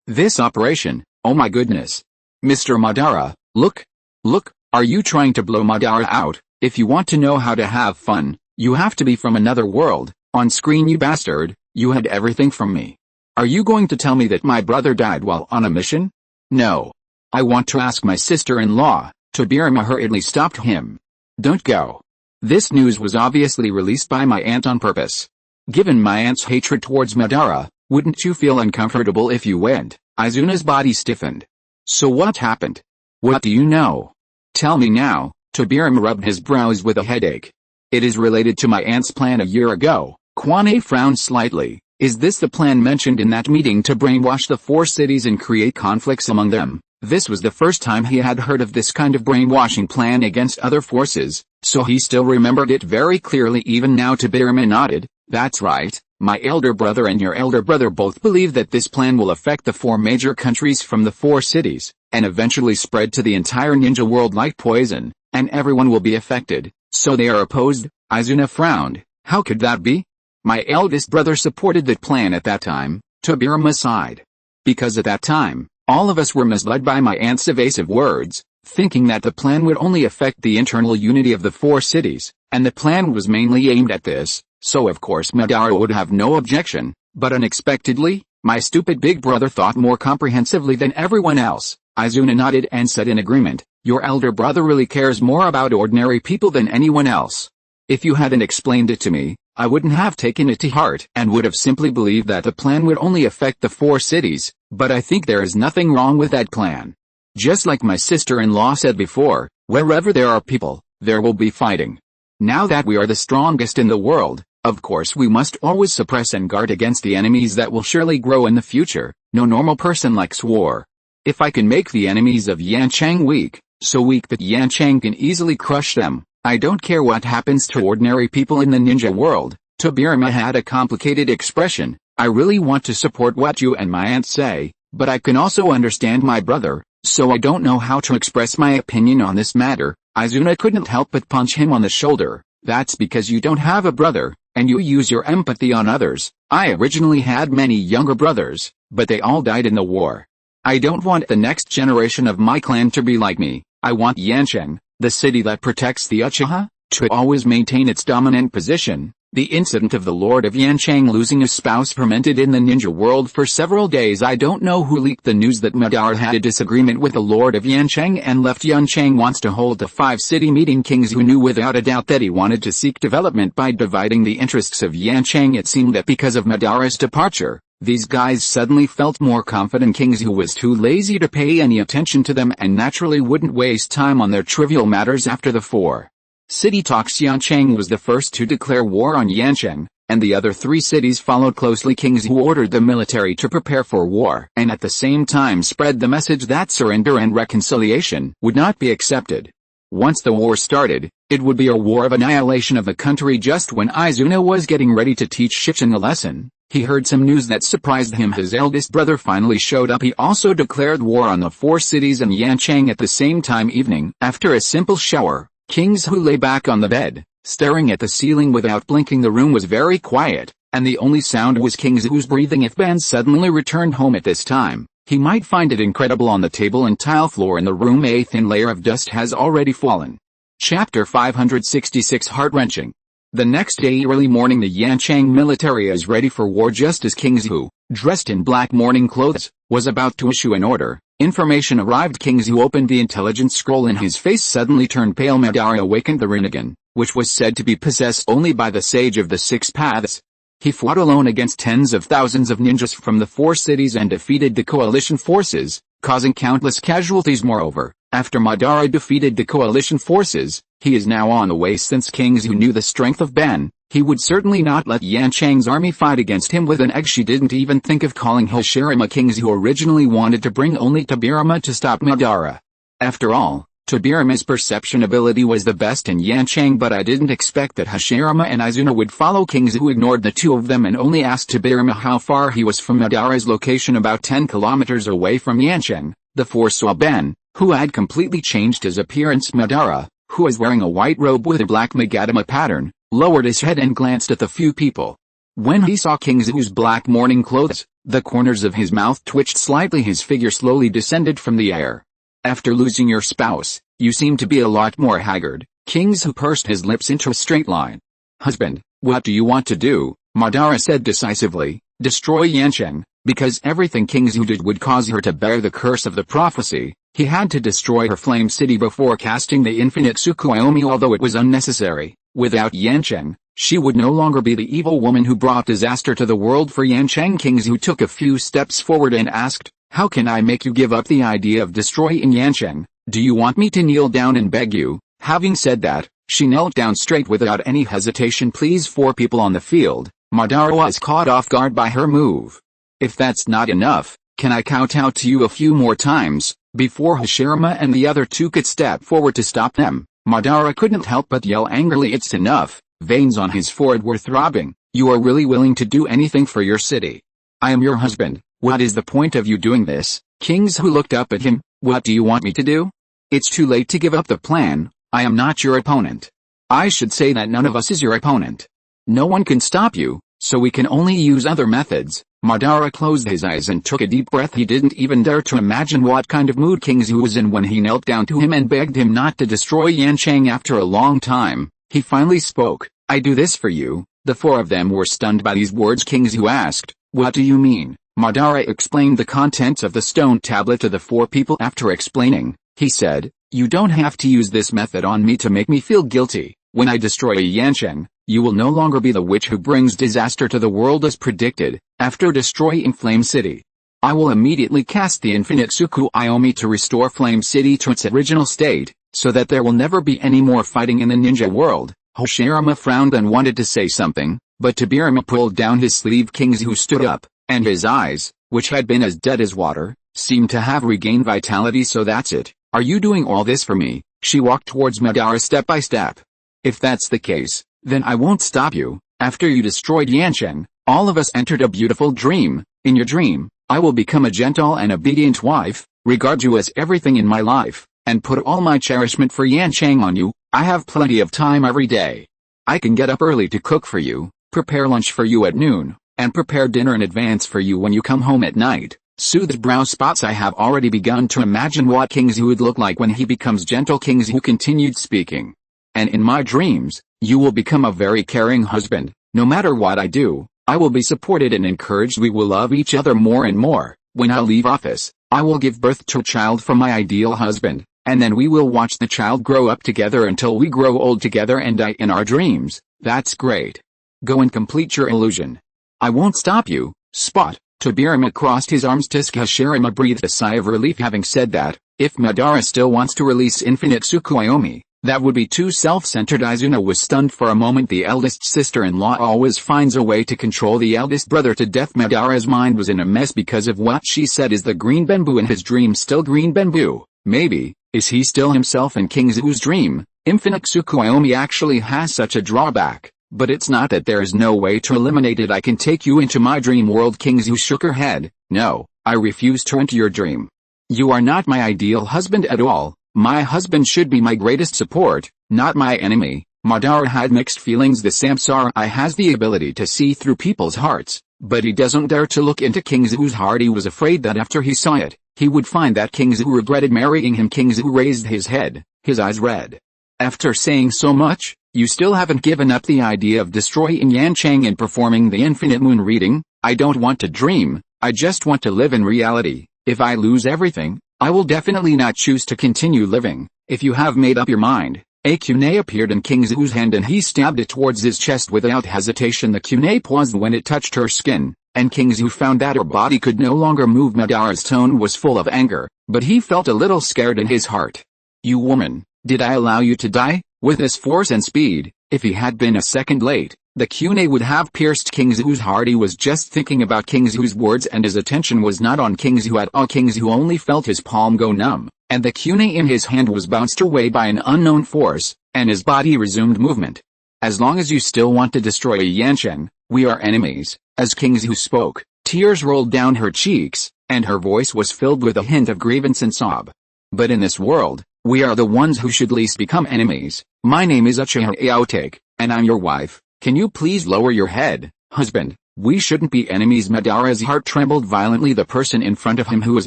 This operation, oh my goodness. Mr. Madara, look. Look, are you trying to blow Madara out? If you want to know how to have fun, you have to be from another world. On screen, you bastard, you had everything from me. Are you going to tell me that my brother died while on a mission? No. I want to ask my sister-in-law. Tobirama hurriedly stopped him. Don't go. This news was obviously released by my aunt on purpose. Given my aunt's hatred towards Madara, wouldn't you feel uncomfortable if you went? Izuna's body stiffened. So what happened? What do you know? Tell me now. Tobirama rubbed his brows with a headache. It is related to my aunt's plan a year ago. Kwane frowned slightly. Is this the plan mentioned in that meeting to brainwash the 4 cities and create conflicts among them? This was the first time he had heard of this kind of brainwashing plan against other forces, so he still remembered it very clearly. Even now Tobirama nodded. That's right, my elder brother and your elder brother both believe that this plan will affect the 4 major countries from the 4 cities, and eventually spread to the entire ninja world like poison, and everyone will be affected, so they are opposed. Izuna frowned. How could that be? My eldest brother supported that plan at that time. Tobirama sighed. Because at that time, all of us were misled by my aunt's evasive words, thinking that the plan would only affect the internal unity of the 4 cities, and the plan was mainly aimed at this, so of course Madara would have no objection, but unexpectedly, my stupid big brother thought more comprehensively than everyone else. Izuna nodded and said in agreement, your elder brother really cares more about ordinary people than anyone else. If you hadn't explained it to me, I wouldn't have taken it to heart and would have simply believed that the plan would only affect the 4 cities, but I think there is nothing wrong with that plan. Just like my sister-in-law said before, wherever there are people, there will be fighting. Now that we are the strongest in the world, of course we must always suppress and guard against the enemies that will surely grow in the future. No normal person likes war. If I can make the enemies of Yanchang weak, so weak that Yanchang can easily crush them, I don't care what happens to ordinary people in the ninja world. Tobirama had a complicated expression. I really want to support what you and my aunt say, but I can also understand my brother, so I don't know how to express my opinion on this matter. Izuna couldn't help but punch him on the shoulder. That's because you don't have a brother, and you use your empathy on others. I originally had many younger brothers, but they all died in the war. I don't want the next generation of my clan to be like me. I want Yancheng, the city that protects the Uchiha, to always maintain its dominant position. The incident of the Lord of Yanchang losing a spouse fermented in the ninja world for several days. I don't know who leaked the news that Madara had a disagreement with the Lord of Yanchang and left. Yanchang wants to hold a 5-city meeting. Kings who knew without a doubt that he wanted to seek development by dividing the interests of Yanchang. It seemed that because of Madara's departure, these guys suddenly felt more confident. Kings who was too lazy to pay any attention to them and naturally wouldn't waste time on their trivial matters. After the 4 city talks, Yanchang was the first to declare war on Yancheng. and the other 3 cities followed closely. King Zhu ordered the military to prepare for war and at the same time spread the message that surrender and reconciliation would not be accepted. Once the war started, it would be a war of annihilation of the country. Just when Izuna was getting ready to teach Shichen a lesson, he heard some news that surprised him. His eldest brother finally showed up. He also declared war on the 4 cities and Yancheng at the same time. Evening. After a simple shower, King Zhu lay back on the bed, staring at the ceiling without blinking. The room was very quiet, and the only sound was King Zhu's breathing. If Ben suddenly returned home at this time, he might find it incredible. On the table and tile floor in the room a thin layer of dust has already fallen. Chapter 566 Heart-wrenching. The next day early morning the Yancheng military is ready for war. Just as King Zhu, dressed in black morning clothes, was about to issue an order, information arrived. King Zhu opened the intelligence scroll and his face suddenly turned pale. Madara awakened the Rinnegan, which was said to be possessed only by the sage of the 6 paths. He fought alone against tens of thousands of ninjas from the 4 cities and defeated the coalition forces, causing countless casualties. Moreover, after Madara defeated the coalition forces, he is now on the way. Since King Zhu knew the strength of Ben, he would certainly not let Yancheng's army fight against him with an egg. She didn't even think of calling Hashirama. King Zhu originally wanted to bring only Tobirama to stop Madara. After all, Tobirama's perception ability was the best in Yancheng, but I didn't expect that Hashirama and Izuna would follow. King Zhu ignored the 2 of them and only asked Tobirama how far he was from Madara's location. About 10 kilometers away from Yancheng. The 4 saw Ben, who had completely changed his appearance. Madara, who was wearing a white robe with a black magadama pattern, lowered his head and glanced at the few people. When he saw King Zhu's black morning clothes, the corners of his mouth twitched slightly. His figure slowly descended from the air. After losing your spouse, you seem to be a lot more haggard. King Zhu pursed his lips into a straight line. Husband, what do you want to do? Madara said decisively. Destroy Yancheng, because everything King Zhu did would cause her to bear the curse of the prophecy. He had to destroy her flame city before casting the infinite Tsukuyomi. Although it was unnecessary, without Yancheng, she would no longer be the evil woman who brought disaster to the world. For Yancheng, King Zhu took a few steps forward and asked, how can I make you give up the idea of destroying Yancheng? Do you want me to kneel down and beg you? Having said that, she knelt down straight without any hesitation. Please. 4 people on the field. Madara was caught off guard by her move. If that's not enough, can I count out to you a few more times? Before Hashirama and the other 2 could step forward to stop them, Madara couldn't help but yell angrily. It's enough. Veins on his forehead were throbbing. You are really willing to do anything for your city? I am your husband. What is the point of you doing this? King Zhu looked up at him. What do you want me to do? It's too late to give up the plan. I am not your opponent. I should say that none of us is your opponent. No one can stop you, so we can only use other methods. Madara closed his eyes and took a deep breath. He didn't even dare to imagine what kind of mood King Zhu was in when he knelt down to him and begged him not to destroy Yancheng. After a long time, he finally spoke. I do this for you. The 4 of them were stunned by these words. King Zhu asked, what do you mean? Madara explained the contents of the stone tablet to the 4 people. After explaining, he said, you don't have to use this method on me to make me feel guilty. When I destroy Yancheng, you will no longer be the witch who brings disaster to the world as predicted. After destroying Flame City, I will immediately cast the infinite Tsukuyomi to restore Flame City to its original state, so that there will never be any more fighting in the ninja world. Hashirama frowned and wanted to say something, but Tobirama pulled down his sleeve. King Zhu stood up, and his eyes, which had been as dead as water, seemed to have regained vitality. So that's it. Are you doing all this for me? She walked towards Madara step by step. If that's the case, then I won't stop you. After you destroyed Yancheng, all of us entered a beautiful dream. In your dream, I will become a gentle and obedient wife, regard you as everything in my life, and put all my cherishment for Yancheng on you. I have plenty of time every day. I can get up early to cook for you, prepare lunch for you at noon, and prepare dinner in advance for you when you come home at night. Soothed brow spots. I have already begun to imagine what King Zhu would look like when he becomes gentle. King Zhu continued speaking. And in my dreams, you will become a very caring husband. No matter what I do, I will be supported and encouraged. We will love each other more and more. When I leave office, I will give birth to a child for my ideal husband, and then we will watch the child grow up together until we grow old together and die in our dreams. That's great. Go and complete your illusion. I won't stop you, Spot. Tobirama crossed his arms. Hashirama breathed a sigh of relief. Having said that, if Madara still wants to release infinite Tsukuyomi, That would be too self-centered. Izuna was stunned for a moment. The eldest sister-in-law always finds a way to control the eldest brother to death. Madara's mind was in a mess because of what she said. Is the green bamboo in his dream still green bamboo? Maybe. Is he still himself in King Zu's dream? Infinite Tsukuyomi actually has such a drawback, but it's not that there is no way to eliminate it. I can take you into my dream world. King Zu shook her head. No, I refuse to enter your dream. You are not my ideal husband at all. My husband should be my greatest support, not my enemy. Madara had mixed feelings. The Samsara has the ability to see through people's hearts, but he doesn't dare to look into King Zu's heart. He was afraid that after he saw it, he would find that King Zu regretted marrying him. King Zu raised his head, his eyes red. After saying so much, you still haven't given up the idea of destroying Yancheng and performing the infinite moon reading? I don't want to dream, I just want to live in reality. If I lose everything, I will definitely not choose to continue living. If you have made up your mind. A kunai appeared in King Zu's hand and he stabbed it towards his chest without hesitation. The kunai paused when it touched her skin, and King Zu found that her body could no longer move. Madara's tone was full of anger, but he felt a little scared in his heart. You woman, did I allow you to die? With this force and speed, if he had been a second late, the kunai would have pierced King Zu's heart. He was just thinking about King Zu's words and his attention was not on King Zu at all. King Zu only felt his palm go numb, and the kunai in his hand was bounced away by an unknown force, and his body resumed movement. As long as you still want to destroy Yancheng, we are enemies. As King Zu spoke, tears rolled down her cheeks, and her voice was filled with a hint of grievance and sob. But in this world, we are the ones who should least become enemies. My name is Uchiha Aotake, and I'm your wife. Can you please lower your head, husband? We shouldn't be enemies. Madara's heart trembled violently. The person in front of him who was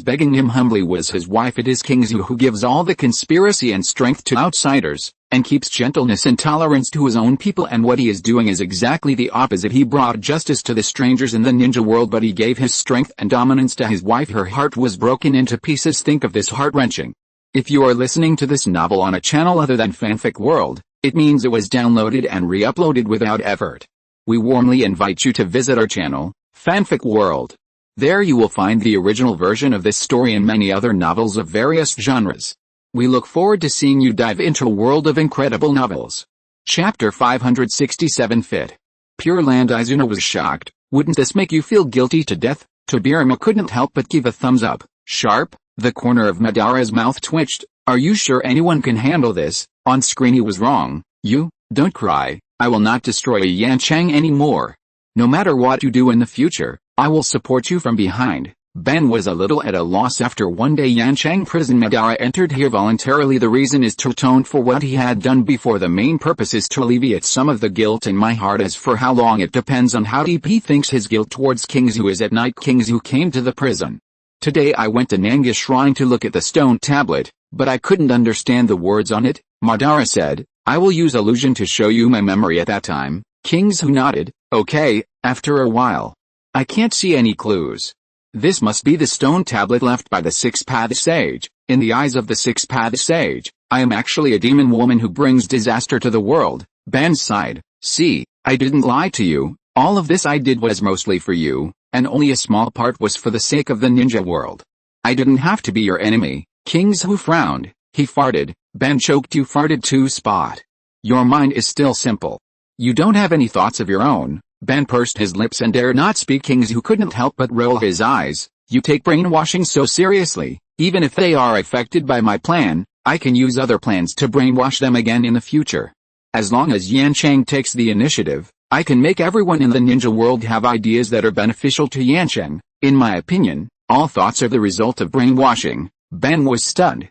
begging him humbly was his wife. It is King Zu who gives all the conspiracy and strength to outsiders, and keeps gentleness and tolerance to his own people, and what he is doing is exactly the opposite. He brought justice to the strangers in the ninja world, but he gave his strength and dominance to his wife. Her heart was broken into pieces. Think of this heart-wrenching. If you are listening to this novel on a channel other than Fanfic World, it means it was downloaded and re-uploaded without effort. We warmly invite you to visit our channel, Fanfic World. There you will find the original version of this story and many other novels of various genres. We look forward to seeing you dive into a world of incredible novels. Chapter 567 Fit. Pure Land. Izuna was shocked. Wouldn't this make you feel guilty to death? Tobirama couldn't help but give a thumbs up. Sharp. The corner of Madara's mouth twitched. Are you sure anyone can handle this? On screen he was wrong. You, don't cry. I will not destroy Yancheng anymore. No matter what you do in the future, I will support you from behind. Ben was a little at a loss after one day Yancheng prison. Madara entered here voluntarily. The reason is to atone for what he had done before. The main purpose is to alleviate some of the guilt in my heart. As for how long, it depends on how deep he thinks his guilt towards King Zu is. At night King Zu came to the prison. Today I went to Nanga Shrine to look at the stone tablet, but I couldn't understand the words on it. Madara said, I will use illusion to show you my memory at that time. King Zu nodded. Okay. After a while, I can't see any clues. This must be the stone tablet left by the Six-Path Sage. In the eyes of the Six-Path Sage, I am actually a demon woman who brings disaster to the world. Ben sighed. See, I didn't lie to you. All of this I did was mostly for you, and only a small part was for the sake of the ninja world. I didn't have to be your enemy. King Zu frowned. He farted. Ben choked. You farted too, Spot. Your mind is still simple. You don't have any thoughts of your own. Ben pursed his lips and dared not speak. King Zu couldn't help but roll his eyes. You take brainwashing so seriously. Even if they are affected by my plan, I can use other plans to brainwash them again in the future. As long as Yancheng takes the initiative, I can make everyone in the ninja world have ideas that are beneficial to Yancheng. In my opinion, all thoughts are the result of brainwashing. Ben was stunned.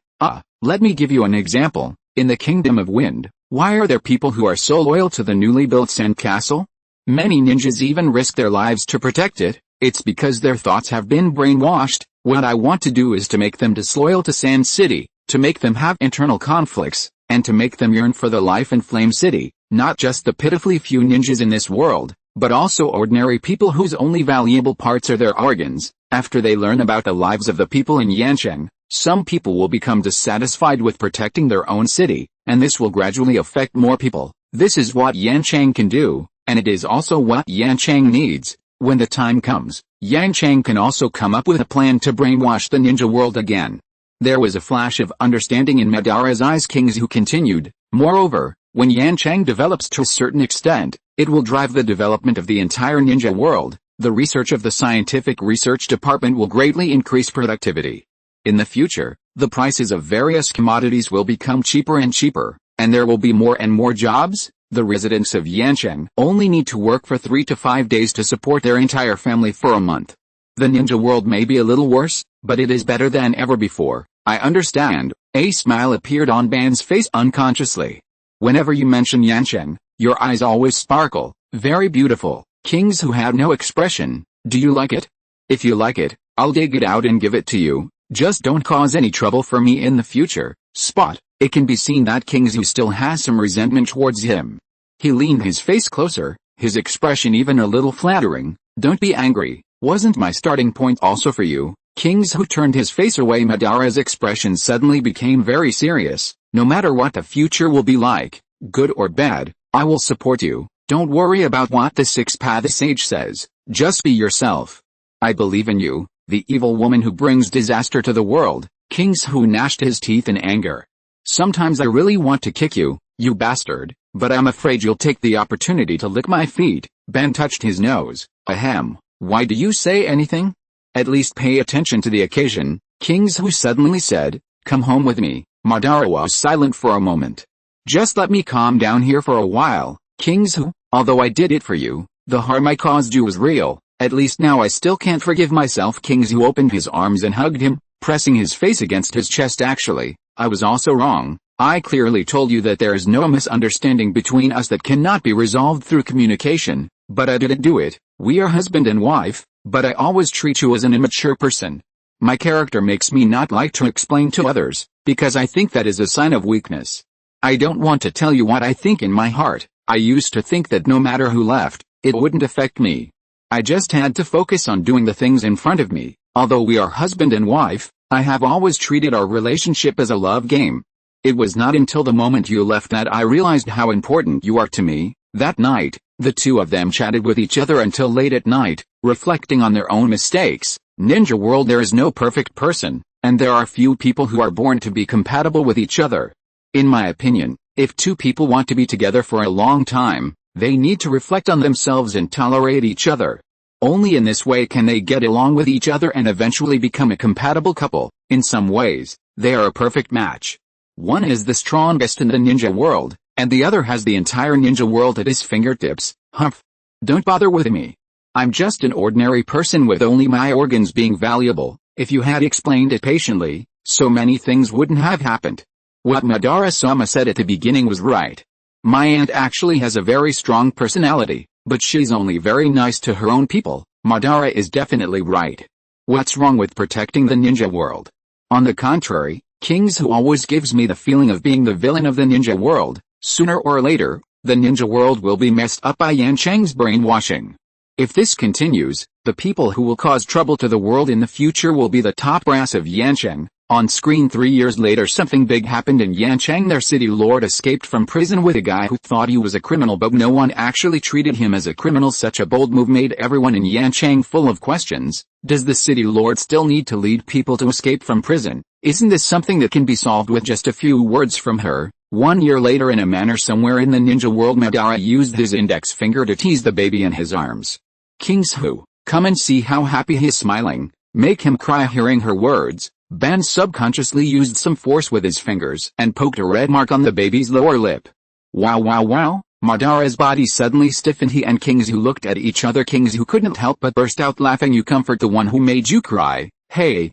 Let me give you an example. In the Kingdom of Wind, why are there people who are so loyal to the newly built sand castle? Many ninjas even risk their lives to protect it. It's because their thoughts have been brainwashed. What I want to do is to make them disloyal to Sand City, to make them have internal conflicts, and to make them yearn for the life in Flame City. Not just the pitifully few ninjas in this world, but also ordinary people whose only valuable parts are their organs. After they learn about the lives of the people in Yancheng, some people will become dissatisfied with protecting their own city, and this will gradually affect more people. This is what Yancheng can do, and it is also what Yancheng needs. When the time comes, Yancheng can also come up with a plan to brainwash the ninja world again. There was a flash of understanding in Madara's eyes. Kingsu continued, moreover, when Yancheng develops to a certain extent, it will drive the development of the entire ninja world. The research of the scientific research department will greatly increase productivity. In the future, the prices of various commodities will become cheaper and cheaper, and there will be more and more jobs. The residents of Yancheng only need to work for 3 to 5 days to support their entire family for a month. The ninja world may be a little worse, but it is better than ever before. I understand. A smile appeared on Ban's face unconsciously. Whenever you mention Yancheng, your eyes always sparkle. Very beautiful. Kings who had no expression. Do you like it? If you like it, I'll dig it out and give it to you. Just don't cause any trouble for me in the future. Spot. It can be seen that Kingsu still has some resentment towards him. He leaned his face closer, his expression even a little flattering. Don't be angry. Wasn't my starting point also for you? Kingsu turned his face away. Madara's expression suddenly became very serious. No matter what the future will be like, good or bad, I will support you. Don't worry about what the six-path sage says. Just be yourself. I believe in you, the evil woman who brings disaster to the world. Kingsu gnashed his teeth in anger. Sometimes I really want to kick you, you bastard, but I'm afraid you'll take the opportunity to lick my feet. Ben touched his nose. Ahem. Why do you say anything? At least pay attention to the occasion. Kingsu suddenly said, come home with me. Madara was silent for a moment. Just let me calm down here for a while. Kingsu, although I did it for you, the harm I caused you was real. At least now I still can't forgive myself. Kingsu opened his arms and hugged him, pressing his face against his chest. Actually, I was also wrong. I clearly told you that there is no misunderstanding between us that cannot be resolved through communication, but I didn't do it. We are husband and wife, but I always treat you as an immature person. My character makes me not like to explain to others, because I think that is a sign of weakness. I don't want to tell you what I think in my heart. I used to think that no matter who left, it wouldn't affect me. I just had to focus on doing the things in front of me. Although we are husband and wife, I have always treated our relationship as a love game. It was not until the moment you left that I realized how important you are to me. That night, the two of them chatted with each other until late at night, reflecting on their own mistakes. Ninja world, there is no perfect person, and there are few people who are born to be compatible with each other. In my opinion, if two people want to be together for a long time, they need to reflect on themselves and tolerate each other. Only in this way can they get along with each other and eventually become a compatible couple. In some ways, they are a perfect match. One is the strongest in the ninja world, and the other has the entire ninja world at his fingertips. Humph. Don't bother with me. I'm just an ordinary person with only my organs being valuable. If you had explained it patiently, so many things wouldn't have happened. What Madara-sama said at the beginning was right. My aunt actually has a very strong personality, but she's only very nice to her own people. Madara is definitely right. What's wrong with protecting the ninja world? On the contrary, Kingsu always gives me the feeling of being the villain of the ninja world. Sooner or later, the ninja world will be messed up by Yancheng's brainwashing. If this continues, the people who will cause trouble to the world in the future will be the top brass of Yancheng. On screen 3 years later, something big happened in Yancheng. Their city lord escaped from prison with a guy who thought he was a criminal, but no one actually treated him as a criminal. Such a bold move made everyone in Yancheng full of questions. Does the city lord still need to lead people to escape from prison? Isn't this something that can be solved with just a few words from her? 1 year later, in a manor somewhere in the ninja world, Madara used his index finger to tease the baby in his arms. Kingsu, come and see how happy he is smiling. Make him cry. Hearing her words, Ban subconsciously used some force with his fingers and poked a red mark on the baby's lower lip. Wow wow wow, Madara's body suddenly stiffened. He and Kingsu looked at each other. Kingsu couldn't help but burst out laughing. You comfort the one who made you cry. Hey,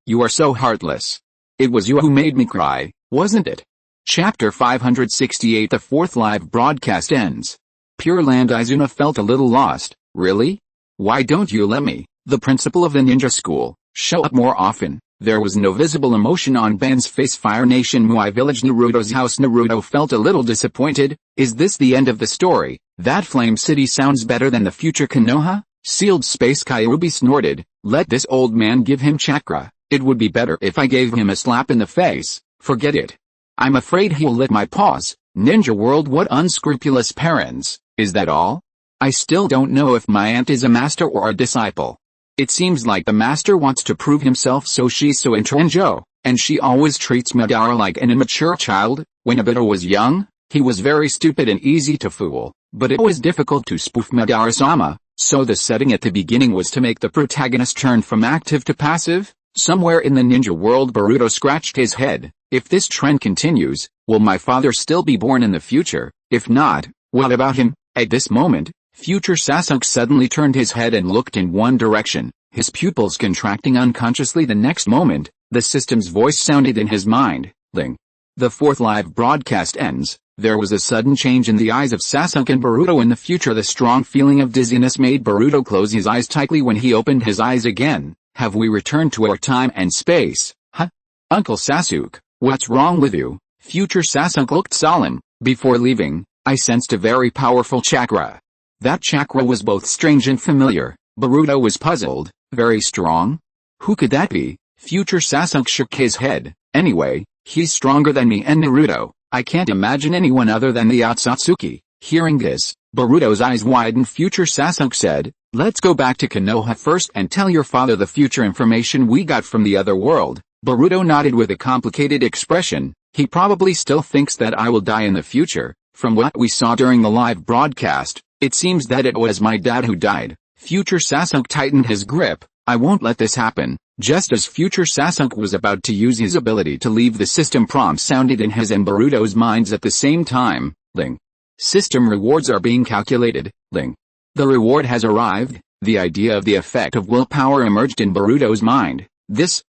you are so heartless. It was you who made me cry, wasn't it? Chapter 568. The fourth live broadcast ends. Pure Land. Izuna felt a little lost. Really? Why don't you let me, the principal of the ninja school, show up more often? There was no visible emotion on Ban's face. Fire Nation Muai Village, Naruto's house. Naruto felt a little disappointed. Is this the end of the story? That Flame City sounds better than the future Konoha? Sealed space. Kyuubi snorted. Let this old man give him chakra. It would be better if I gave him a slap in the face. Forget it. I'm afraid he'll lick my paws. Ninja world, what unscrupulous parents. Is that all? I still don't know if my aunt is a master or a disciple. It seems like the master wants to prove himself, so she's so into Enjo. and she always treats Madara like an immature child. When Obito was young, he was very stupid and easy to fool, but it was difficult to spoof Madara-sama, so the setting at the beginning was to make the protagonist turn from active to passive. Somewhere in the ninja world Boruto scratched his head. If this trend continues, will my father still be born in the future? If not, what about him? At this moment, future Sasuke suddenly turned his head and looked in one direction, his pupils contracting unconsciously. The next moment, the system's voice sounded in his mind. Ling. The fourth live broadcast ends. There was a sudden change in the eyes of Sasuke and Boruto in the future. The strong feeling of dizziness made Boruto close his eyes tightly. When he opened his eyes again, have we returned to our time and space? Huh? Uncle Sasuke, what's wrong with you? Future Sasuke looked solemn. Before leaving, I sensed a very powerful chakra. That chakra was both strange and familiar. Boruto was puzzled. Very strong? Who could that be? Future Sasuke shook his head. Anyway, he's stronger than me and Naruto. I can't imagine anyone other than the Akatsuki. Hearing this, Boruto's eyes widened. Future Sasuke said, let's go back to Konoha first and tell your father the future information we got from the other world. Boruto nodded with a complicated expression. He probably still thinks that I will die in the future. From what we saw during the live broadcast, it seems that it was my dad who died. Future Sasuke tightened his grip. I won't let this happen. Just as future Sasuke was about to use his ability to leave, the system prompt sounded in his and Boruto's minds at the same time. Ling. System rewards are being calculated. Ling. The reward has arrived. The idea of the effect of willpower emerged in Boruto's mind. This,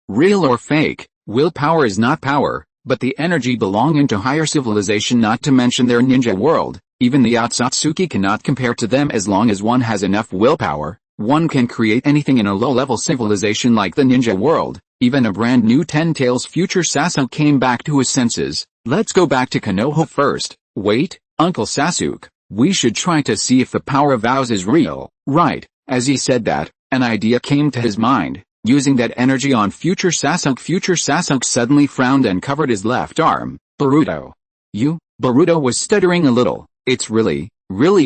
real or fake? Willpower is not power, but the energy belonging to higher civilization, not to mention their ninja world. Even the Akatsuki cannot compare to them. As long as one has enough willpower, one can create anything in a low-level civilization like the ninja world, even a brand new 10 tails. Future Sasuke came back to his senses. Let's go back to Konoha first. Wait, Uncle Sasuke, we should try to see if the power of vows is real. Right. As he said that, an idea came to his mind. Using that energy on future Sasuke suddenly frowned and covered his left arm. Boruto. You? Boruto was stuttering a little. It's really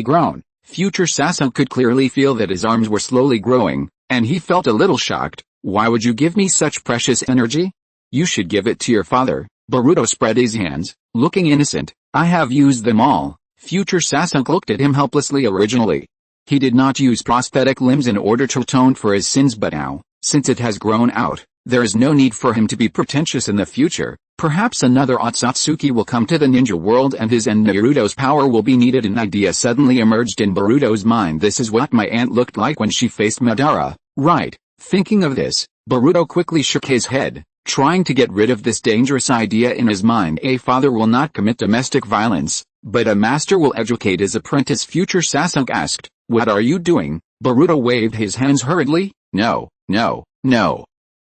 grown. Future Sasuke could clearly feel that his arms were slowly growing, and he felt a little shocked. Why would you give me such precious energy? You should give it to your father. Boruto spread his hands, looking innocent. I have used them all. Future Sasuke looked at him helplessly. Originally, he did not use prosthetic limbs in order to atone for his sins, but now, since it has grown out, there is no need for him to be pretentious in the future. Perhaps another Akatsuki will come to the ninja world and his and Naruto's power will be needed. An idea suddenly emerged in Boruto's mind. This is what my aunt looked like when she faced Madara. Right. Thinking of this, Boruto quickly shook his head, trying to get rid of this dangerous idea in his mind. A father will not commit domestic violence, but a master will educate his apprentice. Future Sasuke asked, what are you doing? Boruto waved his hands hurriedly. No,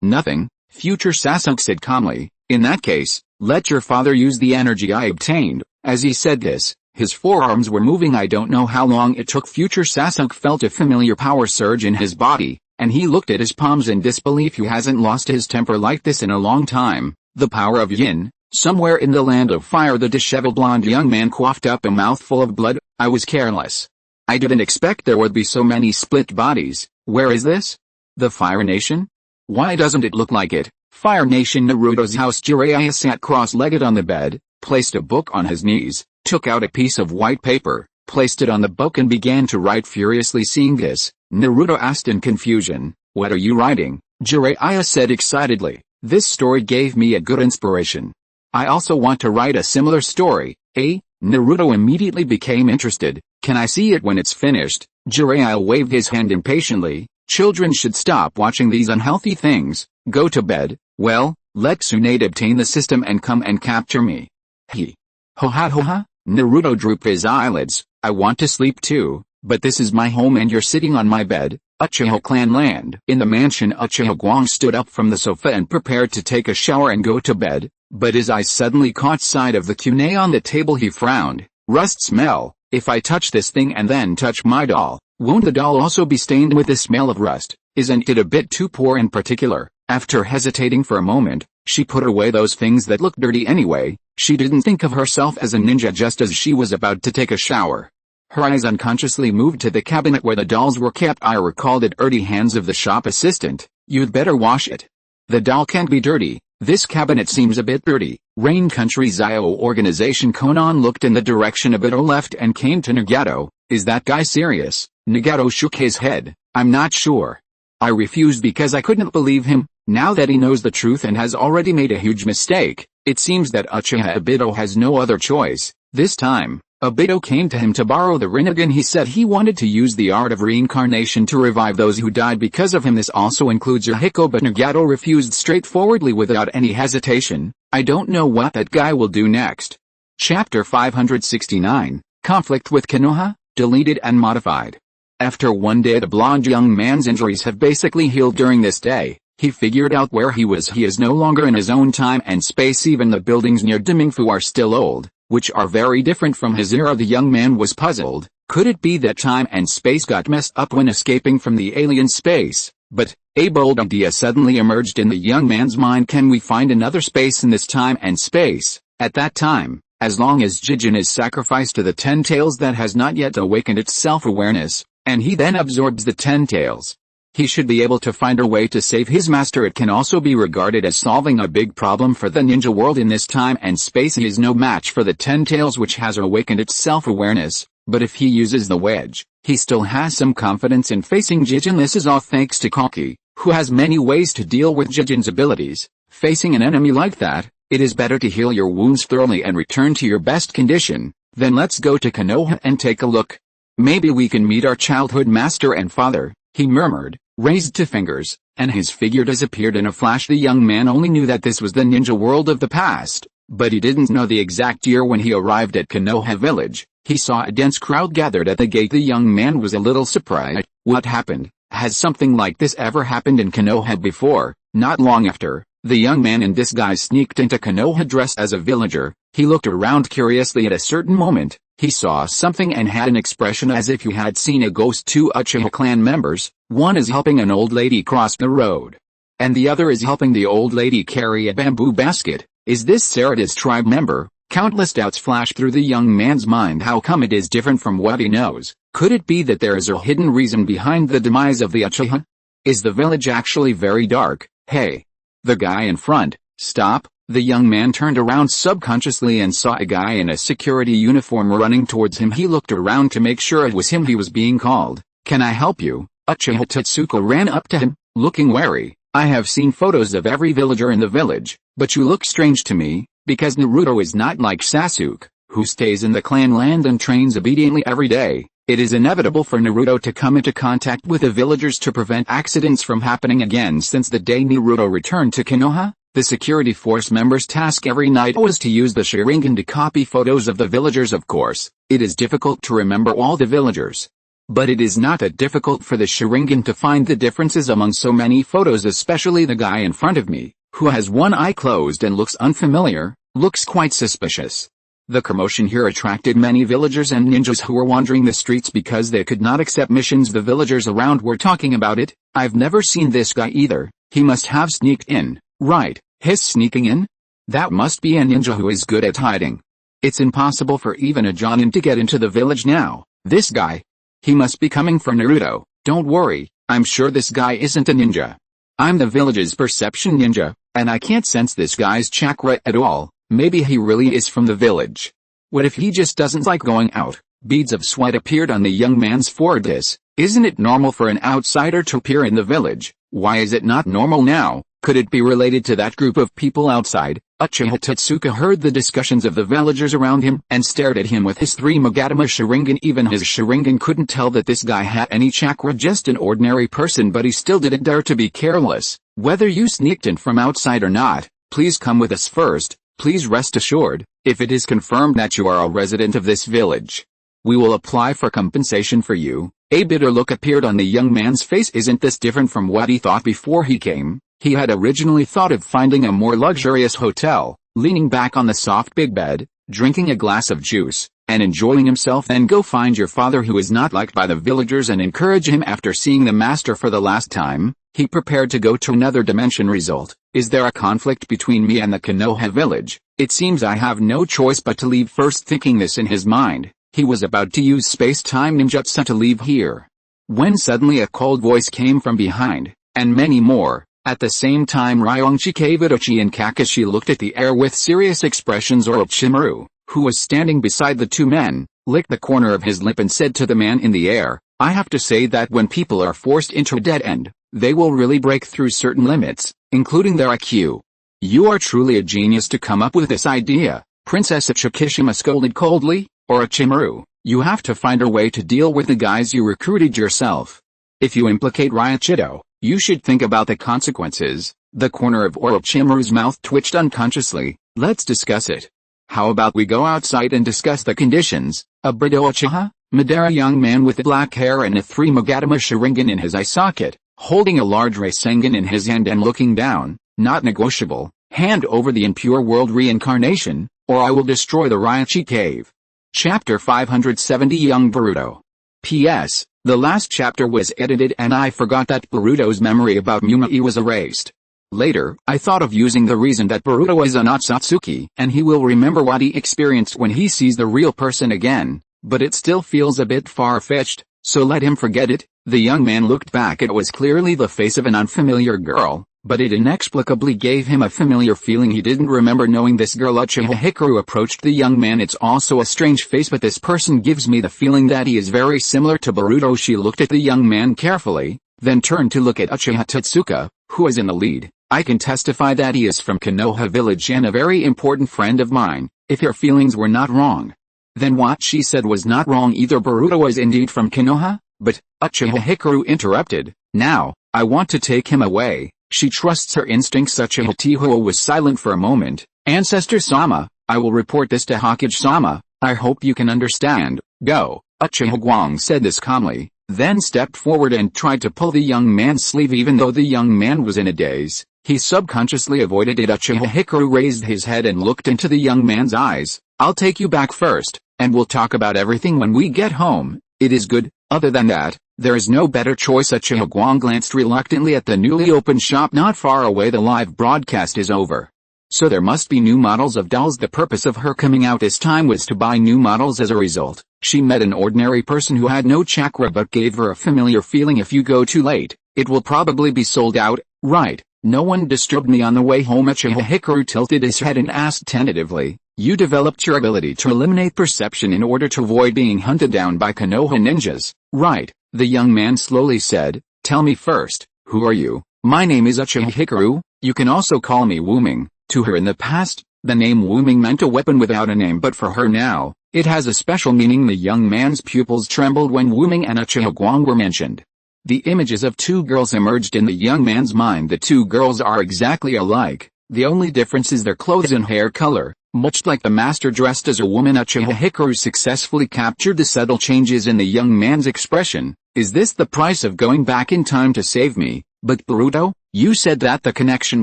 nothing, Future Sasuke said calmly. In that case, let your father use the energy I obtained. As he said this, his forearms were moving. I don't know how long it took. Future Sasuke felt a familiar power surge in his body, and he looked at his palms in disbelief. He hasn't lost his temper like this in a long time. The power of yin. Somewhere in the land of fire, the disheveled blonde young man coughed up a mouthful of blood. I was careless. I didn't expect there would be so many split bodies. Where is this? The Fire Nation? Why doesn't it look like it? Fire Nation. Naruto's house. Jiraiya sat cross-legged on the bed, placed a book on his knees, took out a piece of white paper, placed it on the book and began to write furiously. Seeing this, Naruto asked in confusion, what are you writing? Jiraiya said excitedly, this story gave me a good inspiration. I also want to write a similar story. Naruto immediately became interested. Can I see it when it's finished? Jiraiya waved his hand impatiently. Children should stop watching these unhealthy things. Go to bed. Well, let Tsunade obtain the system and come and capture me. He. Ho-ha. Naruto drooped his eyelids. I want to sleep too, but this is my home and you're sitting on my bed. Uchiha clan land. In the mansion, Uchiha Guang stood up from the sofa and prepared to take a shower and go to bed, but his eyes suddenly caught sight of the Qiu on the table. He frowned. Rust smell. If I touch this thing and then touch my doll, won't the doll also be stained with the smell of rust? Isn't it a bit too poor in particular? After hesitating for a moment, she put away those things that looked dirty anyway. She didn't think of herself as a ninja just as she was about to take a shower. Her eyes unconsciously moved to the cabinet where the dolls were kept. I recalled the dirty hands of the shop assistant. You'd better wash it. The doll can't be dirty. This cabinet seems a bit dirty. Rain Country Zio Organization. Conan looked in the direction Obito left and came to Nagato. Is that guy serious? Nagato shook his head. I'm not sure. I refused because I couldn't believe him. Now that he knows the truth and has already made a huge mistake, it seems that Uchiha Obito has no other choice. This time, Obito came to him to borrow the Rinnegan. He said he wanted to use the art of reincarnation to revive those who died because of him. This also includes Yahiko, but Nagato refused straightforwardly without any hesitation. I don't know what that guy will do next. Chapter 569, Conflict with Konoha, deleted and modified. After one day, the blonde young man's injuries have basically healed. During this day, he figured out where he was. He is no longer in his own time and space. Even the buildings near Demingfu are still old, which are very different from his era. The young man was puzzled. Could it be that time and space got messed up when escaping from the alien space? But a bold idea suddenly emerged in the young man's mind. Can we find another space in this time and space? At that time, as long as Jijin is sacrificed to the Ten Tails that has not yet awakened its self-awareness, and he then absorbs the Ten Tails, he should be able to find a way to save his master. It can also be regarded as solving a big problem for the ninja world. In this time and space, he is no match for the Ten Tails, which has awakened its self-awareness, but if he uses the wedge, he still has some confidence in facing Jijin. This is all thanks to Kage, who has many ways to deal with Jijin's abilities. Facing an enemy like that, it is better to heal your wounds thoroughly and return to your best condition. Then let's go to Konoha and take a look. Maybe we can meet our childhood master and father, he murmured, raised two fingers, and his figure disappeared in a flash. The young man only knew that this was the ninja world of the past, but he didn't know the exact year. When he arrived at Konoha village, he saw a dense crowd gathered at the gate. The young man was a little surprised. What happened? Has something like this ever happened in Konoha before? Not long after, the young man in disguise sneaked into Konoha dressed as a villager. He looked around curiously. At a certain moment, he saw something and had an expression as if he had seen a ghost. Two Uchiha clan members, one is helping an old lady cross the road, and the other is helping the old lady carry a bamboo basket. Is this Sarada's tribe member? Countless doubts flashed through the young man's mind. How come it is different from what he knows? Could it be that there is a hidden reason behind the demise of the Uchiha? Is the village actually very dark? Hey! The guy in front, stop! The young man turned around subconsciously and saw a guy in a security uniform running towards him. He looked around to make sure it was him he was being called. Can I help you? Uchiha Tetsuko ran up to him, looking wary. I have seen photos of every villager in the village, but you look strange to me, because Naruto is not like Sasuke, who stays in the clan land and trains obediently every day. It is inevitable for Naruto to come into contact with the villagers to prevent accidents from happening again. Since the day Naruto returned to Konoha, the security force members' task every night was to use the Sharingan to copy photos of the villagers. Of course, it is difficult to remember all the villagers, but it is not that difficult for the Sharingan to find the differences among so many photos. Especially the guy in front of me, who has one eye closed and looks unfamiliar, looks quite suspicious. The commotion here attracted many villagers and ninjas who were wandering the streets because they could not accept missions. The villagers around were talking about it. I've never seen this guy either. He must have sneaked in. Right, his sneaking in? That must be a ninja who is good at hiding. It's impossible for even a Jonin to get into the village now. This guy, he must be coming for Naruto. Don't worry, I'm sure this guy isn't a ninja. I'm the village's perception ninja, and I can't sense this guy's chakra at all. Maybe he really is from the village. What if he just doesn't like going out? Beads of sweat appeared on the young man's forehead. Isn't it normal for an outsider to appear in the village? Why is it not normal now? Could it be related to that group of people outside? Uchiha Tetsuka heard the discussions of the villagers around him and stared at him with his three Magatama Sharingan. Even his Sharingan couldn't tell that this guy had any chakra, just an ordinary person, but he still didn't dare to be careless. Whether you sneaked in from outside or not, please come with us first. Please rest assured, if it is confirmed that you are a resident of this village, we will apply for compensation for you. A bitter look appeared on the young man's face. Isn't this different from what he thought before he came? He had originally thought of finding a more luxurious hotel, leaning back on the soft big bed, drinking a glass of juice, and enjoying himself. Then go find your father who is not liked by the villagers and encourage him. After seeing the master for the last time, he prepared to go to another dimension. Result: is there a conflict between me and the Konoha village? It seems I have no choice but to leave first. Thinking this in his mind, he was about to use space-time ninjutsu to leave here, when suddenly a cold voice came from behind, and many more, At the same time Ryongchi Kavutochi and Kakashi looked at the air with serious expressions. Orochimaru, who was standing beside the two men, licked the corner of his lip and said to the man in the air, "I have to say that when people are forced into a dead end, they will really break through certain limits, including their IQ. You are truly a genius to come up with this idea," Princess Chikishima scolded coldly. "Orochimaru, you have to find a way to deal with the guys you recruited yourself. If you implicate Ryachido, you should think about the consequences." The corner of Orochimaru's mouth twitched unconsciously. "Let's discuss it. How about we go outside and discuss the conditions?" A Brido Uchiha, Madara, young man with black hair and a 3 Magatama Sharingan in his eye socket, holding a large Rasengan in his hand and looking down. "Not negotiable. Hand over the impure world reincarnation, or I will destroy the Ryachi cave." Chapter 570 Young Boruto. P.S. The last chapter was edited and I forgot that Boruto's memory about Mumai was erased. Later, I thought of using the reason that Boruto is a Natsutsuki and he will remember what he experienced when he sees the real person again, but it still feels a bit far-fetched, so let him forget it. The young man looked back. It was clearly the face of an unfamiliar girl, but it inexplicably gave him a familiar feeling. He didn't remember knowing this girl. Uchiha Hikaru approached the young man. "It's also a strange face, but this person gives me the feeling that he is very similar to Boruto." She looked at the young man carefully, then turned to look at Uchiha Totsuka, who is in the lead. "I can testify that he is from Konoha village and a very important friend of mine. If your feelings were not wrong, then what she said was not wrong either. Boruto is indeed from Konoha, but," Uchiha Hikaru interrupted, "now, I want to take him away. She trusts her instincts." Uchiha Tiho was silent for a moment. "Ancestor-sama, I will report this to Hokage-sama. I hope you can understand. Go." Uchiha Guang said this calmly, then stepped forward and tried to pull the young man's sleeve. Even though the young man was in a daze, he subconsciously avoided it. Uchiha Hikaru raised his head and looked into the young man's eyes. "I'll take you back first, and we'll talk about everything when we get home. It is good. Other than that, there is no better choice." Uchiha Guang glanced reluctantly at the newly opened shop not far away. "The live broadcast is over, so there must be new models of dolls." The purpose of her coming out this time was to buy new models. As a result, she met an ordinary person who had no chakra but gave her a familiar feeling. "If you go too late, it will probably be sold out, right? No one disturbed me on the way home." Uchiha Hikaru tilted his head and asked tentatively, "You developed your ability to eliminate perception in order to avoid being hunted down by Konoha ninjas, right?" The young man slowly said. "Tell me first, who are you?" "My name is Uchiha Hikaru. You can also call me Wuming." To her in the past, the name Wuming meant a weapon without a name, but for her now, it has a special meaning. The young man's pupils trembled when Wuming and Uchiha Guang were mentioned. The images of two girls emerged in the young man's mind. The two girls are exactly alike. The only difference is their clothes and hair color. Much like the master dressed as a woman. Uchiha Hikaru successfully captured the subtle changes in the young man's expression. "Is this the price of going back in time to save me?" "But Boruto, you said that the connection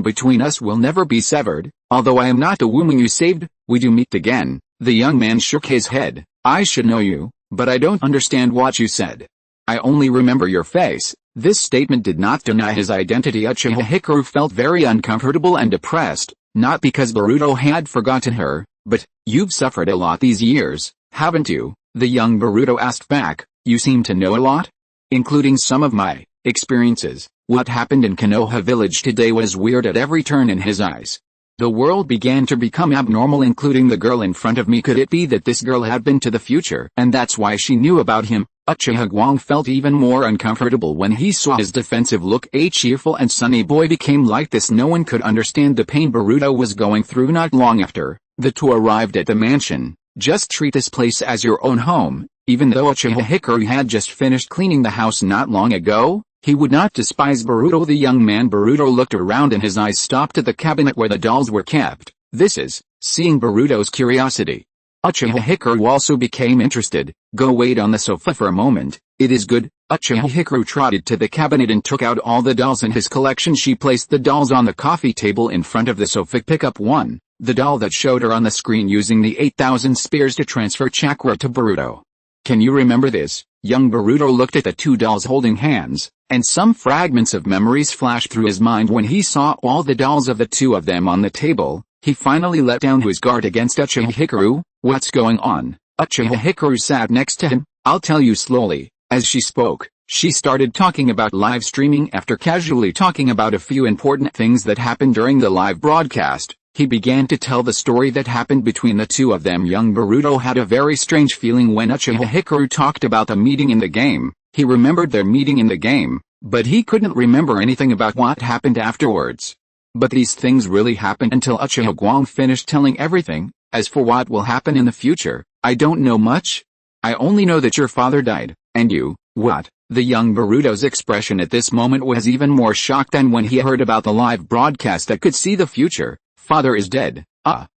between us will never be severed. Although I am not the woman you saved, we do meet again." The young man shook his head. "I should know you, but I don't understand what you said. I only remember your face." This statement did not deny his identity. Uchiha Hikaru felt very uncomfortable and depressed, not because Boruto had forgotten her, but, "You've suffered a lot these years, haven't you?" The young Boruto asked back. "You seem to know a lot, including some of my experiences." What happened in Konoha village today was weird at every turn in his eyes. The world began to become abnormal, including the girl in front of me. Could it be that this girl had been to the future and that's why she knew about him? Uchiha Guang felt even more uncomfortable when he saw his defensive look. A cheerful and sunny boy became like this. No one could understand the pain Boruto was going through. Not long after, the two arrived at the mansion. "Just treat this place as your own home." Even though Uchiha Hikaru had just finished cleaning the house not long ago, he would not despise Boruto. The young man Boruto looked around and his eyes stopped at the cabinet where the dolls were kept. This is, seeing Boruto's curiosity, Uchiha Hikaru also became interested. "Go wait on the sofa for a moment." "It is good." Uchiha Hikaru trotted to the cabinet and took out all the dolls in his collection. She placed the dolls on the coffee table in front of the sofa. "Pick up one." The doll that showed her on the screen using the 8,000 spears to transfer chakra to Boruto. "Can you remember this?" Young Boruto looked at the two dolls holding hands, and some fragments of memories flashed through his mind when he saw all the dolls of the two of them on the table. He finally let down his guard against Uchiha Hikaru. "What's going on?" Uchiha Hikaru sat next to him. "I'll tell you slowly." As she spoke, She started talking about live streaming after casually talking about a few important things that happened during the live broadcast. He began to tell the story that happened between the two of them. Young Boruto had a very strange feeling when Uchiha Hikaru talked about the meeting in the game. He remembered their meeting in the game, but he couldn't remember anything about what happened afterwards. But these things really happened until Uchiha Guang finished telling everything. As for what will happen in the future, I don't know much. I only know that your father died, and you, what? The young Boruto's expression at this moment was even more shocked than when he heard about the live broadcast that could see the future. Father is dead.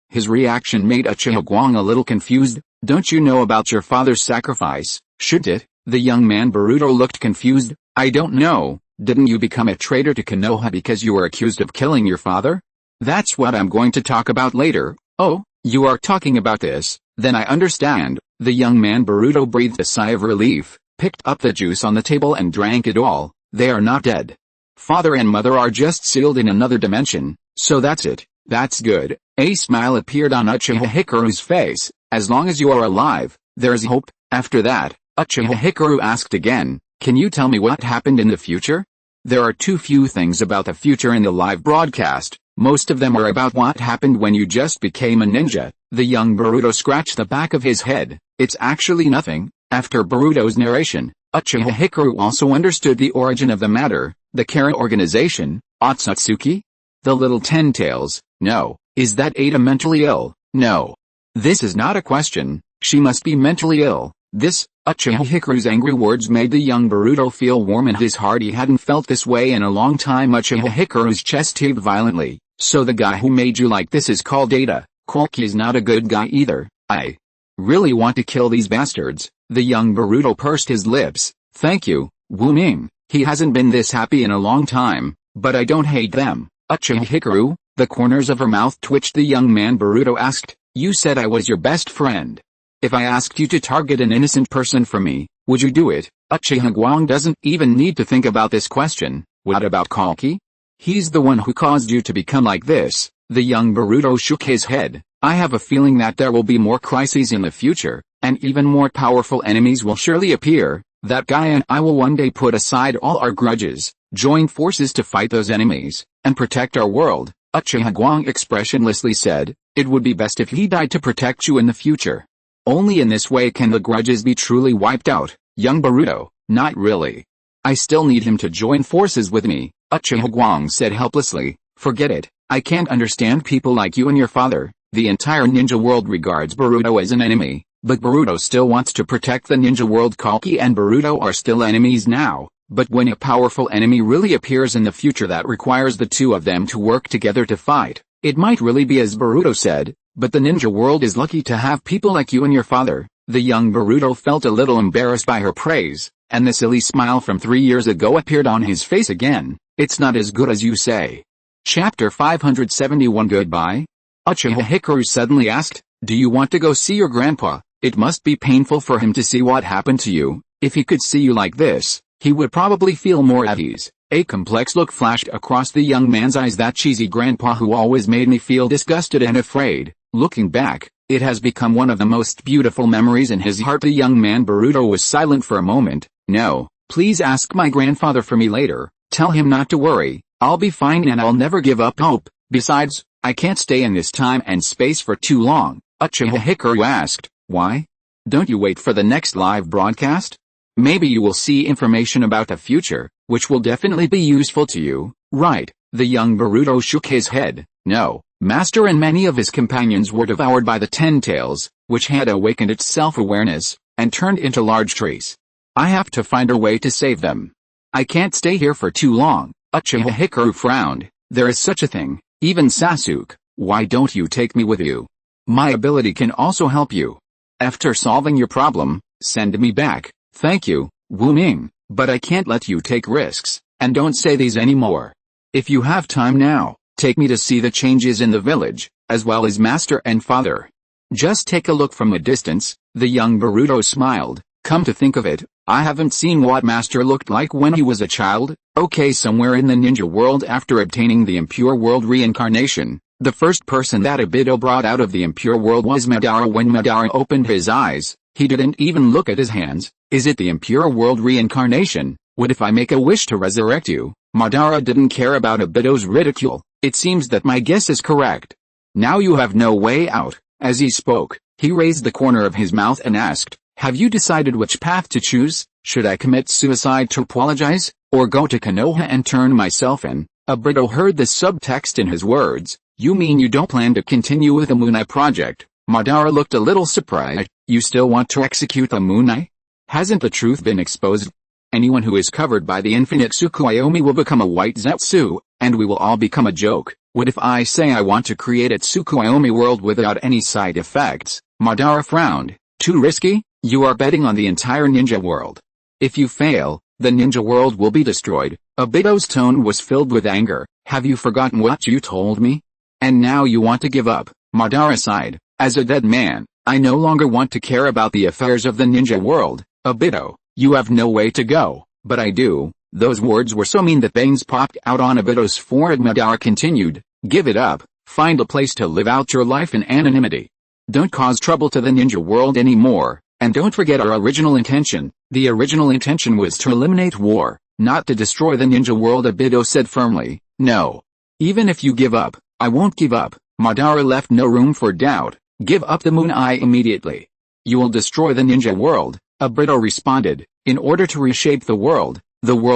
His reaction made Uchiha Guang a little confused. Don't you know about your father's sacrifice, shouldn't it? The young man Boruto looked confused. I don't know. Didn't you become a traitor to Konoha because you were accused of killing your father? That's what I'm going to talk about later. Oh, you are talking about this, then I understand. The young man Boruto breathed a sigh of relief, picked up the juice on the table and drank it all. They are not dead. Father and mother are just sealed in another dimension, so that's it. That's good. A smile appeared on Uchiha Hikaru's face. As long as you are alive, there's hope. After that, Uchiha Hikaru asked again, can you tell me what happened in the future? There are too few things about the future in the live broadcast. Most of them are about what happened when you just became a ninja. The young Boruto scratched the back of his head. It's actually nothing. After Boruto's narration, Uchiha Hikaru also understood the origin of the matter. The Kara organization, Akatsuki? The little ten tails. No. Is that Ada mentally ill? No. This is not a question. She must be mentally ill. This, Uchiha Hikaru's angry words made the young Boruto feel warm in his heart. He hadn't felt this way in a long time. Uchiha Hikaru's chest heaved violently. So the guy who made you like this is called Ada. Quakes is not a good guy either. I really want to kill these bastards. The young Boruto pursed his lips. Thank you, Wu Ming. He hasn't been this happy in a long time, but I don't hate them. Uchiha Hikaru, the corners of her mouth twitched. The young man Boruto asked, you said I was your best friend. If I asked you to target an innocent person for me, would you do it? Uchiha Guang doesn't even need to think about this question. What about Kage? He's the one who caused you to become like this. The young Boruto shook his head. I have a feeling that there will be more crises in the future, and even more powerful enemies will surely appear. That guy and I will one day put aside all our grudges, join forces to fight those enemies, and protect our world. Uchiha Guang expressionlessly said, it would be best if he died to protect you in the future. Only in this way can the grudges be truly wiped out. Young Boruto, not really. I still need him to join forces with me, Uchiha Guang said helplessly. Forget it, I can't understand people like you and your father. The entire ninja world regards Boruto as an enemy, but Boruto still wants to protect the ninja world. Kage and Boruto are still enemies now, but when a powerful enemy really appears in the future that requires the two of them to work together to fight, it might really be as Boruto said, but the ninja world is lucky to have people like you and your father. The young Boruto felt a little embarrassed by her praise, and the silly smile from 3 years ago appeared on his face again. It's not as good as you say. Chapter 571 Goodbye? Uchiha Hikaru suddenly asked, do you want to go see your grandpa? It must be painful for him to see what happened to you. If he could see you like this, he would probably feel more at ease. A complex look flashed across the young man's eyes. That cheesy grandpa who always made me feel disgusted and afraid. Looking back, it has become one of the most beautiful memories in his heart. The young man Boruto was silent for a moment. No, please ask my grandfather for me later. Tell him not to worry. I'll be fine and I'll never give up hope. Besides, I can't stay in this time and space for too long. Uchiha Hikaru asked, why? Don't you wait for the next live broadcast? Maybe you will see information about the future, which will definitely be useful to you, right? The young Boruto shook his head. No, Master and many of his companions were devoured by the Ten Tails, which had awakened its self-awareness, and turned into large trees. I have to find a way to save them. I can't stay here for too long. Uchiha Hikaru frowned. There is such a thing. Even Sasuke, why don't you take me with you? My ability can also help you. After solving your problem, send me back. Thank you, Wu Ming, but I can't let you take risks, and don't say these anymore. If you have time now, take me to see the changes in the village, as well as Master and Father. Just take a look from a distance. The young Boruto smiled. Come to think of it, I haven't seen what Master looked like when he was a child. Okay, somewhere in the ninja world after obtaining the impure world reincarnation, the first person that Obito brought out of the impure world was Madara. When Madara opened his eyes, he didn't even look at his hands. Is it the impure world reincarnation? What if I make a wish to resurrect you? Madara didn't care about Obito's ridicule. It seems that my guess is correct. Now you have no way out. As he spoke, he raised the corner of his mouth and asked, have you decided which path to choose? Should I commit suicide to apologize, or go to Konoha and turn myself in? Obito heard the subtext in his words. You mean you don't plan to continue with the Moon Eye project? Madara looked a little surprised. You still want to execute the Moon Eye? Hasn't the truth been exposed? Anyone who is covered by the infinite Tsukuyomi will become a white Zetsu, and we will all become a joke. What if I say I want to create a Tsukuyomi world without any side effects? Madara frowned. Too risky? You are betting on the entire ninja world. If you fail, the ninja world will be destroyed. Obito's tone was filled with anger. Have you forgotten what you told me? And now you want to give up? Madara sighed. As a dead man, I no longer want to care about the affairs of the ninja world. Obito, you have no way to go, but I do. Those words were so mean that veins popped out on Obito's forehead. Madara continued, give it up, find a place to live out your life in anonymity. Don't cause trouble to the ninja world anymore, and don't forget our original intention. The original intention was to eliminate war, not to destroy the ninja world. Obito said firmly, no. Even if you give up, I won't give up. Madara left no room for doubt. Give up the Moon Eye immediately. You will destroy the ninja world. Obito responded, in order to reshape the world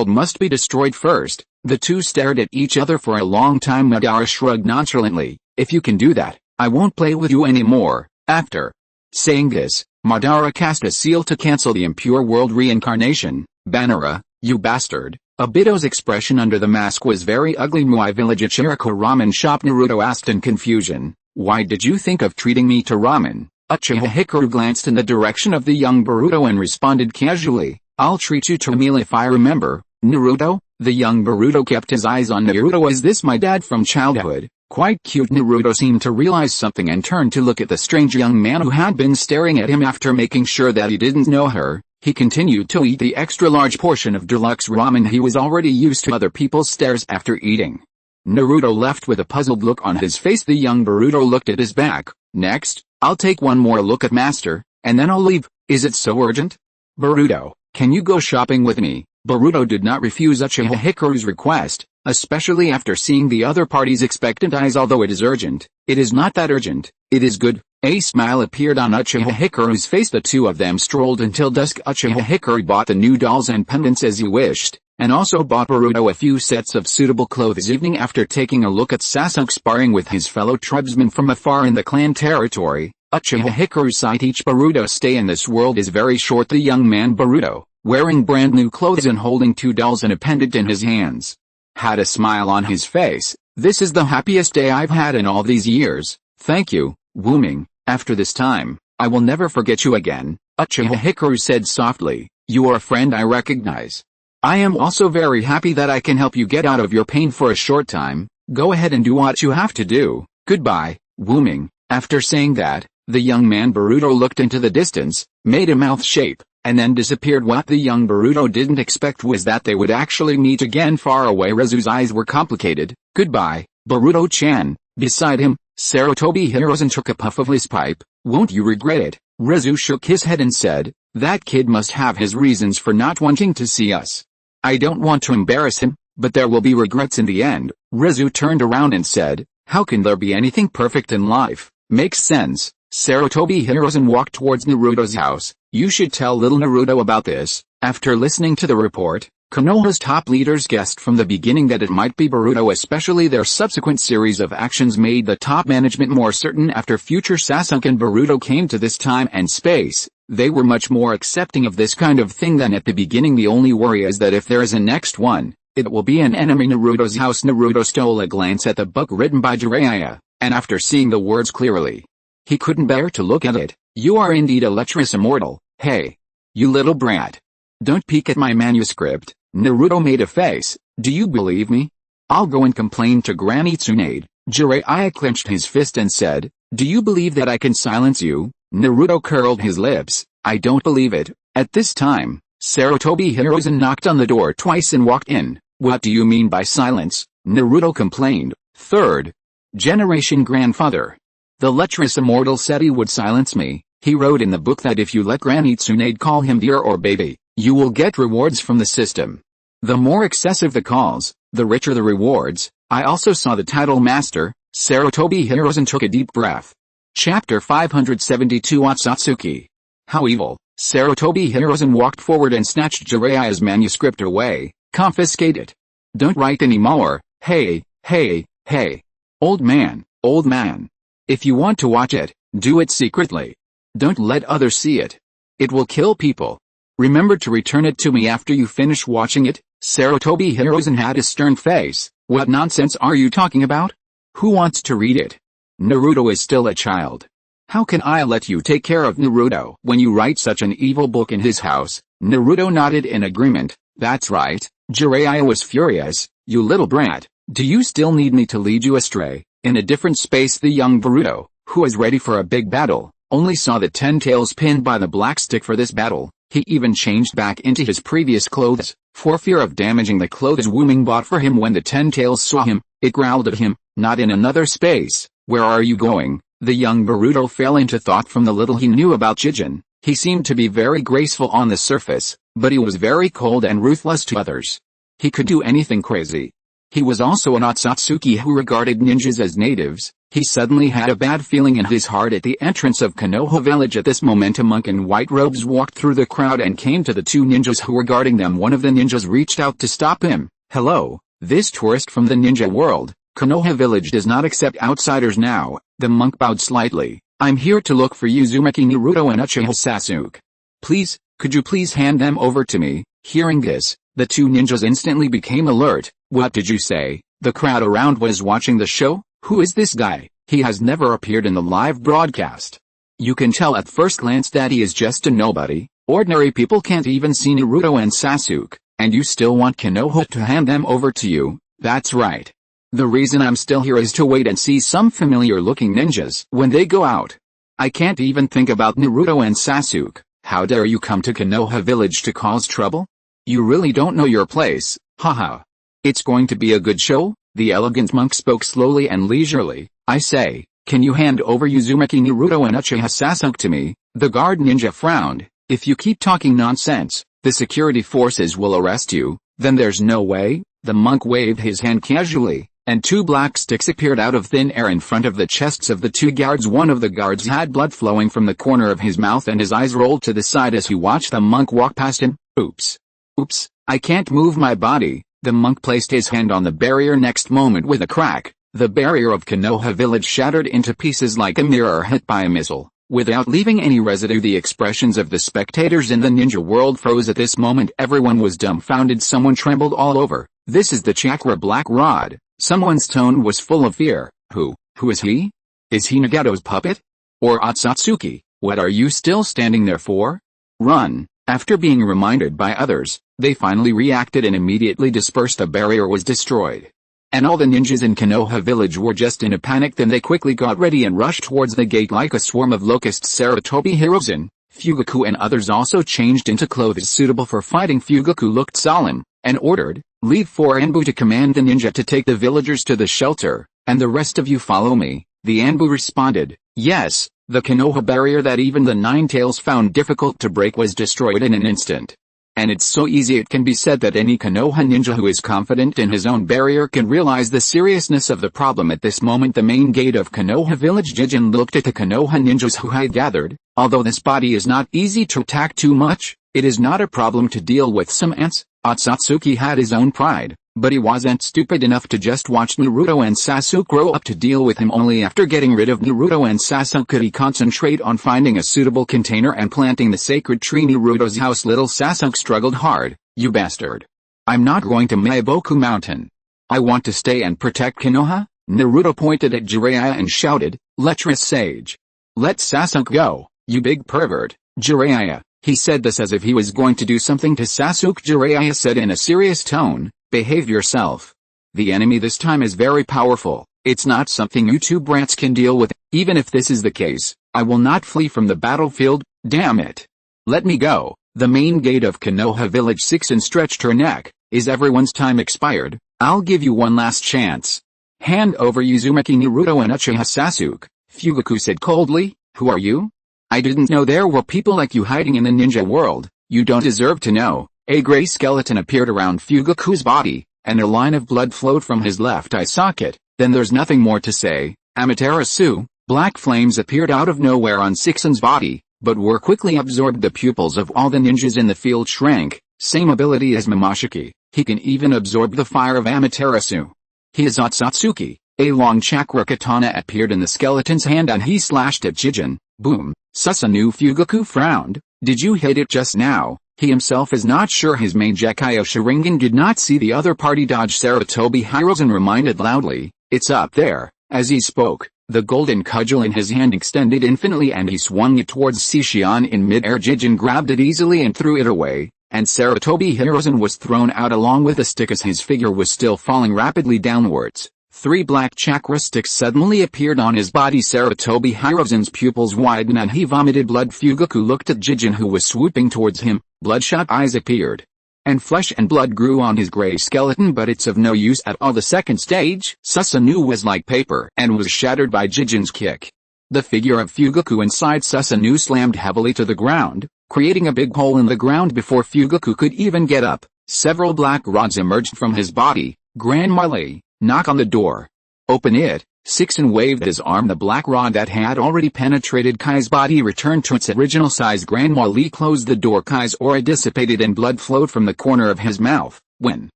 must be destroyed first. The two stared at each other for a long time. Madara shrugged nonchalantly, if you can do that, I won't play with you anymore. After saying this, Madara cast a seal to cancel the impure world reincarnation. Banara, you bastard. Obito's expression under the mask was very ugly. Muai village at Chiriko ramen shop. Naruto asked in confusion, why did you think of treating me to ramen? Uchiha Hikaru glanced in the direction of the young Boruto and responded casually, I'll treat you to a meal if I remember. Naruto? The young Boruto kept his eyes on Naruto. Is this my dad from childhood? Quite cute. Naruto seemed to realize something and turned to look at the strange young man who had been staring at him. After making sure that he didn't know her, he continued to eat the extra-large portion of deluxe ramen. He was already used to other people's stares after eating. Naruto left with a puzzled look on his face. The young Boruto looked at his back. Next, I'll take one more look at Master, and then I'll leave. Is it so urgent? Boruto, can you go shopping with me? Boruto did not refuse Uchiha Hikaru's request, especially after seeing the other party's expectant eyes. Although it is urgent, it is not that urgent. It is good. A smile appeared on Uchiha Hikaru's face. The two of them strolled until dusk. Uchiha Hikaru bought the new dolls and pendants as he wished, and also bought Boruto a few sets of suitable clothes. Evening, after taking a look at Sasuke sparring with his fellow tribesmen from afar in the clan territory, Uchiha Hikaru sighed. Each Boruto's stay in this world is very short. The young man Boruto, wearing brand new clothes and holding two dolls and a pendant in his hands, had a smile on his face. This is the happiest day I've had in all these years. Thank you, Wuming. After this time, I will never forget you again. Uchiha Hikaru said softly, you are a friend I recognize. I am also very happy that I can help you get out of your pain for a short time. Go ahead and do what you have to do. Goodbye, Wuming. After saying that, the young man Boruto looked into the distance, made a mouth shape, and then disappeared. What the young Boruto didn't expect was that they would actually meet again far away. Rezu's eyes were complicated. Goodbye, Boruto-chan. Beside him, Sarutobi Hiruzen took a puff of his pipe. Won't you regret it? Rezu shook his head and said, that kid must have his reasons for not wanting to see us. I don't want to embarrass him, but there will be regrets in the end. Rezu turned around and said, how can there be anything perfect in life? Makes sense. Sarutobi Hiruzen walked towards Naruto's house. You should tell little Naruto about this. After listening to the report, Konoha's top leaders guessed from the beginning that it might be Boruto. Especially their subsequent series of actions made the top management more certain. After future Sasuke and Boruto came to this time and space, they were much more accepting of this kind of thing than at the beginning. The only worry is that if there is a next one, it will be an enemy. Naruto's house. Naruto stole a glance at the book written by Jiraiya, and after seeing the words clearly, he couldn't bear to look at it. You are indeed a lecherous immortal. Hey, you little brat. Don't peek at my manuscript. Naruto made a face. Do you believe me? I'll go and complain to Granny Tsunade. Jiraiya clenched his fist and said, do you believe that I can silence you? Naruto curled his lips. I don't believe it. At this time, Sarutobi Hiruzen knocked on the door twice and walked in. What do you mean by silence? Naruto complained. Third generation grandfather. The lecherous immortal said he would silence me. He wrote in the book that if you let Granny Tsunade call him dear or baby, you will get rewards from the system. The more excessive the calls, the richer the rewards. I also saw the title Master. Sarutobi Hiruzen took a deep breath. Chapter 572 Akatsuki. How evil. Sarutobi Hiruzen walked forward and snatched Jiraiya's manuscript away. Confiscate it. Don't write anymore. Hey, hey, hey. Old man, old man. If you want to watch it, do it secretly. Don't let others see it. It will kill people. Remember to return it to me after you finish watching it. Sarutobi Hiruzen had a stern face. What nonsense are you talking about? Who wants to read it? Naruto is still a child. How can I let you take care of Naruto when you write such an evil book in his house? Naruto nodded in agreement. That's right. Jiraiya was furious. You little brat. Do you still need me to lead you astray? In a different space, the young Naruto, who was ready for a big battle, only saw the 10 tails pinned by the black stick for this battle. He even changed back into his previous clothes, for fear of damaging the clothes Wu-Ming bought for him when the 10 tails saw him. It growled at him, not in another space. Where are you going? The young Naruto fell into thought from the little he knew about Jijin. He seemed to be very graceful on the surface, but he was very cold and ruthless to others. He could do anything crazy. He was also an Akatsuki who regarded ninjas as natives. He suddenly had a bad feeling in his heart at the entrance of Konoha village. At this moment, a monk in white robes walked through the crowd and came to the two ninjas who were guarding them. One of the ninjas reached out to stop him. Hello, this tourist from the ninja world. Konoha village does not accept outsiders now. The monk bowed slightly. I'm here to look for Uzumaki Naruto and Uchiha Sasuke. Please, could you please hand them over to me? Hearing this, the two ninjas instantly became alert. What did you say? The crowd around was watching the show. Who is this guy? He has never appeared in the live broadcast. You can tell at first glance that he is just a nobody. Ordinary people can't even see Naruto and Sasuke, and you still want Konoha to hand them over to you? That's right. The reason I'm still here is to wait and see some familiar-looking ninjas when they go out. I can't even think about Naruto and Sasuke. How dare you come to Konoha village to cause trouble? You really don't know your place, haha. It's going to be a good show? The elegant monk spoke slowly and leisurely. I say, can you hand over Uzumaki Naruto and Uchiha Sasuke to me? The guard ninja frowned. If you keep talking nonsense, the security forces will arrest you. Then there's no way. The monk waved his hand casually, and two black sticks appeared out of thin air in front of the chests of the two guards. One of the guards had blood flowing from the corner of his mouth and his eyes rolled to the side as he watched the monk walk past him. Oops. Oops, I can't move my body. The monk placed his hand on the barrier. Next moment, with a crack, the barrier of Konoha village shattered into pieces like a mirror hit by a missile. Without leaving any residue, the expressions of the spectators in the ninja world froze. At this moment, everyone was dumbfounded. Someone trembled all over. This is the chakra black rod. Someone's tone was full of fear. Who is he? Is he Nagato's puppet? Or Akatsuki? What are you still standing there for? Run! After being reminded by others, they finally reacted and immediately dispersed. The barrier was destroyed. And all the ninjas in Konoha village were just in a panic. Then they quickly got ready and rushed towards the gate like a swarm of locusts. Sarutobi Hiruzen, Fugaku and others also changed into clothes suitable for fighting. Fugaku looked solemn, and ordered, leave 4 Anbu to command the ninja to take the villagers to the shelter, and the rest of you follow me. The Anbu responded, yes. The Konoha barrier that even the 9 tails found difficult to break was destroyed in an instant. And it's so easy it can be said that any Konoha ninja who is confident in his own barrier can realize the seriousness of the problem. At this moment, the main gate of Konoha village, Jijin looked at the Konoha ninjas who had gathered. Although this body is not easy to attack too much, it is not a problem to deal with some ants. Akatsuki had his own pride, but he wasn't stupid enough to just watch Naruto and Sasuke grow up. To deal with him only after getting rid of Naruto and Sasuke could he concentrate on finding a suitable container and planting the sacred tree. Naruto's house. Little Sasuke struggled hard. You bastard. I'm not going to Meiboku Mountain. I want to stay and protect Konoha. Naruto pointed at Jiraiya and shouted, lecherous sage. Let Sasuke go, you big pervert. Jiraiya. He said this as if he was going to do something to Sasuke. Jiraiya said in a serious tone, behave yourself. The enemy this time is very powerful. It's not something you two brats can deal with. Even if this is the case, I will not flee from the battlefield. Damn it. Let me go. The main gate of Konoha village. 6 and stretched her neck. Is everyone's time expired? I'll give you one last chance. Hand over Uzumaki Naruto and Uchiha Sasuke. Fugaku said coldly. Who are you? I didn't know there were people like you hiding in the ninja world. You don't deserve to know. A gray skeleton appeared around Fugaku's body, and a line of blood flowed from his left eye socket. Then there's nothing more to say. Amaterasu, black flames appeared out of nowhere on Sixen's body, but were quickly absorbed. The pupils of all the ninjas in the field shrank, same ability as Momoshiki. He can even absorb the fire of Amaterasu. Hizatsuki, a long chakra katana appeared in the skeleton's hand and he slashed at Jijin. Boom. Susanoo Fugaku frowned. Did you hit it just now? He himself is not sure his main Gekyo Sharingan did not see the other party dodge. Sarutobi Hiruzen reminded loudly, it's up there. As he spoke, the golden cudgel in his hand extended infinitely and he swung it towards Sishion in mid-air. Jijin grabbed it easily and threw it away, and Sarutobi Hiruzen was thrown out along with the stick as his figure was still falling rapidly downwards. 3 black chakra sticks suddenly appeared on his body. Sarutobi Hiruzen's pupils widened and he vomited blood. Fugaku looked at Jijin who was swooping towards him. Bloodshot eyes appeared, and flesh and blood grew on his gray skeleton, but it's of no use at all. The second stage, Susanoo was like paper and was shattered by Jijin's kick. The figure of Fugaku inside Susanoo slammed heavily to the ground, creating a big hole in the ground before Fugaku could even get up. Several black rods emerged from his body. Grandma Lee, knock on the door. Open it. Sixen waved his arm. The black rod that had already penetrated Kai's body returned to its original size. Grandma Lee closed the door. Kai's aura dissipated and blood flowed from the corner of his mouth. When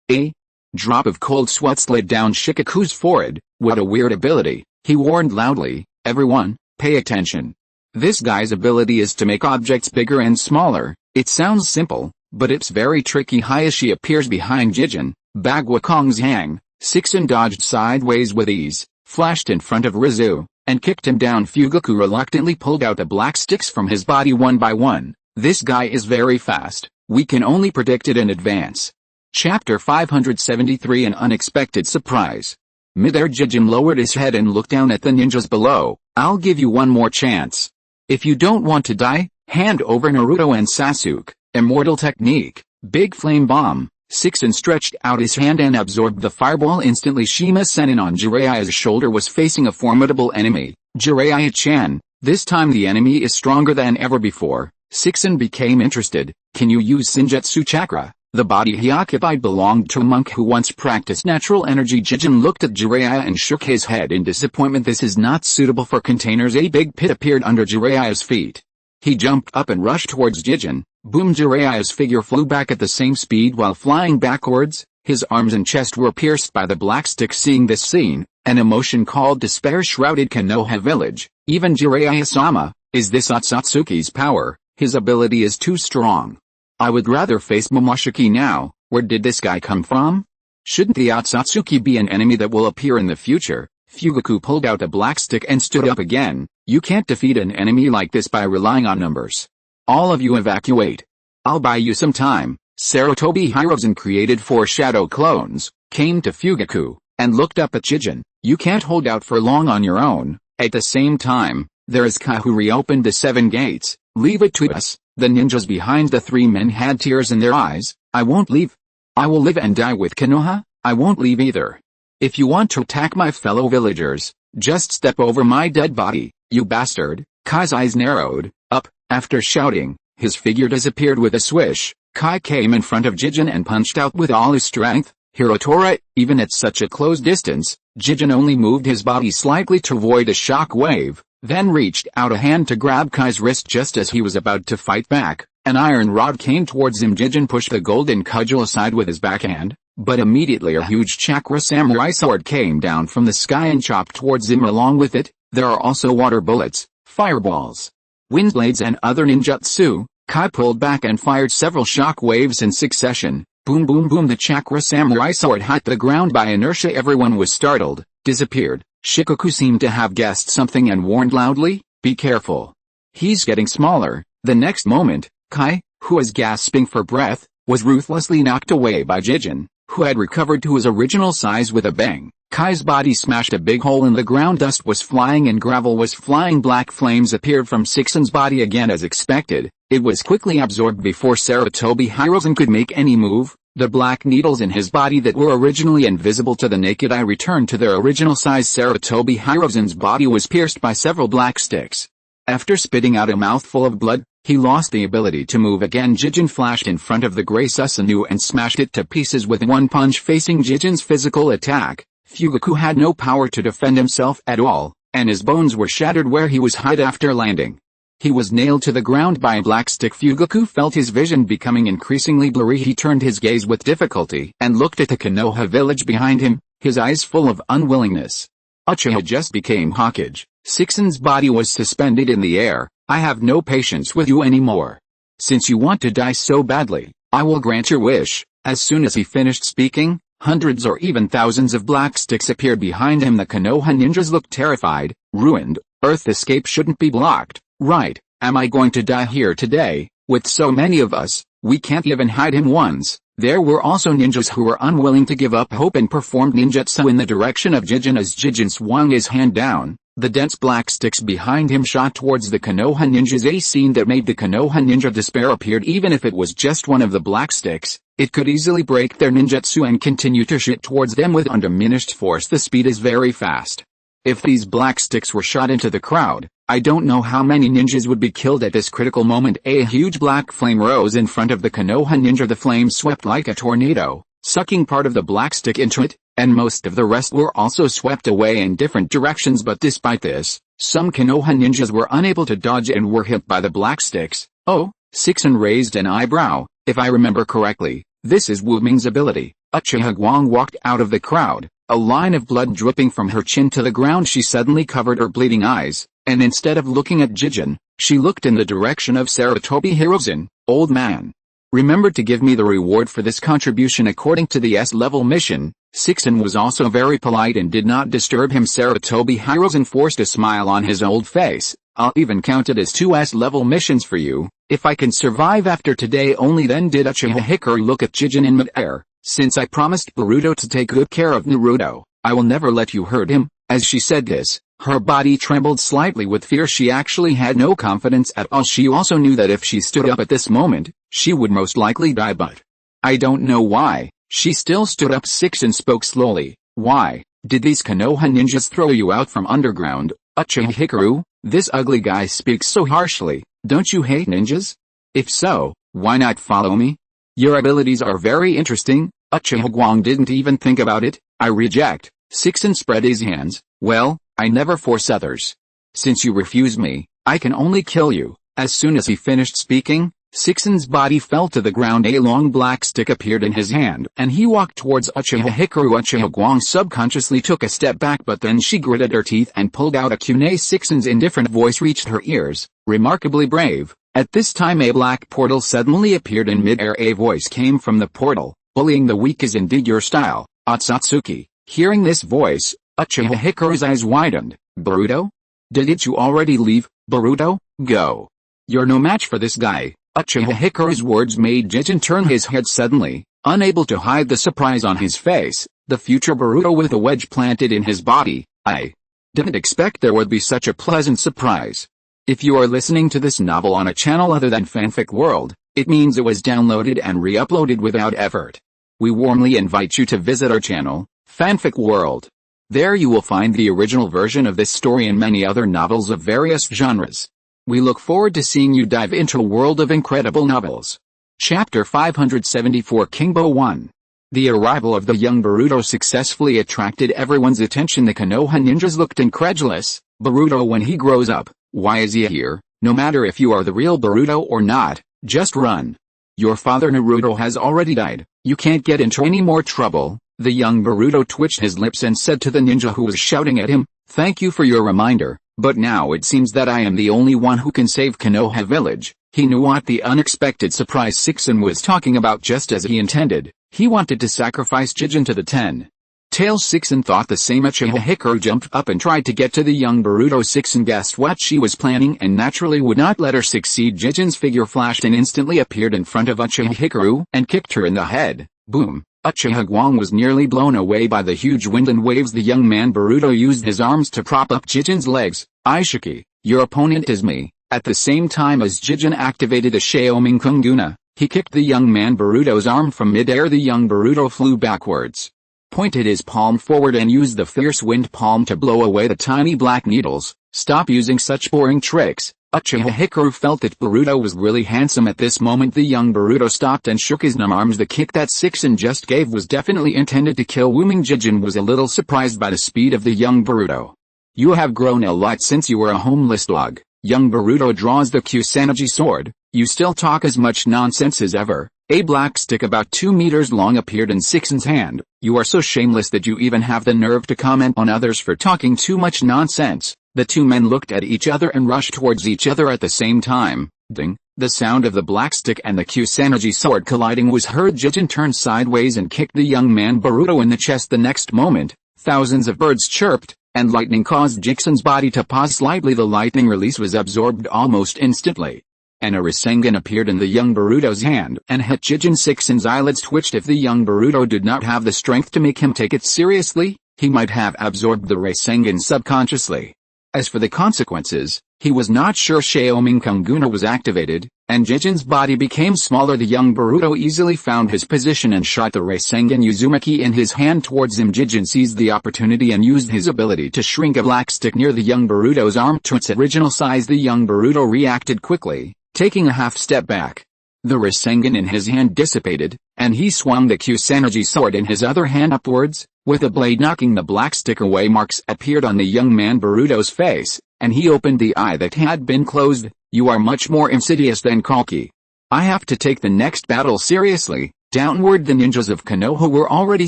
a drop of cold sweat slid down Shikaku's forehead. What a weird ability, he warned loudly. Everyone, pay attention. This guy's ability is to make objects bigger and smaller. It sounds simple, but it's very tricky. Hayashi appears behind Jijin. Bagua Kong's hang. Sixen dodged sideways with ease, flashed in front of Rizu, and kicked him down. Fugaku reluctantly pulled out the black sticks from his body one by one. This guy is very fast. We can only predict it in advance. Chapter 573 An Unexpected Surprise. Mid-air Jijin lowered his head and looked down at the ninjas below. I'll give you one more chance. If you don't want to die, hand over Naruto and Sasuke. Immortal technique. Big flame bomb. Sixen stretched out his hand and absorbed the fireball instantly. Shima Senin on Jiraiya's shoulder was facing a formidable enemy, Jiraiya-chan. This time the enemy is stronger than ever before. Sixen became interested. Can you use Senjutsu chakra? The body he occupied belonged to a monk who once practiced natural energy. Jijin looked at Jiraiya and shook his head in disappointment. This is not suitable for containers. A big pit appeared under Jiraiya's feet. He jumped up and rushed towards Jijin. Boom! Jiraiya's figure flew back at the same speed while flying backwards. His arms and chest were pierced by the black stick. Seeing this scene, an emotion called despair shrouded Konoha village. Even Jiraiya-sama, is this Otsutsuki's power? His ability is too strong. I would rather face Momoshiki now. Where did this guy come from? Shouldn't the Otsutsuki be an enemy that will appear in the future? Fugaku pulled out a black stick and stood up again. You can't defeat an enemy like this by relying on numbers. All of you evacuate. I'll buy you some time. Sarutobi Hiruzen created foreshadowed clones, came to Fugaku, and looked up at Jijin. You can't hold out for long on your own. At the same time, there is Kai who reopened the 7 gates. Leave it to us. The ninjas behind the 3 men had tears in their eyes. I won't leave. I will live and die with Konoha. I won't leave either. If you want to attack my fellow villagers, just step over my dead body, you bastard. Kai's eyes narrowed up. After shouting, his figure disappeared with a swish. Kai came in front of Jijin and punched out with all his strength. Hirotora, even at such a close distance, Jijin only moved his body slightly to avoid a shock wave, then reached out a hand to grab Kai's wrist just as he was about to fight back. An iron rod came towards him. Jijin pushed the golden cudgel aside with his backhand, but immediately a huge chakra samurai sword came down from the sky and chopped towards him. Along with it, there are also water bullets, fireballs, wind blades and other ninjutsu. Kai pulled back and fired several shock waves in succession. Boom boom boom! The chakra samurai sword hit the ground by inertia. Everyone was startled, disappeared. Shikoku seemed to have guessed something and warned loudly, be careful. He's getting smaller. The next moment, Kai, who was gasping for breath, was ruthlessly knocked away by Jijin, who had recovered to his original size with a bang. Kai's body smashed a big hole in the ground. Dust was flying and gravel was flying. Black flames appeared from Sixen's body again as expected. It was quickly absorbed before Sarutobi Hiruzen could make any move. The black needles in his body that were originally invisible to the naked eye returned to their original size. Sarutobi Hiruzen's body was pierced by several black sticks. After spitting out a mouthful of blood, He lost the ability to move again. Jijin flashed in front of the gray Susanoo and smashed it to pieces with one punch. Facing Jijin's physical attack, Fugaku had no power to defend himself at all, and his bones were shattered where he was hit after landing. He was nailed to the ground by a black stick. Fugaku felt his vision becoming increasingly blurry. He turned his gaze with difficulty and looked at the Konoha village behind him, his eyes full of unwillingness. Uchiha just became Hokage. Sixen's body was suspended in the air. I have no patience with you anymore. Since you want to die so badly, I will grant your wish. As soon as he finished speaking, hundreds or even thousands of black sticks appeared behind him. The Konoha ninjas looked terrified. Ruined. Earth escape shouldn't be blocked, right? Am I going to die here today? With so many of us, we can't even hide him once. There were also ninjas who were unwilling to give up hope and performed ninjutsu in the direction of Jijin. As Jijin swung his hand down, the dense black sticks behind him shot towards the Konoha ninjas. A scene that made the Konoha ninja despair appeared. Even if it was just one of the black sticks, it could easily break their ninjutsu and continue to shoot towards them with undiminished force. The speed is very fast. If these black sticks were shot into the crowd, I don't know how many ninjas would be killed at this critical moment. A huge black flame rose in front of the Konoha ninja. The flame swept like a tornado, sucking part of the black stick into it, and most of the rest were also swept away in different directions. But despite this, some Konoha ninjas were unable to dodge and were hit by the black sticks. Oh, Sixen raised an eyebrow. If I remember correctly, this is Wu Ming's ability. Uchiha Guang walked out of the crowd, a line of blood dripping from her chin to the ground. She suddenly covered her bleeding eyes, and instead of looking at Jijin, she looked in the direction of Sarutobi Hirozen. Old man, remember to give me the reward for this contribution according to the S-level mission. Sixen was also very polite and did not disturb him. Sarutobi Hirozen forced a smile on his old face. I'll even count it as 2 S-level missions for you, if I can survive after today. Only then did Uchiha Hikaru look at Jijin in mid-air. Since I promised Boruto to take good care of Naruto, I will never let you hurt him. As she said this, her body trembled slightly with fear. She actually had no confidence at all. She also knew that if she stood up at this moment, she would most likely die. But I don't know why. She still stood up. Sixen spoke slowly. Why did these Konoha ninjas throw you out from underground? Uchiha Hikaru, this ugly guy speaks so harshly. Don't you hate ninjas? If so, why not follow me? Your abilities are very interesting. Uchiha Guang didn't even think about it. I reject. Sixen spread his hands. Well, I never force others. Since you refuse me, I can only kill you. As soon as he finished speaking, Sixen's body fell to the ground. A long black stick appeared in his hand, and he walked towards Uchiha Hikaru. Uchiha Guang subconsciously took a step back, but then she gritted her teeth and pulled out a kunai. Sixen's indifferent voice reached her ears. Remarkably brave. At this time a black portal suddenly appeared in mid-air. A voice came from the portal. Bullying the weak is indeed your style, Akatsuki. Hearing this voice, Uchiha Hikaru's eyes widened. Boruto? Didn't you already leave? Boruto, go. You're no match for this guy. Uchiha Hikaru's words made Jijin turn his head suddenly, unable to hide the surprise on his face. The future Boruto with a wedge planted in his body. I didn't expect there would be such a pleasant surprise. If you are listening to this novel on a channel other than Fanfic World, it means it was downloaded and re-uploaded without effort. We warmly invite you to visit our channel, Fanfic World. There you will find the original version of this story and many other novels of various genres. We look forward to seeing you dive into a world of incredible novels. Chapter 574 Kingbo 1. The arrival of the young Boruto successfully attracted everyone's attention. The Konoha ninjas looked incredulous. Boruto when he grows up, why is he here? No matter if you are the real Boruto or not, just run. Your father Naruto has already died. You can't get into any more trouble. The young Boruto twitched his lips and said to the ninja who was shouting at him, thank you for your reminder, but now it seems that I am the only one who can save Konoha village. He knew what the unexpected surprise Sixen was talking about just as he intended. He wanted to sacrifice Jijin to the 10. Tails. Sixen thought the same. Uchiha Hikaru jumped up and tried to get to the young Boruto. Sixen guessed what she was planning and naturally would not let her succeed. Jijin's figure flashed and instantly appeared in front of Uchiha Hikaru and kicked her in the head. Boom. Uchiha Guang was nearly blown away by the huge wind and waves. The young man Boruto used his arms to prop up Jijin's legs. Aishiki, your opponent is me. At the same time as Jijin activated a Xiaoming Kunguna, he kicked the young man Boruto's arm from mid-air. The young Boruto flew backwards, pointed his palm forward and used the fierce wind palm to blow away the tiny black needles. Stop using such boring tricks. Uchiha Hikaru felt that Boruto was really handsome at this moment. The young Boruto stopped and shook his numb arms. The kick that Sixen just gave was definitely intended to kill Wuming. Jijin was a little surprised by the speed of the young Boruto. You have grown a lot since you were a homeless dog. Young Boruto draws the Kusanagi sword. You still talk as much nonsense as ever. A black stick about 2 meters long appeared in Sixen's hand. You are so shameless that you even have the nerve to comment on others for talking too much nonsense. The two men looked at each other and rushed towards each other at the same time. Ding! The sound of the black stick and the Kusanagi sword colliding was heard. Jijin turned sideways and kicked the young man Boruto in the chest. The next moment, thousands of birds chirped, and lightning caused Jixen's body to pause slightly. The lightning release was absorbed almost instantly. And a Rasengan appeared in the young Boruto's hand and hit Jijin. Sixen's eyelids twitched. If the young Boruto did not have the strength to make him take it seriously, he might have absorbed the Rasengan subconsciously. As for the consequences, he was not sure. Xiaoming Kanguna was activated, and Jijin's body became smaller. The young Boruto easily found his position and shot the Rasengan Uzumaki in his hand towards him. Jijin seized the opportunity and used his ability to shrink a black stick near the young Boruto's arm to its original size. The young Boruto reacted quickly, taking a half step back. The Rasengan in his hand dissipated, and he swung the Kusanagi sword in his other hand upwards, with the blade knocking the black stick away. Marks appeared on the young man Boruto's face, and he opened the eye that had been closed. You are much more insidious than Kalki. I have to take the next battle seriously. Downward. The ninjas of Konoha were already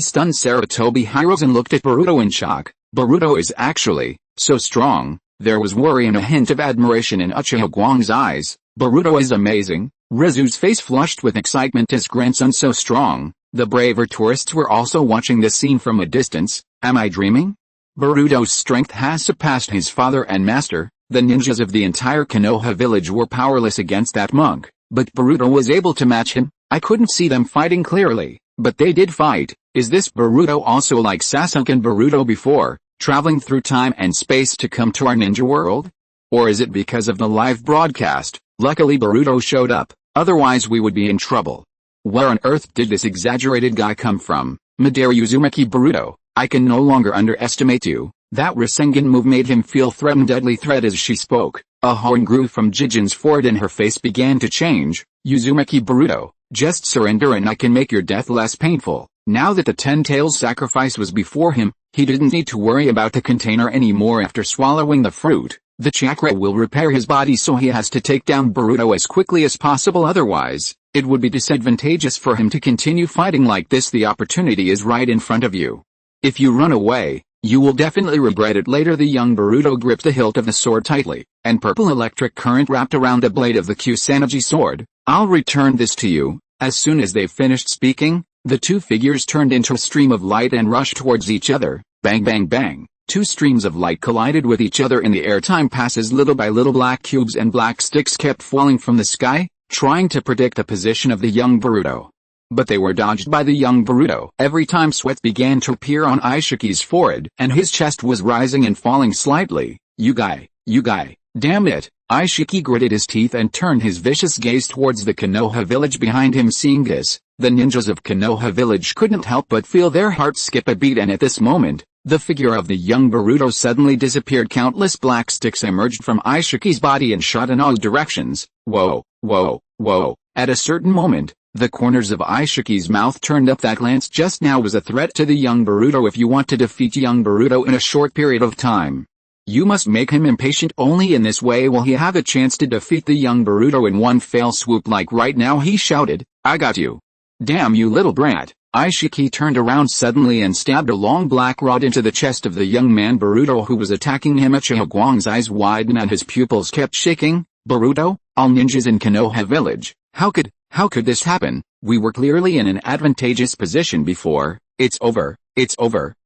stunned. Sarutobi Hiruzen looked at Boruto in shock. Boruto is actually so strong. There was worry and a hint of admiration in Uchiha Guang's eyes. Boruto is amazing. Rizu's face flushed with excitement. His grandson so strong. The braver tourists were also watching this scene from a distance. Am I dreaming? Boruto's strength has surpassed his father and master. The ninjas of the entire Konoha village were powerless against that monk, but Boruto was able to match him. I couldn't see them fighting clearly, but they did fight. Is this Boruto also like Sasuke and Boruto before, traveling through time and space to come to our ninja world? Or is it because of the live broadcast? Luckily Boruto showed up, otherwise we would be in trouble. Where on earth did this exaggerated guy come from? Madara Uzumaki. Boruto, I can no longer underestimate you. That Rasengan move made him feel threatened. Deadly threat. As she spoke, a horn grew from Jijin's forehead and her face began to change. Uzumaki. Boruto, just surrender and I can make your death less painful. Now that the Ten-Tails sacrifice was before him, he didn't need to worry about the container anymore. After swallowing the fruit, the chakra will repair his body, so he has to take down Boruto as quickly as possible. Otherwise, it would be disadvantageous for him to continue fighting like this. The opportunity is right in front of you. If you run away, you will definitely regret it later. The young Boruto gripped the hilt of the sword tightly, and purple electric current wrapped around the blade of the Kusanagi sword. I'll return this to you. As soon as they finished speaking, the two figures turned into a stream of light and rushed towards each other. Bang bang bang. Two streams of light collided with each other in the air. Time passes. Little by little black cubes and black sticks kept falling from the sky, trying to predict the position of the young Boruto. But they were dodged by the young Boruto. Every time sweat began to appear on Aishiki's forehead and his chest was rising and falling slightly. You guy, damn it. Aishiki gritted his teeth and turned his vicious gaze towards the Konoha village behind him. Seeing this, the ninjas of Konoha village couldn't help but feel their hearts skip a beat, and at this moment, the figure of the young Boruto suddenly disappeared. Countless black sticks emerged from Aishiki's body and shot in all directions. Whoa, whoa, whoa. At a certain moment, the corners of Aishiki's mouth turned up. That glance just now was a threat to the young Boruto. If you want to defeat young Boruto in a short period of time, you must make him impatient. Only in this way will he have a chance to defeat the young Boruto in one fell swoop. Like right now, he shouted, I got you. Damn you little brat. Aishiki turned around suddenly and stabbed a long black rod into the chest of the young man Boruto who was attacking him. Uchiha Guang's eyes widened and his pupils kept shaking. Boruto, all ninjas in Konoha village, how could this happen? We were clearly in an advantageous position before. It's over,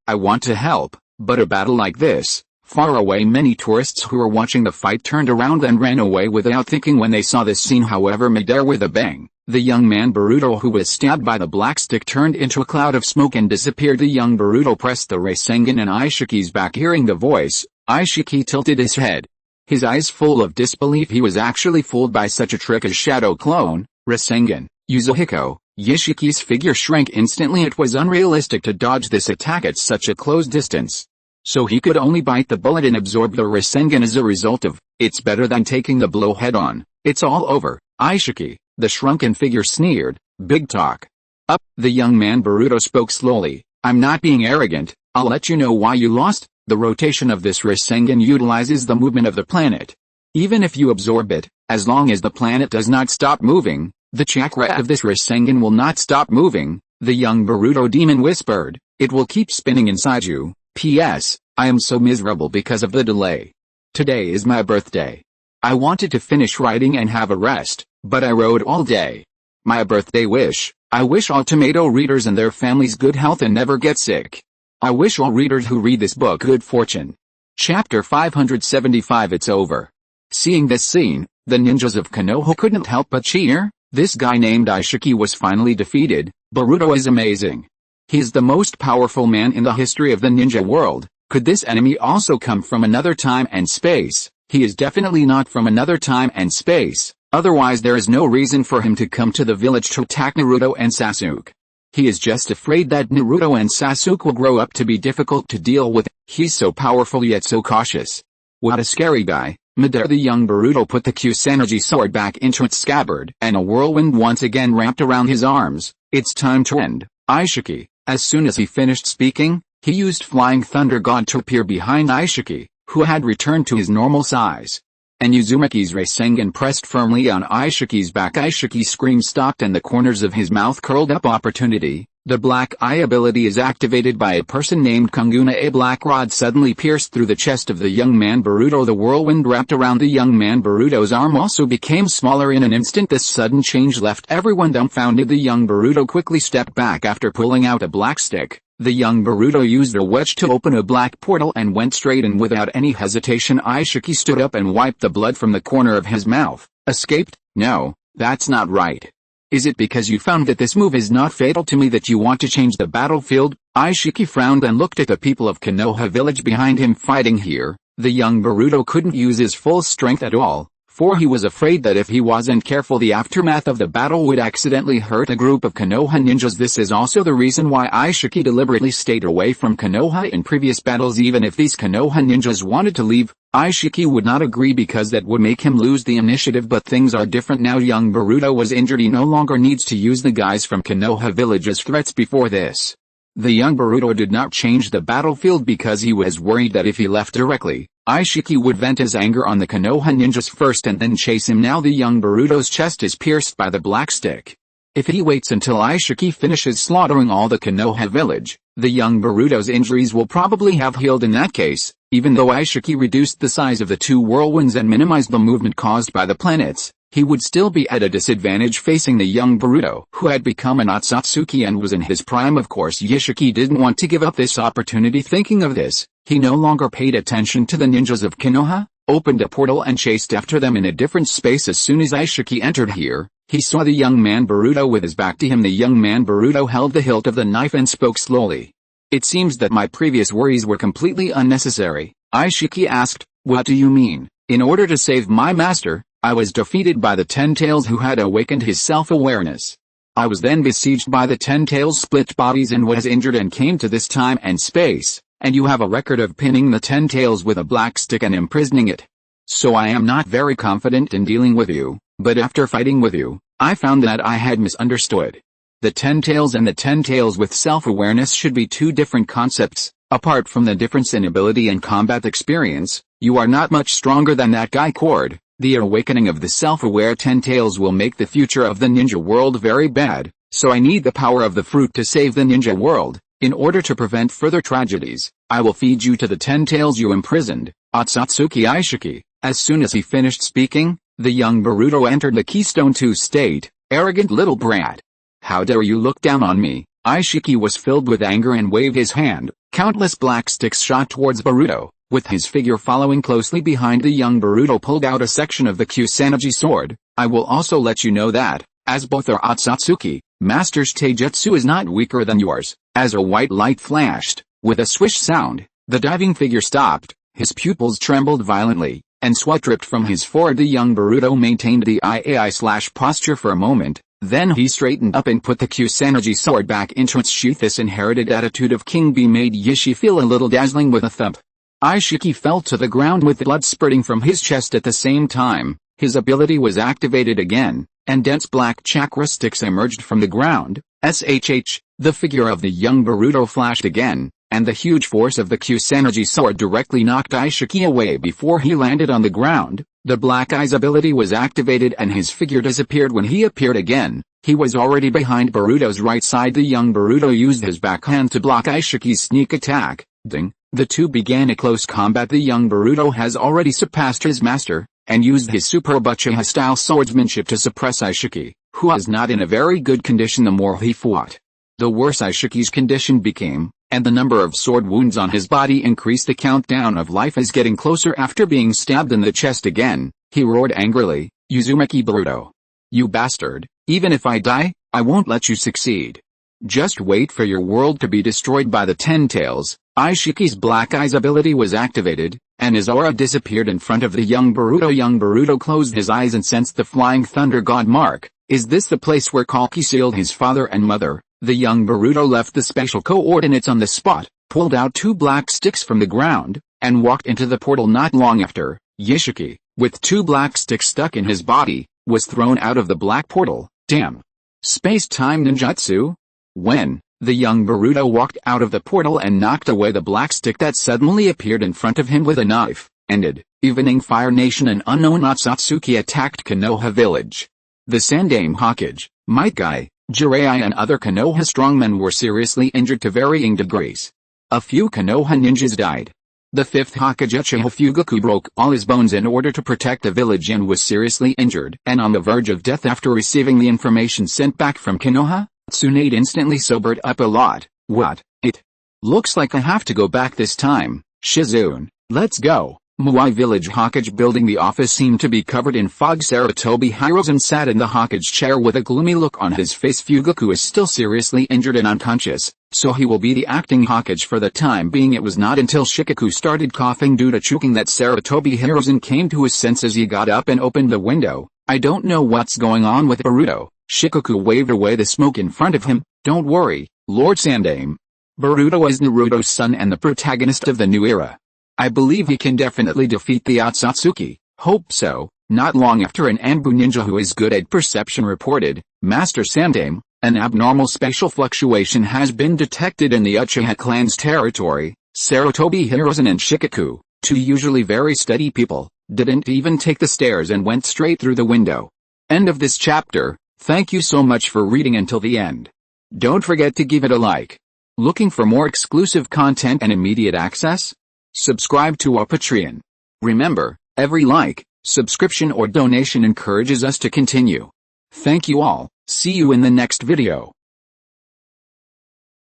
I want to help, but a battle like this, far away. Many tourists who were watching the fight turned around and ran away without thinking when they saw this scene. However, midair with a bang, the young man Boruto who was stabbed by the black stick turned into a cloud of smoke and disappeared. The young Boruto pressed the Rasengan in Aishiki's back. Hearing the voice, Aishiki tilted his head, his eyes full of disbelief. He was actually fooled by such a trick as shadow clone. Rasengan, Yasuhiko. Yashiki's figure shrank instantly. It was unrealistic to dodge this attack at such a close distance, so he could only bite the bullet and absorb the Rasengan. As a result of It's better than taking the blow head-on. It's all over, Aishiki, the shrunken figure sneered. Big talk. Up, the young man Boruto spoke slowly. I'm not being arrogant, I'll let you know why you lost. The rotation of this Rasengan utilizes the movement of the planet. Even if you absorb it, as long as the planet does not stop moving, the chakra of this Rasengan will not stop moving, the young Boruto demon whispered. It will keep spinning inside you. P.S. I am so miserable because of the delay. Today is my birthday. I wanted to finish writing and have a rest, but I wrote all day. My birthday wish, I wish all tomato readers and their families good health and never get sick. I wish all readers who read this book good fortune. Chapter 575. It's over. Seeing this scene, the ninjas of Konoha couldn't help but cheer. This guy named Aishiki was finally defeated. Boruto is amazing. He's the most powerful man in the history of the ninja world. Could this enemy also come from another time and space? He is definitely not from another time and space. Otherwise there is no reason for him to come to the village to attack Naruto and Sasuke. He is just afraid that Naruto and Sasuke will grow up to be difficult to deal with. He's so powerful yet so cautious. What a scary guy. Madara. The young Boruto put the Kusanagi sword back into its scabbard, and a whirlwind once again wrapped around his arms. It's time to end. Aishiki. As soon as he finished speaking, he used Flying Thunder God to appear behind Aishiki, who had returned to his normal size. And Uzumaki's Rasengan pressed firmly on Aishiki's back. Aishiki's scream stopped and the corners of his mouth curled up. Opportunity. The black eye ability is activated by a person named Kaguya. A black rod suddenly pierced through the chest of the young man Boruto. The whirlwind wrapped around the young man Boruto's arm also became smaller in an instant. This sudden change left everyone dumbfounded. The young Boruto quickly stepped back after pulling out a black stick. The young Boruto used a wedge to open a black portal and went straight in without any hesitation. Aishiki stood up and wiped the blood from the corner of his mouth. Escaped? No, that's not right. Is it because you found that this move is not fatal to me that you want to change the battlefield? Aishiki frowned and looked at the people of Konoha village behind him fighting here. The young Boruto couldn't use his full strength at all, for he was afraid that if he wasn't careful the aftermath of the battle would accidentally hurt a group of Konoha ninjas. This is also the reason why Aishiki deliberately stayed away from Konoha in previous battles. Even if these Konoha ninjas wanted to leave, Aishiki would not agree because that would make him lose the initiative. But things are different now. Young Boruto was injured. He no longer needs to use the guys from Konoha village as threats before this. The young Boruto did not change the battlefield because he was worried that if he left directly, Aishiki would vent his anger on the Konoha ninjas first and then chase him. Now the young Boruto's chest is pierced by the black stick. If he waits until Aishiki finishes slaughtering all the Konoha village, the young Boruto's injuries will probably have healed in that case. Even though Aishiki reduced the size of the two whirlwinds and minimized the movement caused by the planets, he would still be at a disadvantage facing the young Boruto, who had become an Akatsuki and was in his prime. Of course Aishiki didn't want to give up this opportunity. Thinking of this, he no longer paid attention to the ninjas of Konoha, opened a portal and chased after them in a different space. As soon as Aishiki entered here, he saw the young man Boruto with his back to him. The young man Boruto held the hilt of the knife and spoke slowly. It seems that my previous worries were completely unnecessary. Aishiki asked, what do you mean? In order to save my master, I was defeated by the Ten Tails who had awakened his self-awareness. I was then besieged by the Ten Tails split bodies and was injured and came to this time and space, and you have a record of pinning the Ten Tails with a black stick and imprisoning it. So I am not very confident in dealing with you, but after fighting with you, I found that I had misunderstood. The Ten Tails and the Ten Tails with self-awareness should be two different concepts. Apart from the difference in ability and combat experience, you are not much stronger than that guy Cord. The awakening of the self-aware Ten Tails will make the future of the ninja world very bad, so I need the power of the fruit to save the ninja world. In order to prevent further tragedies, I will feed you to the Ten Tails you imprisoned. Akatsuki Aishiki. As soon as he finished speaking, the young Boruto entered the Keystone 2 state. Arrogant little brat. How dare you look down on me? Aishiki was filled with anger and waved his hand. Countless black sticks shot towards Boruto. With his figure following closely behind, the young Boruto pulled out a section of the Kusanagi sword. I will also let you know that, as both are Akatsuki, Master's taijutsu is not weaker than yours. As a white light flashed, with a swish sound, the diving figure stopped, his pupils trembled violently, and sweat dripped from his forehead. The young Boruto maintained the IAI/posture for a moment, then he straightened up and put the Kusanagi sword back into its sheath. This inherited attitude of King B made Yishi feel a little dazzling. With a thump, Aishiki fell to the ground with blood spurting from his chest at the same time. His ability was activated again, and dense black chakra sticks emerged from the ground. The figure of the young Boruto flashed again, and the huge force of the Kusanagi sword directly knocked Aishiki away before he landed on the ground. The Black Eye's ability was activated and his figure disappeared when he appeared again. He was already behind Boruto's right side. The young Boruto used his backhand to block Aishiki's sneak attack. Ding! The two began a close combat. The young Boruto has already surpassed his master, and used his superb Uchiha-style swordsmanship to suppress Aishiki, who was not in a very good condition. The more he fought, the worse Aishiki's condition became, and the number of sword wounds on his body increased. The countdown of life is getting closer. After being stabbed in the chest again, he roared angrily, "Uzumaki Boruto! You bastard! Even if I die, I won't let you succeed. Just wait for your world to be destroyed by the Ten Tails." Aishiki's Black Eye's ability was activated, and his aura disappeared in front of the young Boruto. Young Boruto closed his eyes and sensed the flying thunder god mark. Is this the place where Kage sealed his father and mother? The young Boruto left the spatial coordinates on the spot, pulled out two black sticks from the ground, and walked into the portal. Not long after, Aishiki, with two black sticks stuck in his body, was thrown out of the black portal. Damn! Space-time ninjutsu? When the young Boruto walked out of the portal and knocked away the black stick that suddenly appeared in front of him with a knife, ended. Evening Fire Nation and unknown Akatsuki attacked Konoha village. The Sandaime Hokage, Might Guy, Jiraiya and other Konoha strongmen were seriously injured to varying degrees. A few Konoha ninjas died. The fifth Hokage Uchiha Fugaku broke all his bones in order to protect the village and was seriously injured and on the verge of death after receiving the information sent back from Konoha. Tsunade instantly sobered up a lot. What? It looks like I have to go back this time. Shizune, let's go. Moai Village Hokage building. The office seemed to be covered in fog. Sarutobi Hiruzen sat in the Hokage chair with a gloomy look on his face. Fugaku is still seriously injured and unconscious, so he will be the acting Hokage for the time being. It was not until Shikaku started coughing due to choking that Sarutobi Hiruzen came to his senses. He got up and opened the window. I don't know what's going on with Boruto. Shikaku waved away the smoke in front of him. Don't worry, Lord Sandaime. Boruto is Naruto's son and the protagonist of the new era. I believe he can definitely defeat the Akatsuki. Hope so. Not long after, an Anbu ninja who is good at perception reported, Master Sandaime, an abnormal spatial fluctuation has been detected in the Uchiha clan's territory. Sarutobi Hiruzen and Shikaku, two usually very steady people, didn't even take the stairs and went straight through the window. End of this chapter. Thank you so much for reading until the end. Don't forget to give it a like. Looking for more exclusive content and immediate access? Subscribe to our Patreon. Remember, every like, subscription or donation encourages us to continue. Thank you all. See you in the next video.